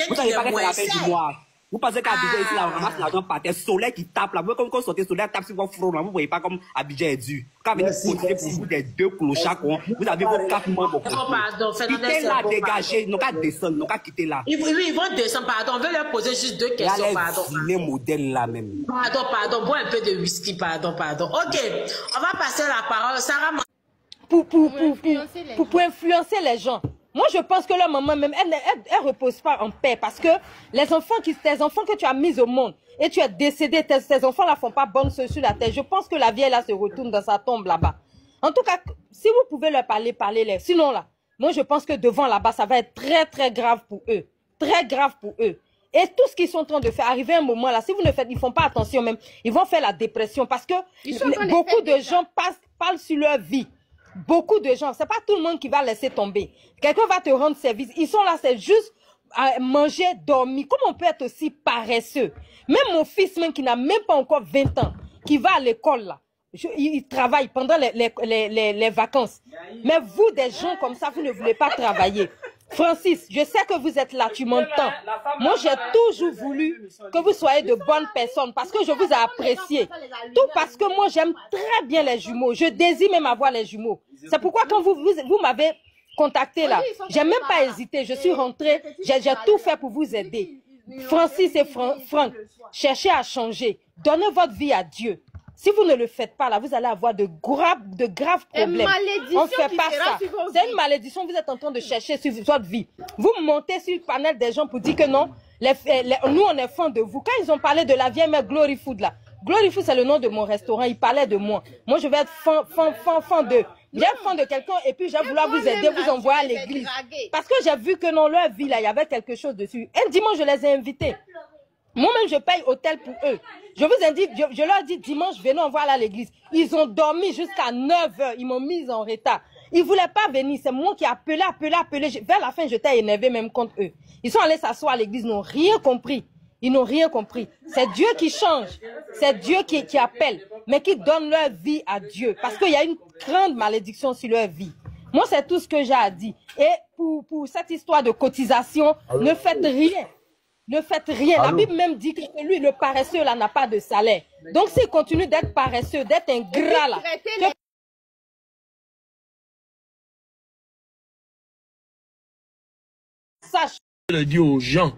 Vous savez pas que c'est la fin du mois. Vous pensez qu'Abidjan ici, là, on ramasse l'argent par terre, soleil qui tape là. Vous voyez comme quand sortez soleil tape sur votre front là, vous voyez pas comme Abidjan est dû. Quand vous continuez pour vous des 2 clochards, vous avez vos 4 mois pour quittez là, dégagez, non qu'à descendre, non qu'à quitter là. Oui, ils vont descendre, pardon, on veut leur poser juste 2 questions, pardon. Les modèles là même. Pardon, bois un peu de whisky, pardon. Ok, on va passer la parole. Sarah. Pour influencer les gens. Moi, je pense que leur maman même, elle repose pas en paix parce que tes enfants que tu as mis au monde et tu es décédé, tes enfants-là font pas bonne sur la terre. Je pense que la vieille là se retourne dans sa tombe là-bas. En tout cas, si vous pouvez leur parler, parlez-leur. Sinon là, moi je pense que devant là-bas, ça va être très très grave pour eux. Très grave pour eux. Et tout ce qu'ils sont en train de faire, arriver un moment là, si vous ne faites, ils font pas attention même, ils vont faire la dépression parce que beaucoup de gens parlent sur leur vie. Beaucoup de gens, c'est pas tout le monde qui va laisser tomber. Quelqu'un va te rendre service. Ils sont là, c'est juste à manger, dormir. Comment on peut être aussi paresseux? Même mon fils, même qui n'a même pas encore 20 ans, qui va à l'école là, il travaille pendant les vacances. Mais vous, des gens comme ça, vous ne voulez pas travailler. Francis, je sais que vous êtes là, tu m'entends. Moi, j'ai toujours voulu que vous soyez de bonnes personnes parce que je vous ai apprécié. Tout parce que moi, j'aime très bien les jumeaux. Je désire même avoir les jumeaux. C'est pourquoi quand vous m'avez contacté là, j'ai même pas hésité. Je suis rentrée, j'ai tout fait pour vous aider. Francis et Franck, cherchez à changer. Donnez votre vie à Dieu. Si vous ne le faites pas, là, vous allez avoir de graves problèmes. On ne fait pas ça. C'est une malédiction. Vous êtes en train de chercher sur votre vie. Vous montez sur le panel des gens pour dire que non, nous, on est fans de vous. Quand ils ont parlé de la vieille mère Glory Food, là, Gloriful, c'est le nom de mon restaurant. Il parlait de moi. Moi, je vais être fan de... J'ai fan de quelqu'un et puis j'ai voulu vous aider, vous envoyer à l'église. Parce que j'ai vu que dans leur vie, là, il y avait quelque chose dessus. Un dimanche, je les ai invités. Moi-même, je paye hôtel pour eux. Je vous indique, je leur dis dimanche, venez, on va aller à l'église. Ils ont dormi jusqu'à 9h. Ils m'ont mis en retard. Ils ne voulaient pas venir. C'est moi qui ai appelé. Vers la fin, j'étais énervé même contre eux. Ils sont allés s'asseoir à l'église, ils n'ont rien compris. Ils n'ont rien compris. C'est Dieu qui change. C'est Dieu qui appelle, mais qui donne leur vie à Dieu. Parce qu'il y a une grande malédiction sur leur vie. Moi, c'est tout ce que j'ai à dire. Et pour cette histoire de cotisation, ne faites rien. Ne faites rien. La Bible même dit que lui, le paresseux, là, n'a pas de salaire. Donc, s'il continue d'être paresseux, d'être ingrat, là, sache. Je dis aux gens,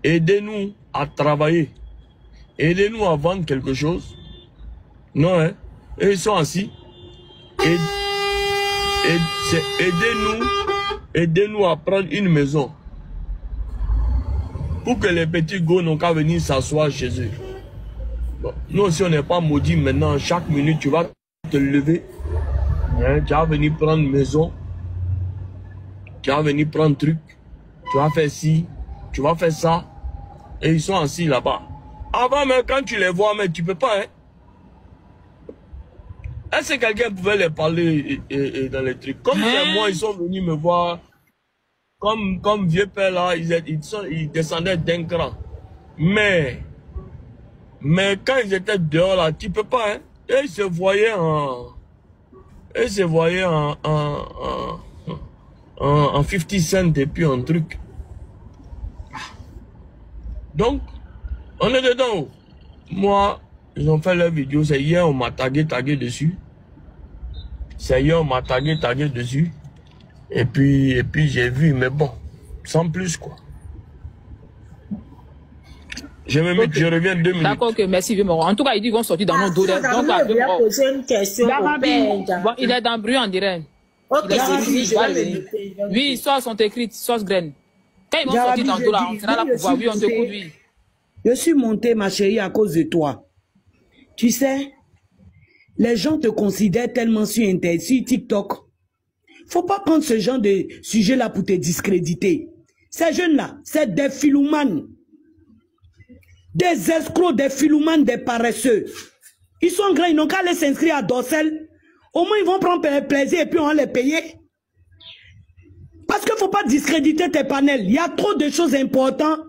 aidez-nous à travailler. Aidez-nous à vendre quelque chose. Non, hein? Et ils sont assis. Aidez-nous à prendre une maison. Pour que les petits gars n'ont qu'à venir s'asseoir chez eux. Bon, nous aussi, on n'est pas maudits maintenant. Chaque minute, tu vas te lever. Hein, tu vas venir prendre une maison. Tu vas venir prendre un truc. Tu vas faire ci. Tu vas faire ça. Et ils sont assis là-bas. Avant, même quand tu les vois, mais tu peux pas. Hein. Est-ce que quelqu'un pouvait les parler dans les trucs? Comme c'est moi, ils sont venus me voir. Comme vieux père là, ils descendaient d'un cran. Mais quand ils étaient dehors là, tu peux pas, hein. Et ils se voyaient en 50 cents et puis un truc. Donc, on est dedans. Moi, ils ont fait leur vidéo, c'est hier, on m'a tagué dessus. C'est hier, on m'a tagué dessus. Et puis j'ai vu, mais bon, sans plus quoi. Je me mets, je reviens 2 minutes. D'accord, ok, merci, vieux Moron. En tout cas, ils vont sortir dans nos dos. Donc, je vais poser une question au père. Bon, il est dans le bruit, on dirait. Ok, oui, sources sont écrites, sources graines. Quand ils vont sortir dans le dos là, on sera là pour voir. Oui, on te court, oui. Je suis montée, ma chérie, à cause de toi. Tu sais, les gens te considèrent tellement sur TikTok. Faut pas prendre ce genre de sujet-là pour te discréditer. Ces jeunes-là, c'est des filoumanes. Des escrocs, des filoumanes, des paresseux. Ils sont grands, ils n'ont qu'à aller s'inscrire à Dorsel. Au moins, ils vont prendre plaisir et puis on va les payer. Parce qu'il ne faut pas discréditer tes panels. Il y a trop de choses importantes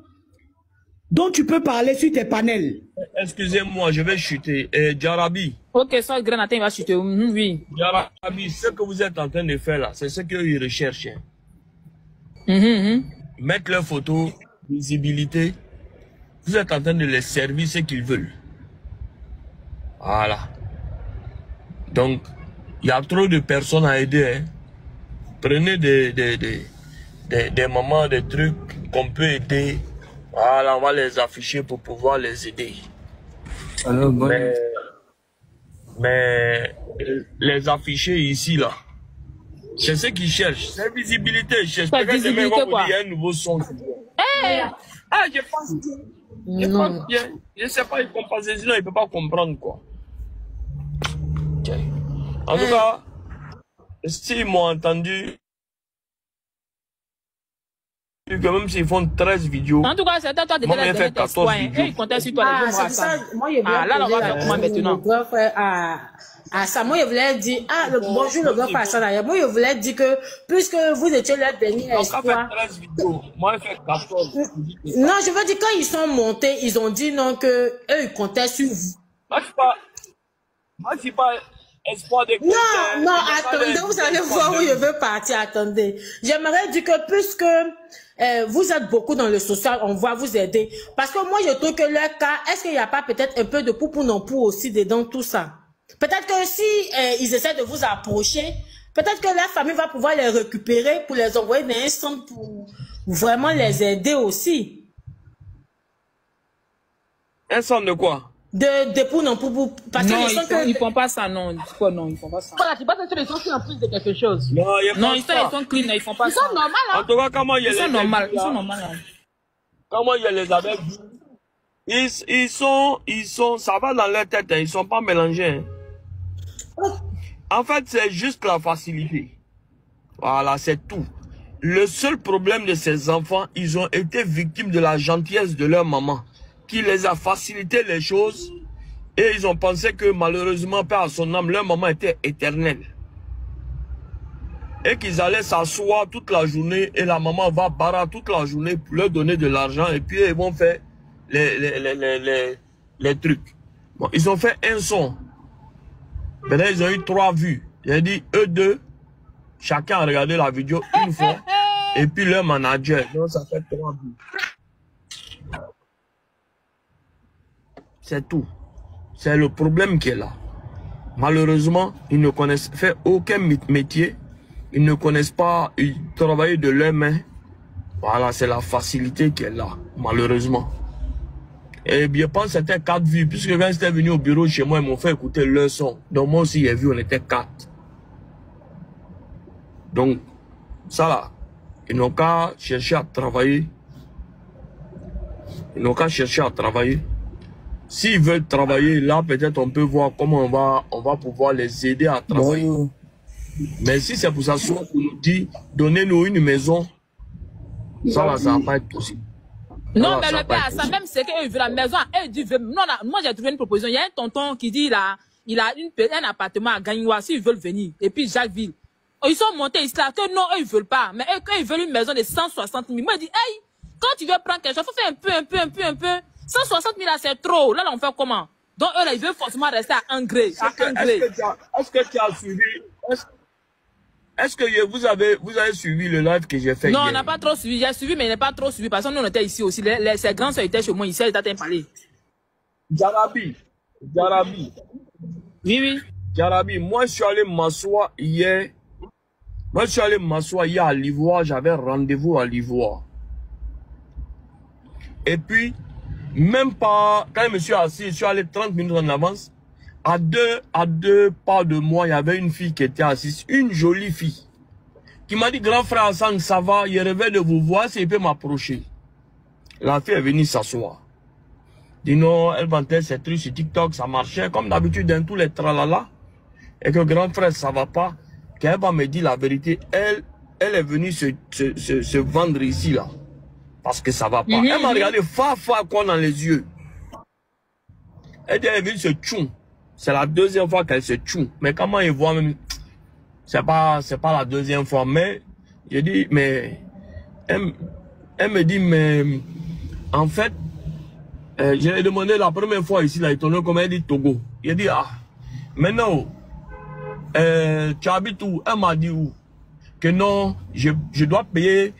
dont tu peux parler sur tes panels. Excusez-moi, je vais chuter. Jarabi. Ok, ça, Granatin va chuter. Oui. Jarabi, ce que vous êtes en train de faire là, c'est ce qu'ils recherchent. Mettre leurs photos, visibilité. Vous êtes en train de les servir ce qu'ils veulent. Voilà. Donc, il y a trop de personnes à aider. Hein. Prenez des moments, des trucs qu'on peut aider. Voilà, on va les afficher pour pouvoir les aider. Alors, bon. Mais les afficher ici, là, c'est ce qu'ils cherchent. C'est visibilité. J'espère que demain, on va vous dire un nouveau son. Je pense que... Je sais pas, il ne comprend pas, sinon il ne peut pas comprendre, quoi. En tout cas, s'ils m'ont entendu, que même s'ils font 13 vidéos, en tout cas, c'est toi de donner des espoirs. Ils comptaient sur toi. Moi, je là, on va faire comment maintenant? Moi, je voulais dire, bonjour le grand frère Hassan d'ailleurs. Moi, je voulais dire que, puisque vous étiez leur dernier espoir. Moi, je fais 14. Non, je veux dire, quand ils sont montés, ils ont dit non, que eux, ils comptaient sur vous. Moi, je suis pas espoir de... Non, attendez, vous allez voir où je veux partir, attendez. J'aimerais dire que puisque vous êtes beaucoup dans le social, on va vous aider. Parce que moi, je trouve que leur cas, est-ce qu'il n'y a pas peut-être un peu de poupou non pour aussi dedans tout ça? Peut-être que si ils essaient de vous approcher, peut-être que la famille va pouvoir les récupérer pour les envoyer dans un centre pour vraiment les aider aussi. Un centre de quoi? De pour non pour parce non, que ils font pas ça, non. Non, ils font pas ça. Voilà, tu penses que ils sont en plus de quelque chose. Non, ils sont clean, ils font pas ça. Ils sont normaux, hein. En tout cas, comment il y a ils sont normaux, ils sont normaux. Comment il y a les avait vus, Ils sont, ça va dans leur tête, hein, ils sont pas mélangés. Hein. En fait, c'est juste la facilité. Voilà, c'est tout. Le seul problème de ces enfants, ils ont été victimes de la gentillesse de leur maman, qui les a facilité les choses, et ils ont pensé que malheureusement, père à son âme, leur maman était éternelle. Et qu'ils allaient s'asseoir toute la journée, et la maman va barrer toute la journée pour leur donner de l'argent, et puis ils vont faire les trucs. Bon, ils ont fait un son. Maintenant, ils ont eu 3 vues. J'ai dit, eux deux, chacun a regardé la vidéo une fois. Et puis leur manager. Donc, ça fait 3 vues. C'est tout. C'est le problème qui est là. Malheureusement, ils ne connaissent fait aucun métier. Ils ne connaissent pas travailler de leurs mains. Voilà, c'est la facilité qui est là, malheureusement. Et bien, je pense que c'était 4 vues. Puisque quand ils étaient venus au bureau chez moi, ils m'ont fait écouter leur son. Donc moi aussi, j'ai vu, on était 4. Donc, ça là, ils n'ont qu'à chercher à travailler. Ils n'ont qu'à chercher à travailler. S'ils veulent travailler, là, peut-être on peut voir comment on va pouvoir les aider à travailler. Bon. Mais si c'est pour s'asseoir, pour nous dire, donnez-nous une maison, ça là, ça va pas être possible. Non, mais le père, ça même, c'est qu'il veut la maison. Non, moi, j'ai trouvé une proposition. Il y a un tonton qui dit, il a un appartement à Gagnoua, s'ils veulent venir. Et puis, Jacquesville. Ils sont montés ici, là, que non, eux, ils veulent pas. Mais eux, quand ils veulent une maison de 160 000, moi, je dis, hey, quand tu veux prendre quelque chose, faut faire un peu. 160 000, là, c'est trop. Là, on fait comment? Donc, eux, là, ils veulent forcément rester à un gré. Est-ce que tu as suivi? Est-ce que vous avez suivi le live que j'ai fait hier? Non, on n'a pas trop suivi. J'ai suivi, mais il n'est pas trop suivi. Parce que nous, on était ici aussi. Ces grands soeurs étaient chez moi ici. Ils étaient parlé. Jarabi. Oui. Jarabi, moi, je suis allé m'asseoir hier. À l'Ivoire. J'avais rendez-vous à l'Ivoire. Et puis, même pas, quand je me suis assis, je suis allé 30 minutes en avance. À deux pas de moi, il y avait une fille qui était assise, une jolie fille, qui m'a dit, grand frère Hassan, ça va, il rêvait de vous voir, s'il peut m'approcher. La fille est venue s'asseoir. Dit non, elle vendait ses trucs sur TikTok, ça marchait, comme d'habitude dans tous les tralala. Et que grand frère, ça va pas, qu'elle va me dire la vérité, elle est venue se vendre ici, là. Parce que ça va pas. Elle m'a regardé fort quoi dans les yeux. Elle dit, elle est venue se tchoum. C'est la deuxième fois qu'elle se tchoum. Mais comment ils voient même, c'est pas la deuxième fois. Mais, je dis, mais, elle me dit, mais, en fait, je lui ai demandé la première fois ici, là, il tournait comme elle dit Togo. Il dit, ah, maintenant, tu habites où? Elle m'a dit où? Que non, je dois payer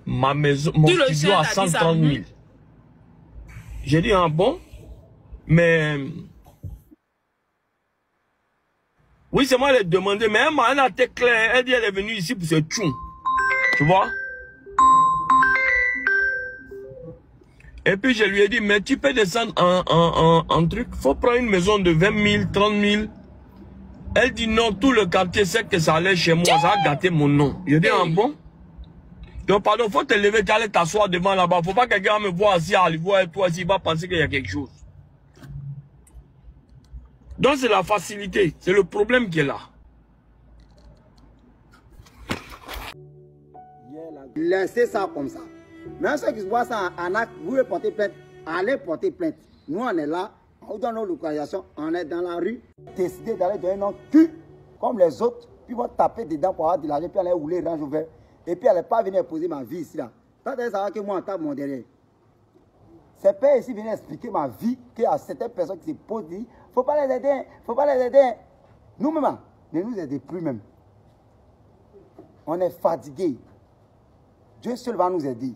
ma maison, mon studio à 130 000. J'ai dit, ah bon? Mais, oui, c'est moi qui l'ai demandé, mais elle a été claire. Elle dit, elle est venue ici pour se tchoum. Tu vois? Et puis, je lui ai dit, mais tu peux descendre en truc. Faut prendre une maison de 20 000, 30 000. Elle dit, non, tout le quartier sait que ça allait chez moi. Ça a gâté mon nom. Je dis, ah bon? Donc, pardon, faut te lever, tu allais t'asseoir devant là-bas. Faut pas que quelqu'un me voit assis à l'Ivoire et toi, s'il va penser qu'il y a quelque chose. Donc, c'est la facilité. C'est le problème qui est là. Laissez ça comme ça. Même ceux qui voient ça en acte, vous voulez porter plainte, allez porter plainte. Nous, on est là, on donne nos localisations, on est dans la rue. Décidez d'aller donner un cul comme les autres, puis vont taper dedans pour avoir de l'argent, puis aller rouler range ouvert. Et puis, elle n'est pas venue poser ma vie ici. Là. Ça veut savoir que moi, en tape mon derrière. Ces pères ici venaient expliquer ma vie, qu'il y a certaines personnes qui se posent, disent, faut pas les aider, faut pas les aider. Nous-mêmes, ne nous aidez plus même. On est fatigués. Dieu seul va nous aider.